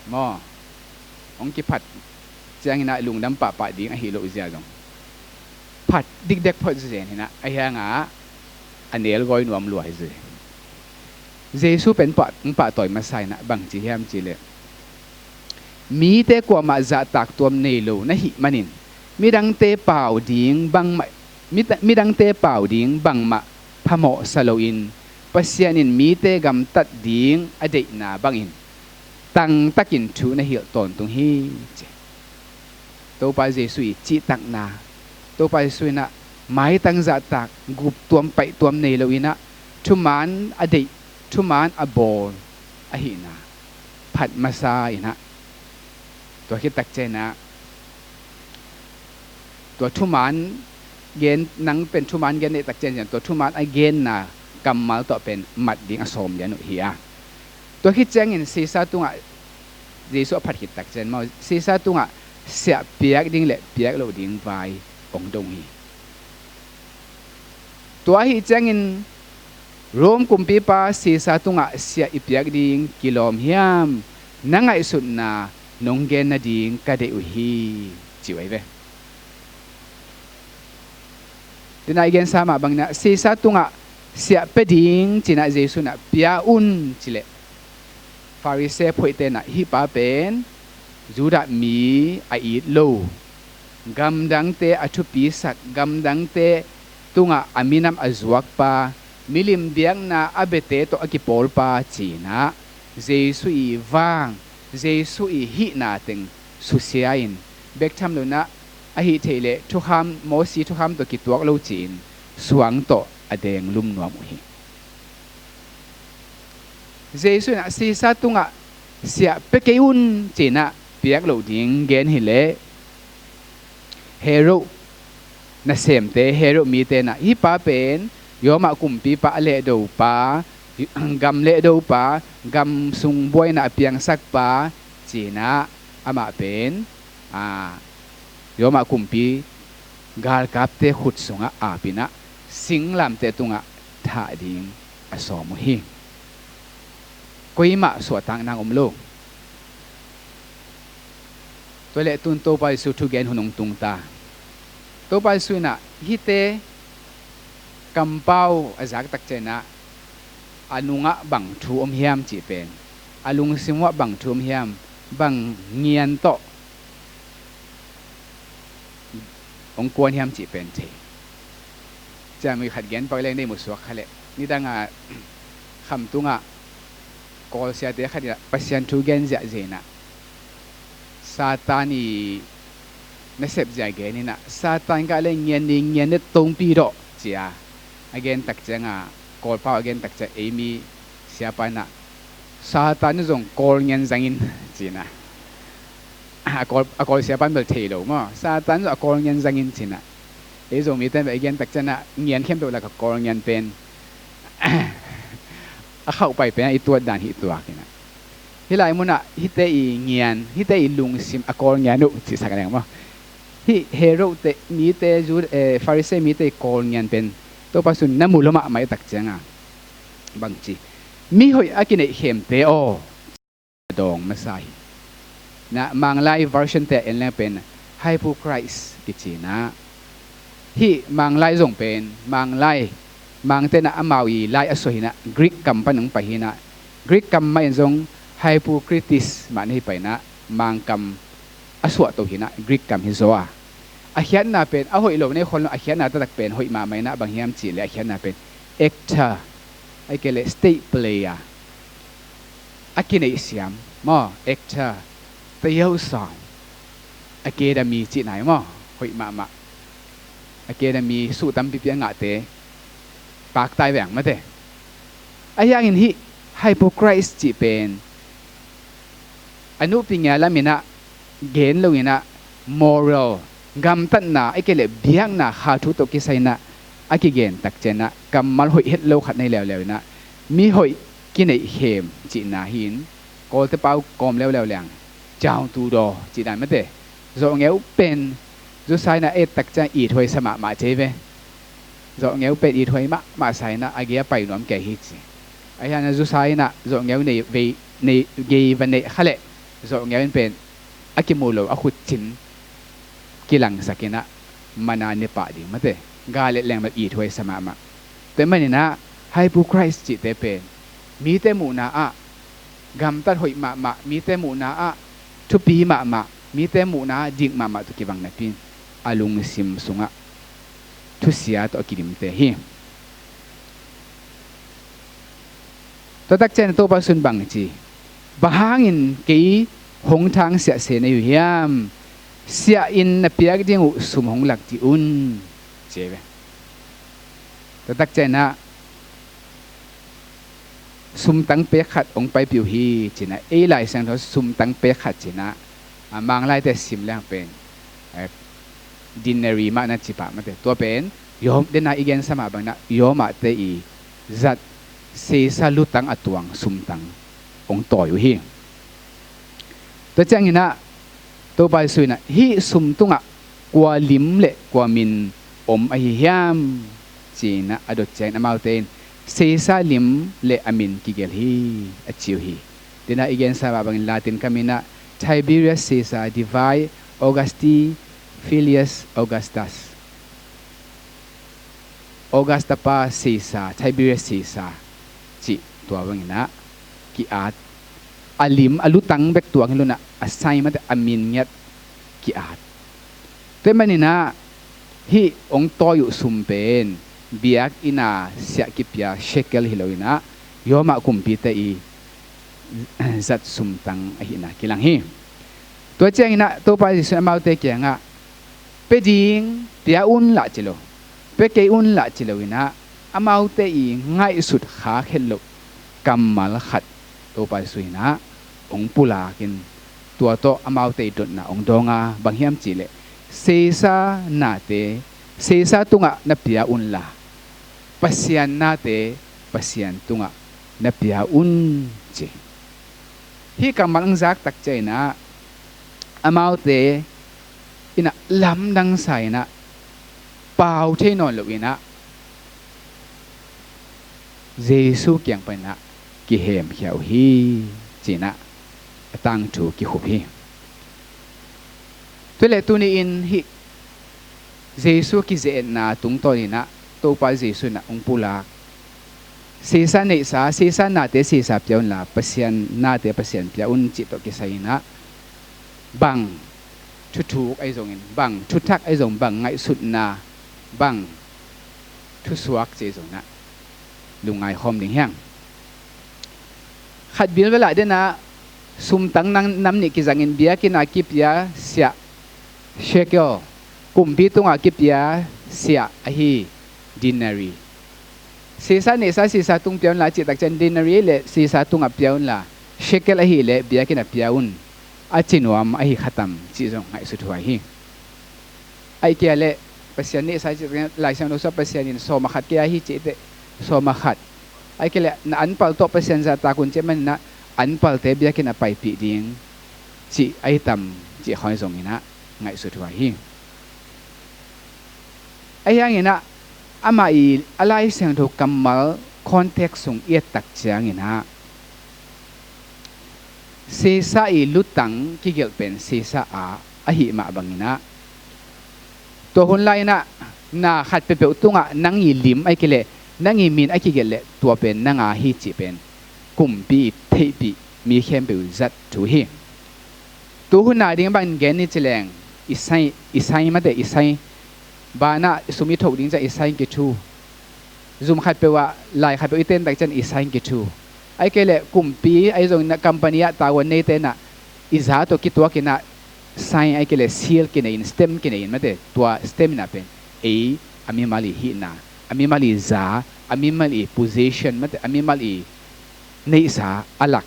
mo ong ki phat chang na lungdam pa pa ding a hi lo zia dong phat dik dek phot zen hina ai ha nga anel goi nuam luai ze Jesu pen pa toy ma sai na bang chi hiam chi le mi te kwa ma za tak tuam nei lo na hi manin mi dang te pau ding bang ma mi dang te pau ding bang ma phamo saloin pasianin mi te gam tat ding ade na bangin tang takin thu na hil ton tung hi to pa Jesu chi tak na to pa Jesu na mai tang za tak gup tuam pai tuam nei lo ina thu man ade thu man abon a hi na phat ma sa ina to hi tak che na to thu man gen nang pen thu man gen ne tak chen to thu man again na kamal to pen mat ding asom ya no hiya to hi chang in si sa tunga Jesu phat hit tak chen ma si sa tunga sia piak ding le piak lo ding vai ong dong hi to hi chang in rom kumpi pa si sa tunga sia ipiak ding kilom hiam nangai sut na nong gen na ding ka de u hi chiwai ve tinai gen sama bang na si sa tunga sia peding china Jesu na pia un chile Pharisee phoi te na hi pa pen juda mi a it lo gam dang te athu pi sat gam dang te tunga aminam azuak pa milim biang na abete to akipol pa china Jesu i wang Jesu i hi na teng susiain bek tham lo na a hi thele thu ham mo si thu ham to ki tuak lo chin suang to adeng lum nuam hi Jesus na si sa tunga siya pekeun china piak lo ding gen hile hero na semte hero mi te na hi pa pen yoma kumpi pa le do pa gam le do pa gam sung boy na piang sak pa china ama pen yoma kumpi gal kap te khut sunga apina singlam te tunga tha ding asom hi kuima suatang nang umlo tole tun to pa su tu gen hunong tung ta to pa su na hite kampau azak tak chena anunga bang thu hiam chi pen alung simwa bang thu hiam bang nghian to ong kwan hiam chi pen cheจะมีขัดแย้งไปเรื่องในมุสวกเลยนี่ตั้งคำตุงกอลเสียเดียขัดปัศยันทุเกนจะเจนะซาตานีนักเสพใจเกนี่นะซาตานก็เลยเงียนเนี่ยตรงปีโรเจียอเกนตักเจงกอลเป้าอเกนตักเจเอมี่เสียไปนะซาตานนี่ส่งกอลเงียนจังอินจีนะกอลเสียไปเมื่อเทโลมั้งซาตานส่งกอลเงียนจังอินจีนะเอโซมีแต่แบบเงียนตักจะน่ะเงียนเข้มตัวละกับกอลเงียนเป็นเข้าไปเป็นไอตัวด่านหิตัวกันนะที่ไรมุนอะฮิตเตอีเงียนฮิตเตอีลุงซิมกอลเงียนนุจิสักอย่างมั้งที่เฮโร่เตมีเตจูฟาริเซมีเตกอลเงียนเป็นตัวปัจจุบันน้ำมูลมะไม่ตักจะง่ะบางทีมีหอยอากินเข็มเตโอดองมาใส่นะมังไลเวอร์ชันเตเอ็นแล้วเป็นไฮโปไครส์กิจินะที่มังไลส่งเป็นมังไลมังเตนะอมาวีไลอสุหินะกรีกกัมปันงไปหินะกรีกกัมไม่ส่งไฮโปคริติสมันให้ไปนะมังกัมอสวะตัวหินะกรีกกัมฮิโซอาอาเขียนน่ะเป็นเอาหอยหลงในคนอาเขียนน่ะตักเป็นหอยมาไม่นะบางเฮียมจีเลยอาเขียนน่ะเป็นเอ็กเตอร์ไอเกเลสเตย์เพลย์อากินไอเสียมมอเอ็กเตอร์เตียวสองอาเกดมีจีไหนมอหอยมาอาเกดมีสู้ตั้มปีเปียงะเตปากตายแหว่งมาเตอาอย่างนี้ไฮโปไครส์จีเป็นอนุปิญญาละมินะเกณฑ์ลงนะมอรัลกำตันนะไอเกลเบียงนะหาทุตกิไซนะไอเกณฑ์ตักเจนะกำมันหอยเฮ็ดโลขัดในแล้วนะมีหอยกินไอเข็มจีนาหินกอลเตเป้ากอมแล้วแรงจาวตูดอจีได้มาเตโจเงวเป็นจุไซนะเอตักจะอีถวยสมามาเจเวโจเงวเป็นอีถวยมาไซนะอาเกียไปน้อมแก่ฮิตไอ้ยันจุไซนะโจเงวในเกวันในขะเลโจเงวเป็นอากิมูโลอาขุดจินกิลังสักินะมานาเนปาดิมาเตกาเลแรงแบบอีถวยสมามาแต่มันนี่นะไฮโปไครส์จิตเป็นมีแต่หมู่นาอะกำตัดหอยมามีแต่หมู่นาอะทุปีมามีแต่หมู่นาจิงมาตุกิบังนับพินอาลุงซิมสุงะทุเสียตัวกิริมเตฮีตัวตักเจนตัวปัสสุนบังจีบางอินกีหงทางเสียเสนอยู่ยามเสียอินนับเปียกดิ้งอุสุมหงหลักที่อุ่นเจ็บตัวตักเจนะสุมตังเปียขัดองไปผิวฮีจีนะเอไลสังทศสุมตังเปียขัดจีนะบางไล่แต่ซิมแรงเป็นดินเนอรีมานะจิปะมาแต่ตัวเป็นยอมเดน่าอีเกนสมาบังนะยอมมาแต่อีจัดเสซาลุตังอตวงสุมตังองต่ออยู่ฮีตัวจังอินะตัวไปสุยนะฮีสุมตุงะกว่าลิมเละกว่ามินอมอหิยามจีนะอดเจนอมาเตนเสซาลิมเละอามินกิเกลฮีอจิวฮีเดน่าอีเกนสมาบังลาตินคามินะTiberius Caesar divide Augusti Filius Augustus Augusta pa Caesar Tiberius Caesar จิตัววังนะกิอาดอลิมอลุตังเบกตัวกันลุนะอาศัยมาแต่อามินยัดกิอาดแต่มันนี่นะที่องค์ต่ออยู่สุมเป็นเบียกอินาเสียกิปยาเชคเกลฮิโลอินะยอมาคุมปีเตอีจัดสุมตังอหินะกิลังฮีตัวเจ้าอินะตัวไปสิมาเอาเตเกียงะเปดิงเตียอุนละจิโลเปเกอุนละจิโลอินะอามาเอาเตอีง่ายสุดขาเขลกกำมัลขัด to pa sui na ong pula kin tua to amau te dot na ong donga bang hiam chi le se sa na te se sa tunga na pia un la pasian na te pasian tunga na pia un chi hi ka mang zak tak chai na amau te ina lam dang sai na pau the non lo ina Giêsu kyang pa na ki hem hiao hi chi na tang tu ki khup hi tule tu ni in hi Giêsu ki ze na tung to ni na to pa Giêsu na ong pula si sa nei sa si sa na te si sa pion la pasian na te pasian pia un chi to ki sai na bang thu thu ai zong in bang thu thak ai zong bang ngai sut na bang thu suak che zong na lungai khom ding hiang khat bil wala de na sum tang nang nam ni ki zangin bia ki na ki pia sia shekyo kum bi tunga ki pia sia a hi dinari si sa ne sa si sa tung pion la chi tak chen dinari le si sa tung a pion la shekel a hi le bia ki na piaun a chinuam a hi khatam chi zong ngai su thuai hi ai kia le pasian ni sa chi lai sang no sa pasian in so ma khat kia hi chi te so ma khat ai kia le na an pal to pasian za ta kun che man na an pal te bia ki na pai pi ding chi ai tam chi khoi zong ina ngai su thuai hi ai yang ina ama i alai sang tho kamal context sung iet tak chiang ina se sa i lutang ki gel pen se sa a hi ma bangina to hon lai na khat pe pe tunga nang i lim ai kele nang i min ai ki gel le to pen nanga hi chi pen kum pi thei pi mi khem pe zat thu hi tu hu na ding ban gen ni cheleng isai ma de isai bana sumi thok ding cha isai ke thu zum khat pe wa lai khat pe iten tak chan isai ke thu ai kele kumpi ai zong na company ta wan nei te na iza to ki to ki na sai ai kele seal ki na in stem ki na in mate to stem na pen e ami mali hi na ami mali za ami mali position mate ami mali nei sa alak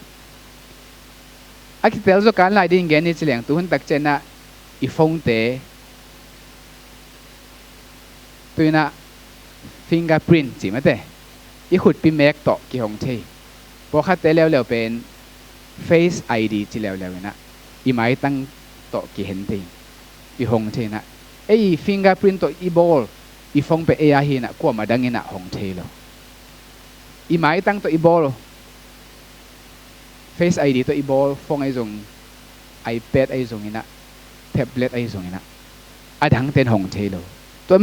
akitel zo kan lai ding gen ni chleng tu hun tak chen na I phong te tuina fingerprint chi mate I khut pi mek to ki hong theiพอคัดเตเลวเป็น Face ID ที่เลวนะอีหมายตั้งโตกี่เห็นทีอีหงเทนะไอ้ fingerprint ตัวอีบอลอีฟงไปเอียหินะกว่ามาดังเงินะหงเทแล้วอีหมายตั้งตัวอีบอล Face ID ตัวอีบอลฟงไอ้ส่ง iPad ไอ้ส่งนี่นะ tablet ไอ้ส่งนี่นะอัดังเต็นหงเทแล้วตัว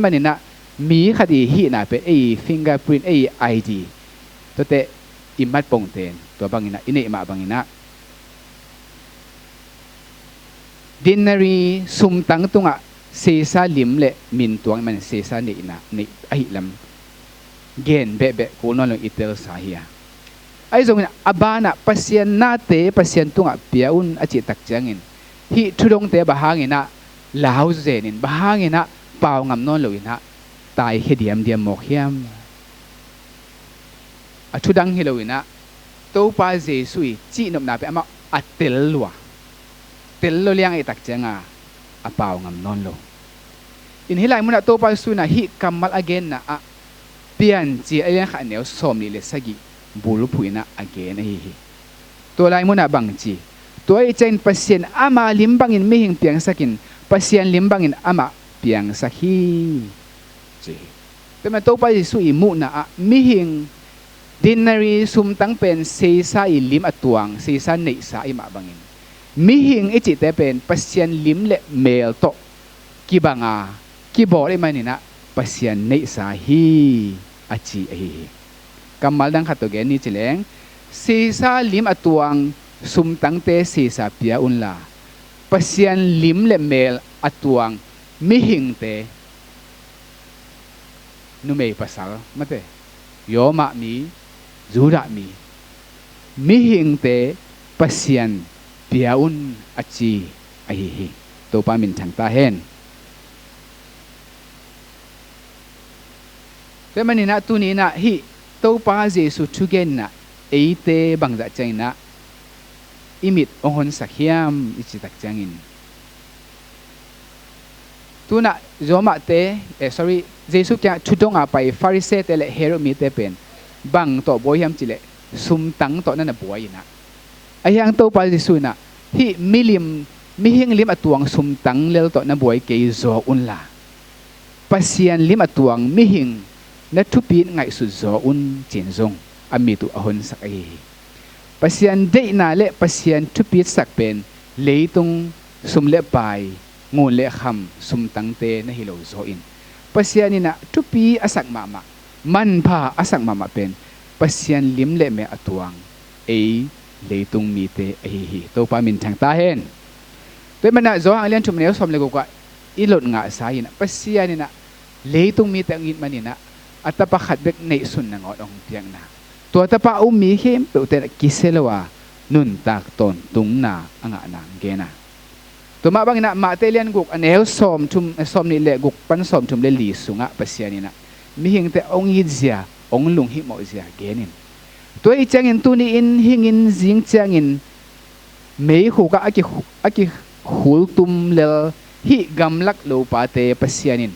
มันนี่นะมีคดีหินะเป็นไอ้ fingerprint ไอ้ ID ตัวเตอิมัดปงเตนตัวบางอินะอินเอมาบางอินะดินนารีซุมตังตุงะเซซาลิมเลมินตวงมันเซซาเนอินะเนไอลำเกนเบะกูนอนลงอิเตอร์สาเฮียไอซงอินะอบานะปัสยันนาเตปัสยันตุงะเปียอุนอจิตักจังอินฮิทุดงเตบะฮางอินะลาวเซนินบะฮางอินะเปล่างำนอนลงอินะตายเฮเดียมหมกเฮียมทุดังฮิโลวินะตัวป้าเจสุยจีนบนาไปอามาอัดเตลลัวเตลโลเลี้ยงไอตักเจงอาเปล่างำนอนโลอินฮิไลมุนะตัวป้าสุยนะฮิกัมมัลอเกนนะเปลี่ยนจีไอเลี้ยงขันเหนียวสมนิเลสกิบูรุพุยนะอเกนฮิตัวไลมุนะบังจีตัวไอเจนปัสยันอามาลิมบังอินไม่หิงเปียงสักินปัสยันลิมบังอินอามาเปียงสักฮีจีแต่มาตัวป้าเจสุยมุนะไม่หิงดินนารีซุมตั้งเป็นเซซาอิลิมอตวงเซซาเนซาอิมาบังอินมิหิงอิจิตแต่เป็นปัสยันลิมเลเมลโตกิบังกิบอกได้ไหมนี่นะปัสยันเนซาฮีอาจีเอกำมัลดังขัดตัวแกนี่จิเลงเซซาลิมอตวงซุมตั้งแต่เซซาเปียอุนลาปัสยันลิมเลเมลอตวงมิหิงเตนุเมย์ภาษามาเตโยมะมีจูระมีมิหิงเตปัสยันเปียอุนอจีไอฮิตัวปามินฉันตาเห็นแต่มันนี่นะตัวนี้นะฮิตัวปาเจสุทุเกนนะ เตบังจะใจนะอิมิดองหนสักเฮียมอิจิตักจังอินตัวน่ะโยมาเตsorry เจสุแกชุดงอาไปฟาริเซเตเลเฮโรมีเตเป็นบังต่อบอยยามจิเลซุมตังต่อนั่นน่ะบอยนะไอ้ยังตัวไปเจสุน่ะที่มิเฮงลิมอตวงซุมตังเลต่อนั่นบอยเกยโซอุนละปัสยันลิมอตวงมิเฮงนัทุปีนไงสุดโซอุนเจนซงอามีตุอหนสักเอปัสยันเดน่าเลปัสยันทุปีสักเป็นเลยตรงซุมเลไปงูเลคำซุมตังเตนะฮิโลโซอินปัสยันนี่นะทุปีอาศักมามันพาอาศักมาเป็นปัสยันลิมเลเมอตวงเลยตรงมีเตฮีตัวปามินทางตาเห็นตัวมันนะโซฮังเลียนชุมเนียวสมเลกว่าอีหลดงาสายนะปัสยันนี่นะเลยตรงมีเตงิดมันนี่นะอัตปะขัดเบกในสุนนะงอดองเพียงนะตัวตะปะอุมีเข้มเปอุเตะกิเซลวานุนตากตนตุงนาอ่างนางเกนะตัวมาบางนะมาเตเลียนกุกอันเอลสอมชุมสอมนี่เลกุกปันสอมชุมเลลีสุงะปัสยานี่นะมีหิงแต่องยิเซียองลุงหิมอเซียเกนินตัวอีจังอินตัวนี้อินหิงอินจิงจังอินไม่หูกะอากิหูตุมเลฮิกำลักโลปาเตปัสยานิน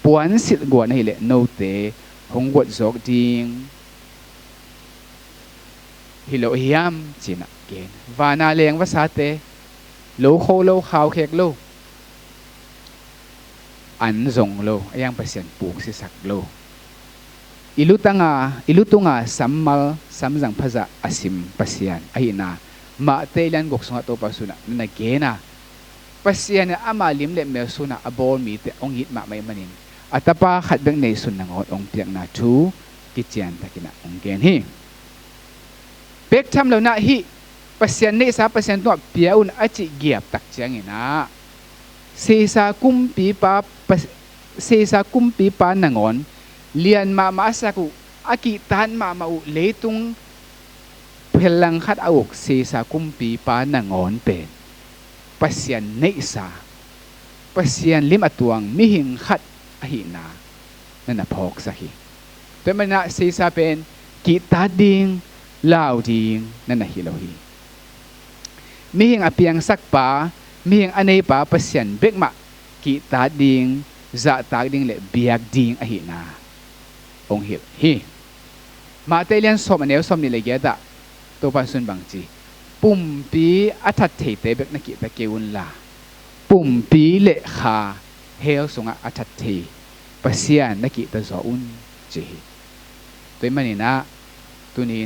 ปวนสิกวนให้เลโนเตหงวดจอกดิงฮิโลฮิยามจีน่ะเกนวานาเลงภาษาเตโลโคโลขาวเขกโลอันจงโลยังเปอร์เซ็นต์ปลูกสิสักโลอิลุตุงาสัมมัลสัมจังภาษาอาสิมปัสยันไอ้นามาเตลันกกสงตัวปัสสุนะนั่นเกนะปัสยันอามาลิมเลเมสุนะอบอลมีเตองหิดมาไม่มันินอัตปาขัดเบงในสุนนังอดองเปียงนาชูกิจยันตะกินะองเกนฮีเป็กทำแล้วนะฮีปัสยันในสาปัสยันตัวเปียอุนอาจิเกียบตักจังเงนะเซซากุมปีปานังอนเลียนมาสักุอากิตานมาอุเลตุงเพลังขัดอาอกเซซากุมปีปานังอนเป็นปัสยันในสาปัสยันลิมอตวงมิหิงขัดอหินานั่นน่ะพอกสักทีแต่มันน่ะเซซาเป็นกิตาดิงลาวดิงนั่นน่ะฮิโลฮีมีหิงอเปียงสักปามีหิงอเนปาปัสยันเบกมะกิตาดิงจะตากดิงเลเบียกดิงอหินาองฮิลฮีมาเตเลียนสมอันเนวสมนี่เลยเกตะตัวปันสุนบังจีปุ่มปีอัฐเทเตเบกนักกิตะเกวุนลาปุ่มปีเลขาเฮลสงะอัฐเทปัสยันนักกิตะโซอุนจีตัวมันนี่นะตัวนี้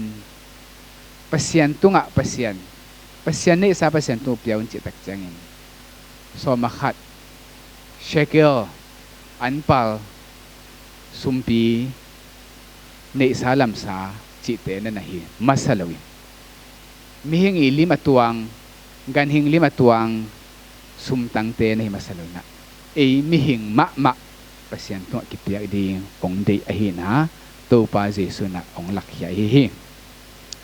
ปัสยันตุงะปัสยันนี่สาปัสยันตัวเปียวนจิตตักจังอินสมาขัดเชเกลอันเปาสุมปีในสาลัมสาจิตเตนันนะฮีมาสลาวิมีหิงอีลิมาตวงกันหิงลิมาตวงสุมตังเตนะฮีมาสลาวินะมีหิงมะปัสยันตัวกิเปียดีองเดอฮีนะตัวปาเจสุนะองหลักใหญ่ฮี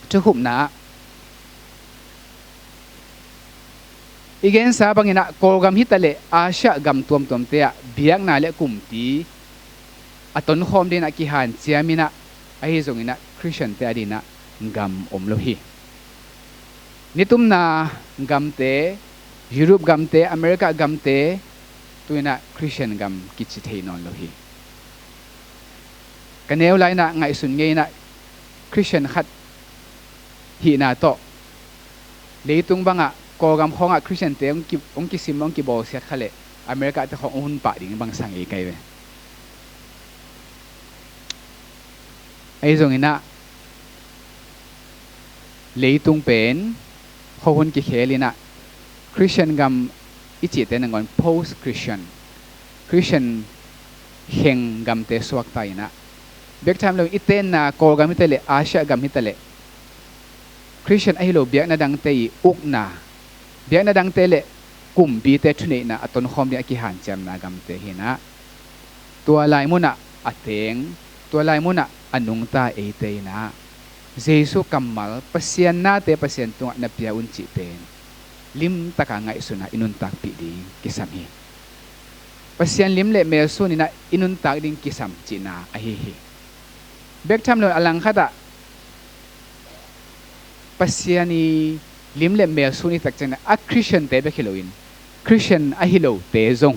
จุขุมนะอีกอย่างสาบางอย่างโกกำฮิตเลอาชะกำตัวมเตียเบียงนาเลกุมตีอัตนคอมดีนักกิฮันเจียมินะไอ้ส่งอินะคริสเตียนเตียดีนะกำอมโลหินิตุมนากำเตยุโรปกำเตอเมริกากำเตตัวนะคริสเตียนกำกิจเทนอนโลหิกันเนวไลนะไงสุนเงยนะคริสเตียนขัดหีนาโตเลยตุงบังอะกองกำของอะคริสเตียนเตองกิซิมองกิบอลเสียขัดเลยอเมริกาแต่ของหุ่นป่าดิ่งบางสังเอกไกเวไอ้ตรงนี้นะเลยตุงเป็นเขาหุ่นกิเคลีนะคริสเตียนกำอิจิตเตนังก่อน post Christian เฮงกำเตสวักไตนะเบียกทำเราอิเตนนะกอกำมิเตเลอาเซียกำมิเตเลคริสเตียนไอ้โลเบียกนาดังเตยอุกนาเบียกนาดังเตเลกุมบีเตทุเนนะอัตนคอมเดียกิหันจำนากำเตหินะตัวลายมุนะอัตเตงตัวลายมุนะอนุงตาเอเตนะเจสุกัมมัลปัสยันนาเตปัสยันตุงนับยาอุนจิเตนลิมตะกังไงสุนะอินุนตักปีดีกิสามีปัสยันลิมเลเมสุนินะอินุนตักดิงกิสามจินาอหิฮิเบกทำเลยอลังขัดะ ปัสยานีลิมเล่เมลสุนิตักเจนะอะคริสเตียนเตเบคิโลอินคริสเตียนอะฮิโลเตซง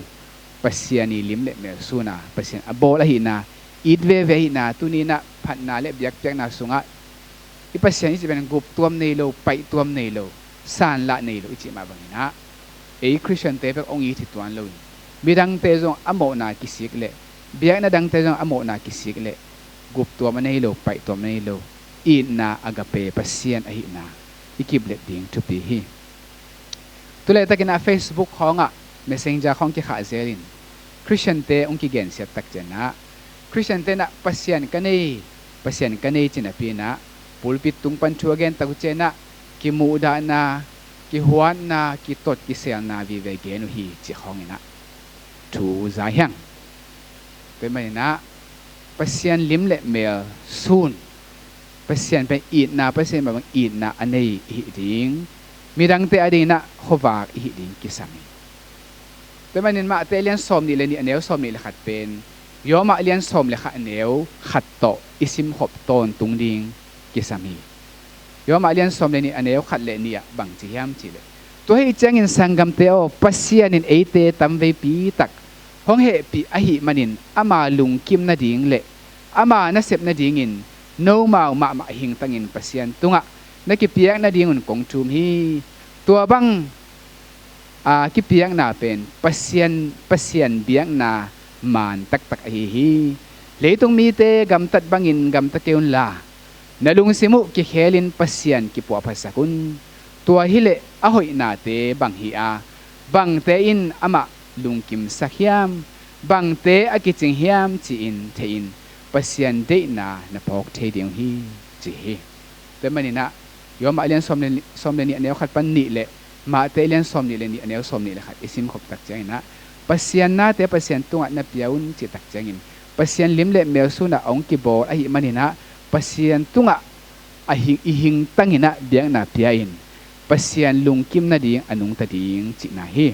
ปัสยานีลิมเล่เมลสุนาปัสยานอบอลหินาอีดเวเวหินาตุนีนะพันนาเล่เบียกเบียกนาสุงะอีปัสยานีจะเป็นกลุ่มตัวในโลไปตัวในโลสานละในโลอิจิมาบังนะเอคริสเตียนเตเบกองอีทิตัวโลมีดังเตซงอโมนากิสิกเล่เบียกนาดังเตซงอโมนากิสิกเล่กลุ่มตัวมันในโลไปตัวในโลอีนาอากาเปปัสยานอหินาอีกิบเล็ดดิ้งทุปีฮีตัวเลขตะกินในเฟซบุ๊กของอ่ะ messenger ของที่ขาเซลินคริสเตียนเตองค์กิเกนเสียตักเจนะคริสเตียนเตนะปัสยันกันเองจินะปีนะปูลปิดตุงปันชัวเกนตักเจนะกิมูดานากิฮวนนากิตดกิเซลนาวิเวเกนุฮีจิของนะทูใจยังเป็นไหมนะปัสยันลิมเละเมลซูนปัสยันเป็นอีดนาปัสยันแบบอีดนาอันนี้อีดิ้งมีดังเตอดีนะขวากอีดิ้งกิสามีแต่มันมาเตเลียนสมนี่เลยนี่อันเดียวสมนี่เลยขัดเป็นยอมาเลียนสมเลยขัดอันเดียวขัดโตอิสิมขบตนตุงดิ้งกิสามียอมาเลียนสมเลยนี่อันเดียวขัดเลยนี่อ่ะบังจียามจีเลยตัวให้เจ้าอินสังกัมเตอปัสยันอินเอเตตัมเวปีตักห้องเหปีอหิมันินอามาลุงกิมนาดิ้งเละอามานาเสพนาดิ้งอินโนมามาหิงตังอินปัสยันตุงอ่ะนักกิเปียกนาดิ้งอุ่นกงจูมฮีตัวบังกิเปียกนาเป็นปัสยันเบียกนามันตักฮีเลยตรงมีเตกำตัดบังอินกำตัดเกอุนลานาลุงสิมุกิเคลินปัสยันกิปัวภาษากุนตัวฮิเลอหอยนาเตบังฮีอาบังเตอินอามาลุงกิมสักยามบังเตอกิจิงยามจีอินเทอินปัสยันเดนานาพอกเทเดียงฮีจีฮีแต่มันนี่นะยอมมาเลียนสมเลนี่อันเดียวขัดปันนี่เลยมาเตเลียนสมนี่เลยนี่อันเดียวสมนี่เลยขัดอิสิมขบตักใจนะปัสยันนาเตปัสยันตุงอันนับยาวุนจิตักใจงินปัสยันลิมเล่เมลสุนะองกิบอลอหิมันนี่นะปัสยันตุงอะหิงตั้งหินะเบียงนาเปียอินปัสยันลุงกิมนาดิ้งอนุงตาดิ้งจินาฮี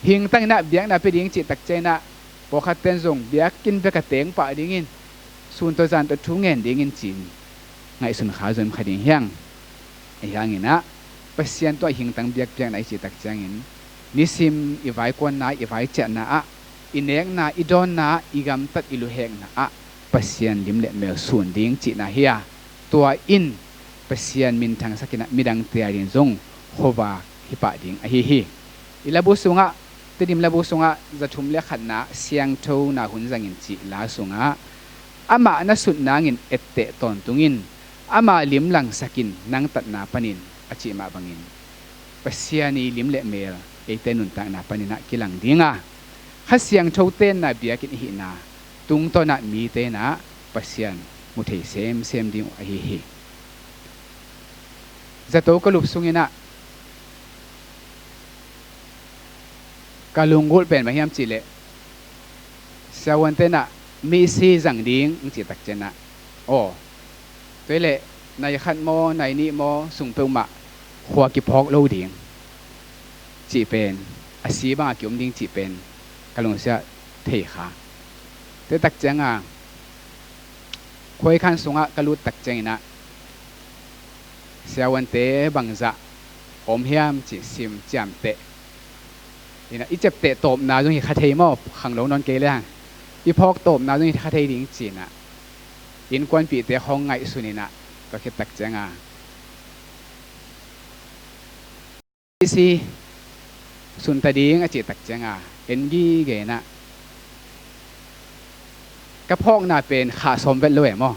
หิงตั้งนะเบียงนาเปียดิ้งจิตักใจนะพอขัดเต้นส่งเบียกินเบกเตงปะดิ้งินส่วนตัวจานตัวทุ่งเงินดิ้งินจีนไงส่วนขาจนขดิ้งเฮียงอย่างนี้นะปัสยันตัวหิงตั้งเบียกไหนจิตักจังอินนิสิมอีไว้กวนนาอีไว้เจนะอะอินเอกนาอีดอนนาอีกำตัดอิลุเฮงนะอะปัสยันลิมเละเมลส่วนดิ้งจินาเฮียตัวอินปัสยันมินทางสักนะมิดังเตียรินซงโควาฮิปะดิ้งอะฮีอิลาบุสุงะติดิมลาบุสุงะจะทุ่มเล็กขันนะเสียงโชนาหุ่นจังอินจิลาสุงะอามาณสุดนางอินเอตเตตอนตุงินอามาลิมหลังสักินนังตัดนาปนินอจิมาบังอินปัสยานีลิมเละเมลเอเตนุนตังนาปนินะกิลังดิ้งอ่ะขัดเสียงโชเตนนาเบียกินหินาตุงตัวนามีเตนะปัสยันมุทัยเซมดิ้งอะฮีจะโตกลุบสุงินะกาลุงกุลเป็นมาเฮียมจิเลเสวันเตนะมีซีจังดิ้งจิตักเจนะโอ้ตัวเละในขันโมในนี่โมสุงเปลมาหัวกิพอกโลดิ้งจีเป็นอาศีบ้าเกี่ยมดิ้งจีเป็นกาลุงเสียเทขาเตตักเจงอ่ะคอยขันสุงะกาลุตักเจงนะเสวันเตบังจะอมเฮียมจิซิมจามเตนี่นะอีเจ็บเตะตบนาจงหิคาเทมอบขังหลงนอนเกเลยฮะอีพอกตบนาจงหิคาเทดิ้งจีนะอินกวนปีเตะห้องไงสุนินะก็คิดตักเจงอ่ะสิสุนตดิ้งอจิตักเจงอ่ะเอ็นกี้เกนะกระพอกนาเป็นขาสมเป็นเลยมั้ง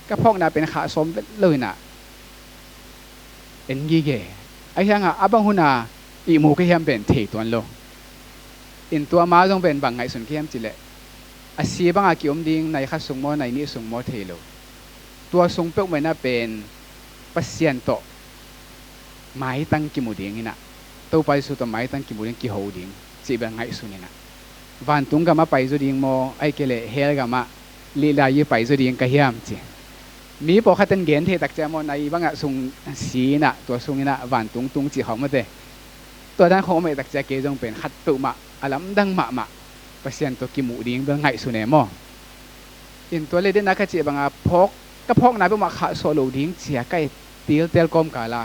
กระพอกนาเป็นขาสมเป็นเลยนะเอ็นกี้เกไอ้ช่างอ่ะอับบังหุนาอีมูก็เฮียมเป็นเทตัวโลอินตัวม้าต้องเป็นบางไงสุนเฮียมจิเลอาศีบางอากิอมดิ้งในข้าสงโมในนี้สงโมเทโลตัวสงเปกเหมือนน่ะเป็นปัสยันโตไม้ตั้งกิมูดิ้งนี่นะตัวไปสุดตัวไม้ตั้งกิมูดิ้งกิโฮดิ้งจีบางไงสุนี่นะวันตุงก็มาไปสุดิ้งโมไอเกเลเฮลก็มาลีลายีไปสุดิ้งก็เฮียมจีมีพอขัดเต้นเกนเทตักเจมในบางอ่ะสงสีน่ะตัวสงนี่นะวันตุงจีเขามาเตตัวด้านของไม่ตักเจเกจงเป็นขัดตุมาอลัมดังมาปัสยันตัวกิมูดิ้งบางไงสุเนมออินตัวเลเดนนักจีบางอ่ะพกก็พกนายเป็นมาขาโซโลดิ้งเสียใกล้ ตีลเตลกอมกาลา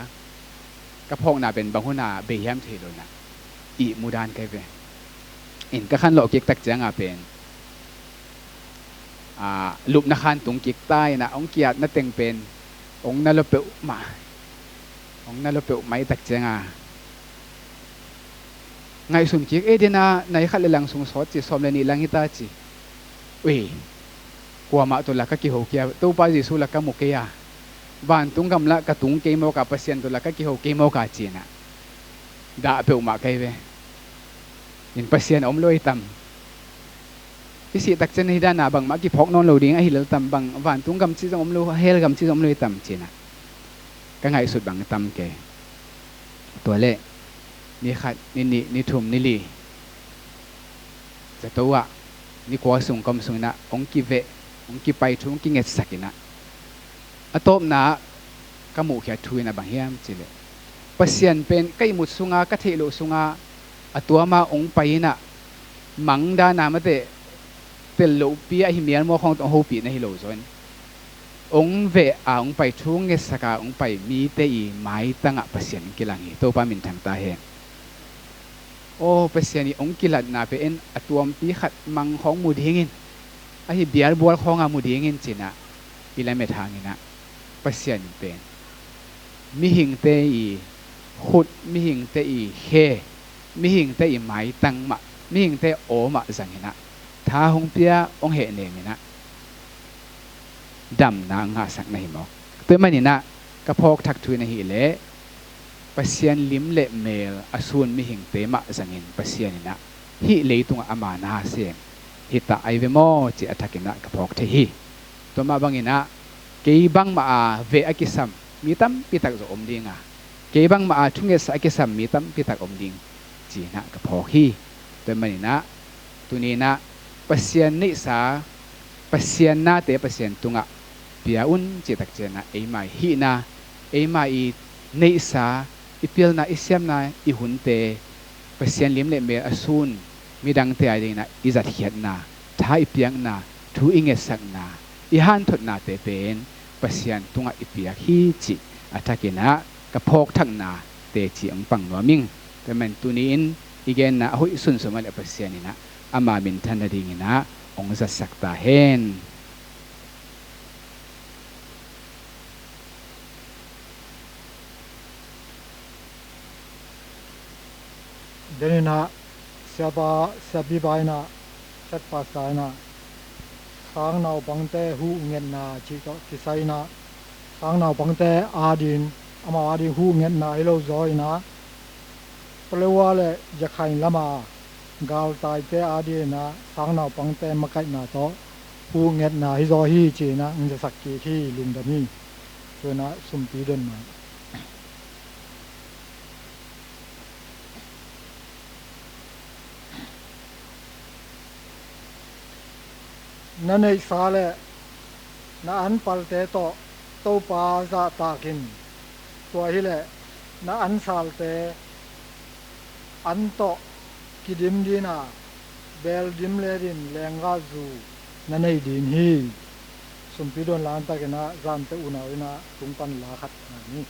กระพงน่ะเป็นบางหัวหน้าเบียมเทโลนะอีมูดานไกเวอินก็ขันโลกิกตักเจียงอาเป็นลุบนักขันตุงกิกใต้นะองเกียรตินัดเต็งเป็นองนั่นเราเปะมาองนั่นเราเปะไม่ตักเจียงไงสุนกิกเดน่าในขัดเลลังสุงสอดจีสอมเลนีลังฮิตาจีเว้ยกว่ามาตัวละก็กิโฮเกียตัวป้าจิสุละก็มุกเกียบ้านตุงกำละกะตุงเกมโมกับเปอร์เซ็นต์ตัวละก็กิโฮเกมโมกับจีน่ะด่าเปะมาไกเวยินเปอร์เซ็นต์อมลอยต่ำพิสิตักเจนให้ด้านหน้าบางมากี่พกนอนโหลดิ้งไอหิลต่ำบางบ้านตุงกำชีจงอมลอยเฮลกำชีจงอมลอยต่ำจีน่ะก็ไงสุดบางต่ำแกตัวเล่นี่ขัดนี่ทุ่มนี่ลีจะตัวนี่กว่าส่งกำส่งนะองกิเวองกิไปทุ่งกิเงสักินะอะตบนะก็หมู่แค่ทุยนะบางเฮียมจิเลเปอร์เซ็นต์เป็นใกล้หมดสุงาก็เทโลสุงาอะตัวมาองไปนะมังดานามาเตเตลโลปีอะหิเมียนมัวของต้องโฮปีนะฮิโลซอนองเวองไปทุ่งเงสกาองไปมีเตอีไม้ตั้งอะเปอร์เซ็นต์กิลังฮีตัวปามินทางตาเฮโอ้เปอร์เซ็นต์นี้องกิลัดนาเป็นอะตัวปีขัดมังของมูดีเงินอะหิเบียร์บัวของอะมูดีเงินจินะอีไลเมทางนี้นะเปอร์เซ็นต์เป็นมีหิงเตอีขุดมีหิงเตอีเฮมีหิงเตอีไม้ตั้งมะมีหิงเตโอมะสังหินะท้าหงเปียองเหเนมินะดำนางาสักในหมอกตัวมันนี่นะกระพกทักทุยในหิเลเปอร์เซ็นต์ลิมเลเมลอสูนมีหิงเตมะสังหินเปอร์เซ็นต์นี่นะฮิเลตุงอามานาเสียงฮิตาไอเวโมจิอัตกินะกระพกเทหิตัวมาบางอินะเกี่ยบังมาเวอกิสัมมีตั้มพิตักจะอมดิ่งเกี่ยบังมาทุ่งเอสอกิสัมมีตั้มพิตักอมดิ่งจีนะกระพกฮีตัวมันนี่นะตัวนี้นะเปอร์เซ็นต์นี่สาเปอร์เซ็นต์น่าเตะเปอร์เซ็นต์ตุงะเปียอุนจิตักเจนะเอมาฮีนะเอมาอีนี่สาอีเปียลนะอีเซียมนะอีหุ่นเตเปอร์เซ็นต์ลิมเลเมอสูนมีดังเตะอะไรนะอีจัดเขียนนะท้าอีเปียงนะทูอิงเงสักนะอีฮันทดนาเตเป็นเปอร์เซ็นต์ตุงะอีเปียฮีจิอัตกินะกระพกทั้งนาเตจิอังปังนัวมิงแต่มันตัวนี้อีกนะหุยสุนสมัยเปอร์เซ็นต์นี่นะอามาบินทันดิ่งนะองค์สักตาเห็นเดนินะเสียบาเสียบีบายนะเสร็จปัสสายนะข้างนาวบังเตหูเงินนาชีก็กิไซนะข้างนาวบังเตอาดินอามาอาดินหูเงินนาให้เราจอยนะเปลว่าเลยจะใครละมากาวตายเตอาดินนะข้างนาวบังเตมาไกนาโตหูเงินนาให้จอยฮีจีนะมันจะสักกี่ที่ลุงดามีเพื่อนะสุมปีเดินมานั่นในสาเลน่าอันปัลเตโตโตปาซาตากินตัวฮิเลน่าอันสาลเตอันโตกิดิมดีนาเบลดิมเลดินแรงกาจูนั่นในดินฮีสมพิดอนลานตะกันนะจามเตอุนาวินะตุงปันลาขัดนี่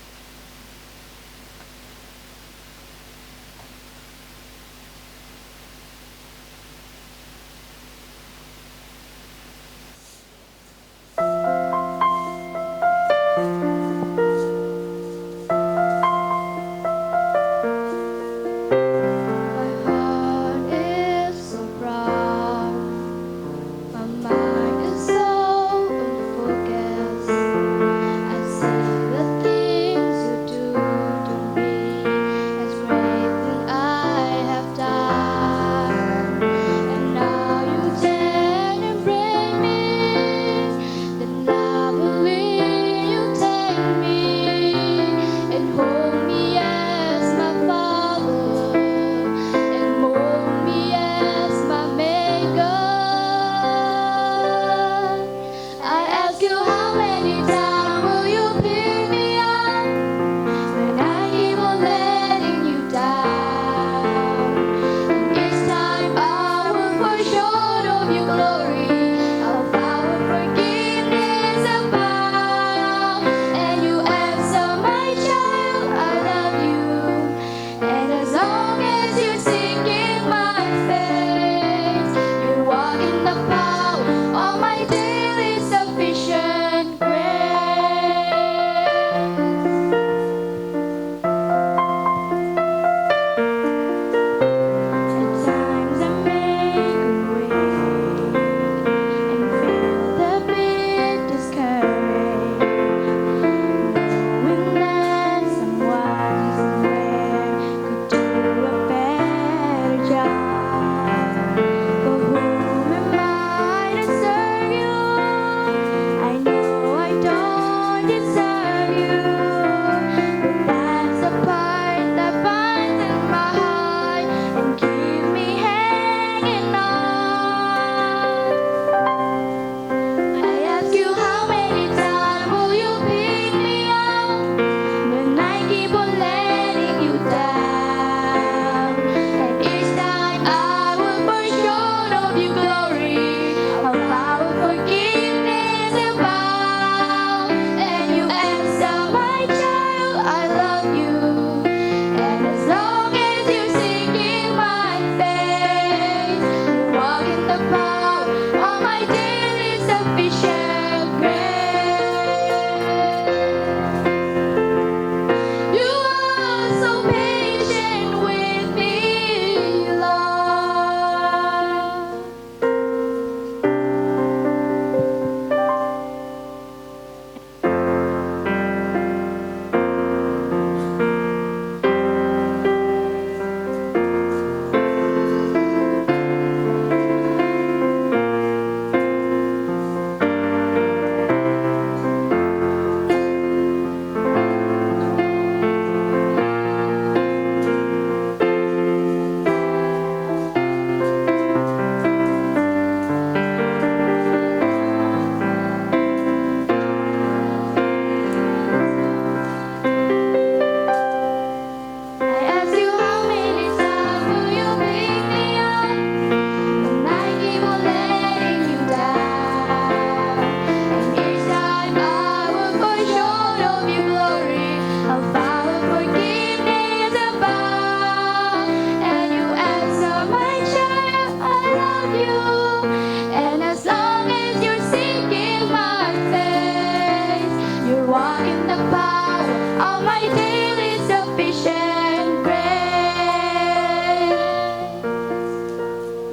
walk in the power of my daily sufficient grace.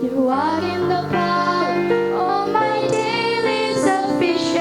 You walk in the power of my daily sufficient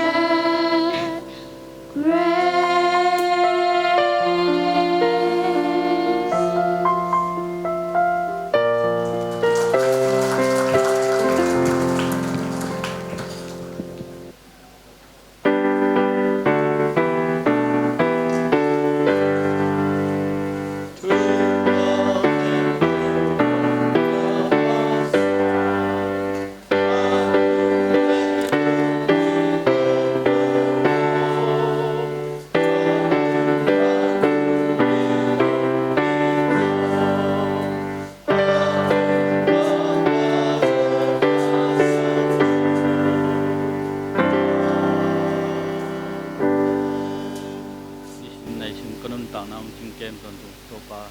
ในชิมกนุนต่างน้ำจิงเกมตอนตัวปลา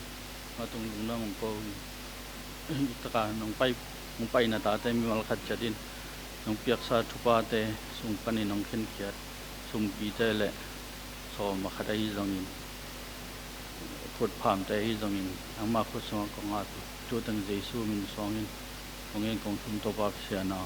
มาตรงลุงน้องของโกอิตการน้องไปนาตาแต่มีมัลขัดจัดินน้องเปียกซาทุปาแต่สุงปันน้องเข็นเขียดสุงปีเตเละสอมาขัดให้จงอินขุดผ่ามแต่ให้จงอินอังมาขุดสมกองอาตุจูตังเจสูมินสองอินของเองของทุนตัวปลาเสียนา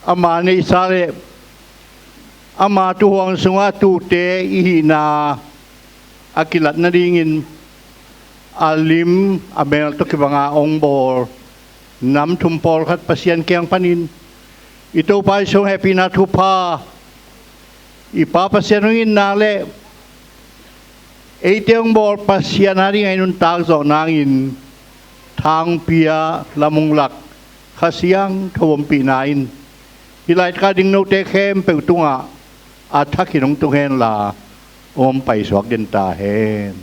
ama ni sare ama tuhuang sunga tu te ihina akilat na ringin alim abel to kibanga ongbor nam tumpol khat pasien kyang panin ito pa so happy na thupa ipapasyan ngin nale eiteong bor pasyan hari ngayon tag zo nangin thang pia lamunglak khasiang thawom pinain hilai ka ding no te khem pe tunga athakinong tungen la om pai swak den ta hen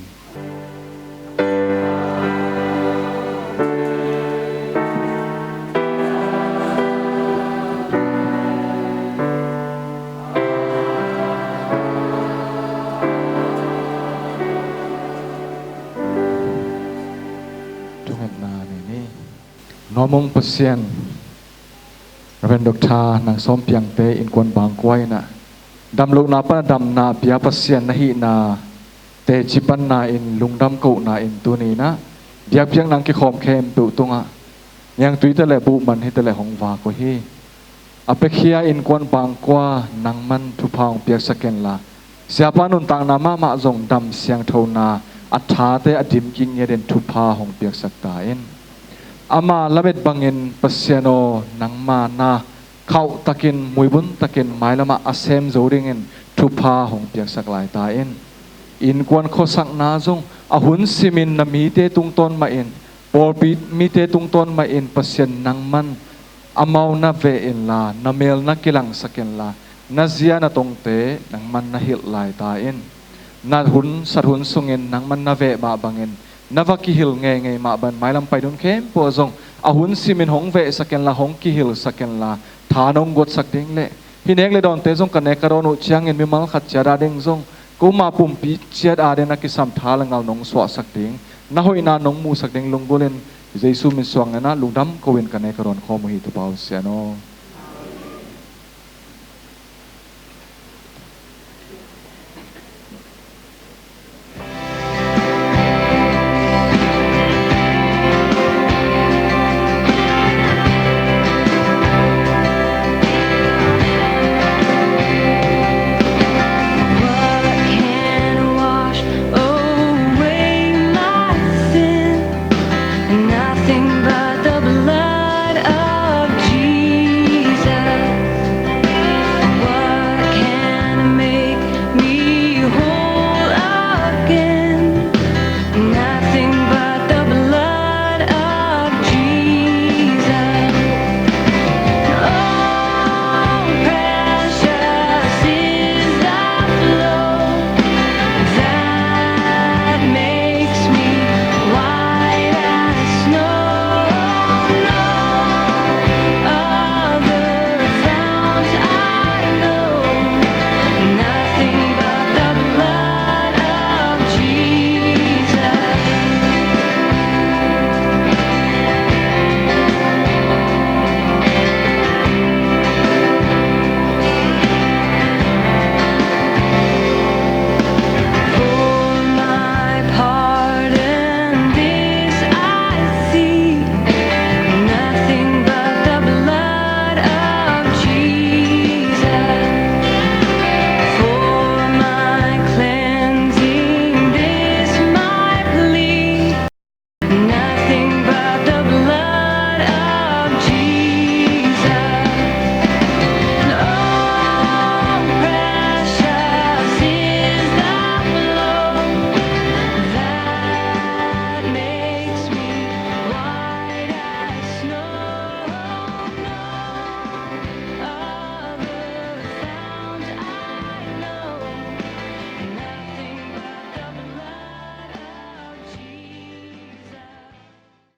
Nomong pasien Reverend Dr. nang som piang te in kwan bang kwai na dam lu na pa dam na pia pasien na hi na แต่จิปันนาอินลุงดำกูนาอินตัวนี้นะเดียบเพียงนังกิขอมเข้มเปิวตรงอ่ะยังตุยแต่ละบุมันให้แต่ละของวาก็ฮีอเปคียอินกวนบางกว่านังมันทุพางเปียกสเกนละเสียปานุนต่างนามามาจงดำเสียงโทนาอัฐาเตอดิมกิงเยเดนทุพาของเปียกสักตาอินอามาละเบ็ดบังเงินปัสเซโนนังมานาเข้าตะกินมวยบุญตะกินไม้ละมาอาเซมโจริงเงินทุพาของเปียกสักหลายตาอินกวนโคสักนาจงอาหุนซิมินนามีเตตุงต้นมาอินปอปีมีเตตุงต้นมาอินปัสเซนนังมันอามานาเวอินลานาเมลนักกิลังสเกนลานาเซียนาตงเตนังมันนาฮิลหลายตาอินนาหุนสัตหุนสุงเงินนังมันนาเวบาบังเงินนาวกิฮิลไงมาบันไม้ลำไปดุนเข้มปวจงอาหุนซิมินหงเวสเกนลาหงกิฮิลสเกนลาฐานงกดสักเด้งเละพี่เนกเลยดอนเตจงกันเนกรโนเชียงเงินมีมัลขัดเจราเด้งจงกูมาปุ่มปีเชียดอาเดนักกิสัมทาลังเอานงสวะสักเด้งนาหอยนานงมูสักเด้งลงบุเลนเจสุมิสวงนะลุงดำโควินกันเนกรอนข้อมุหิตเปาเสียโน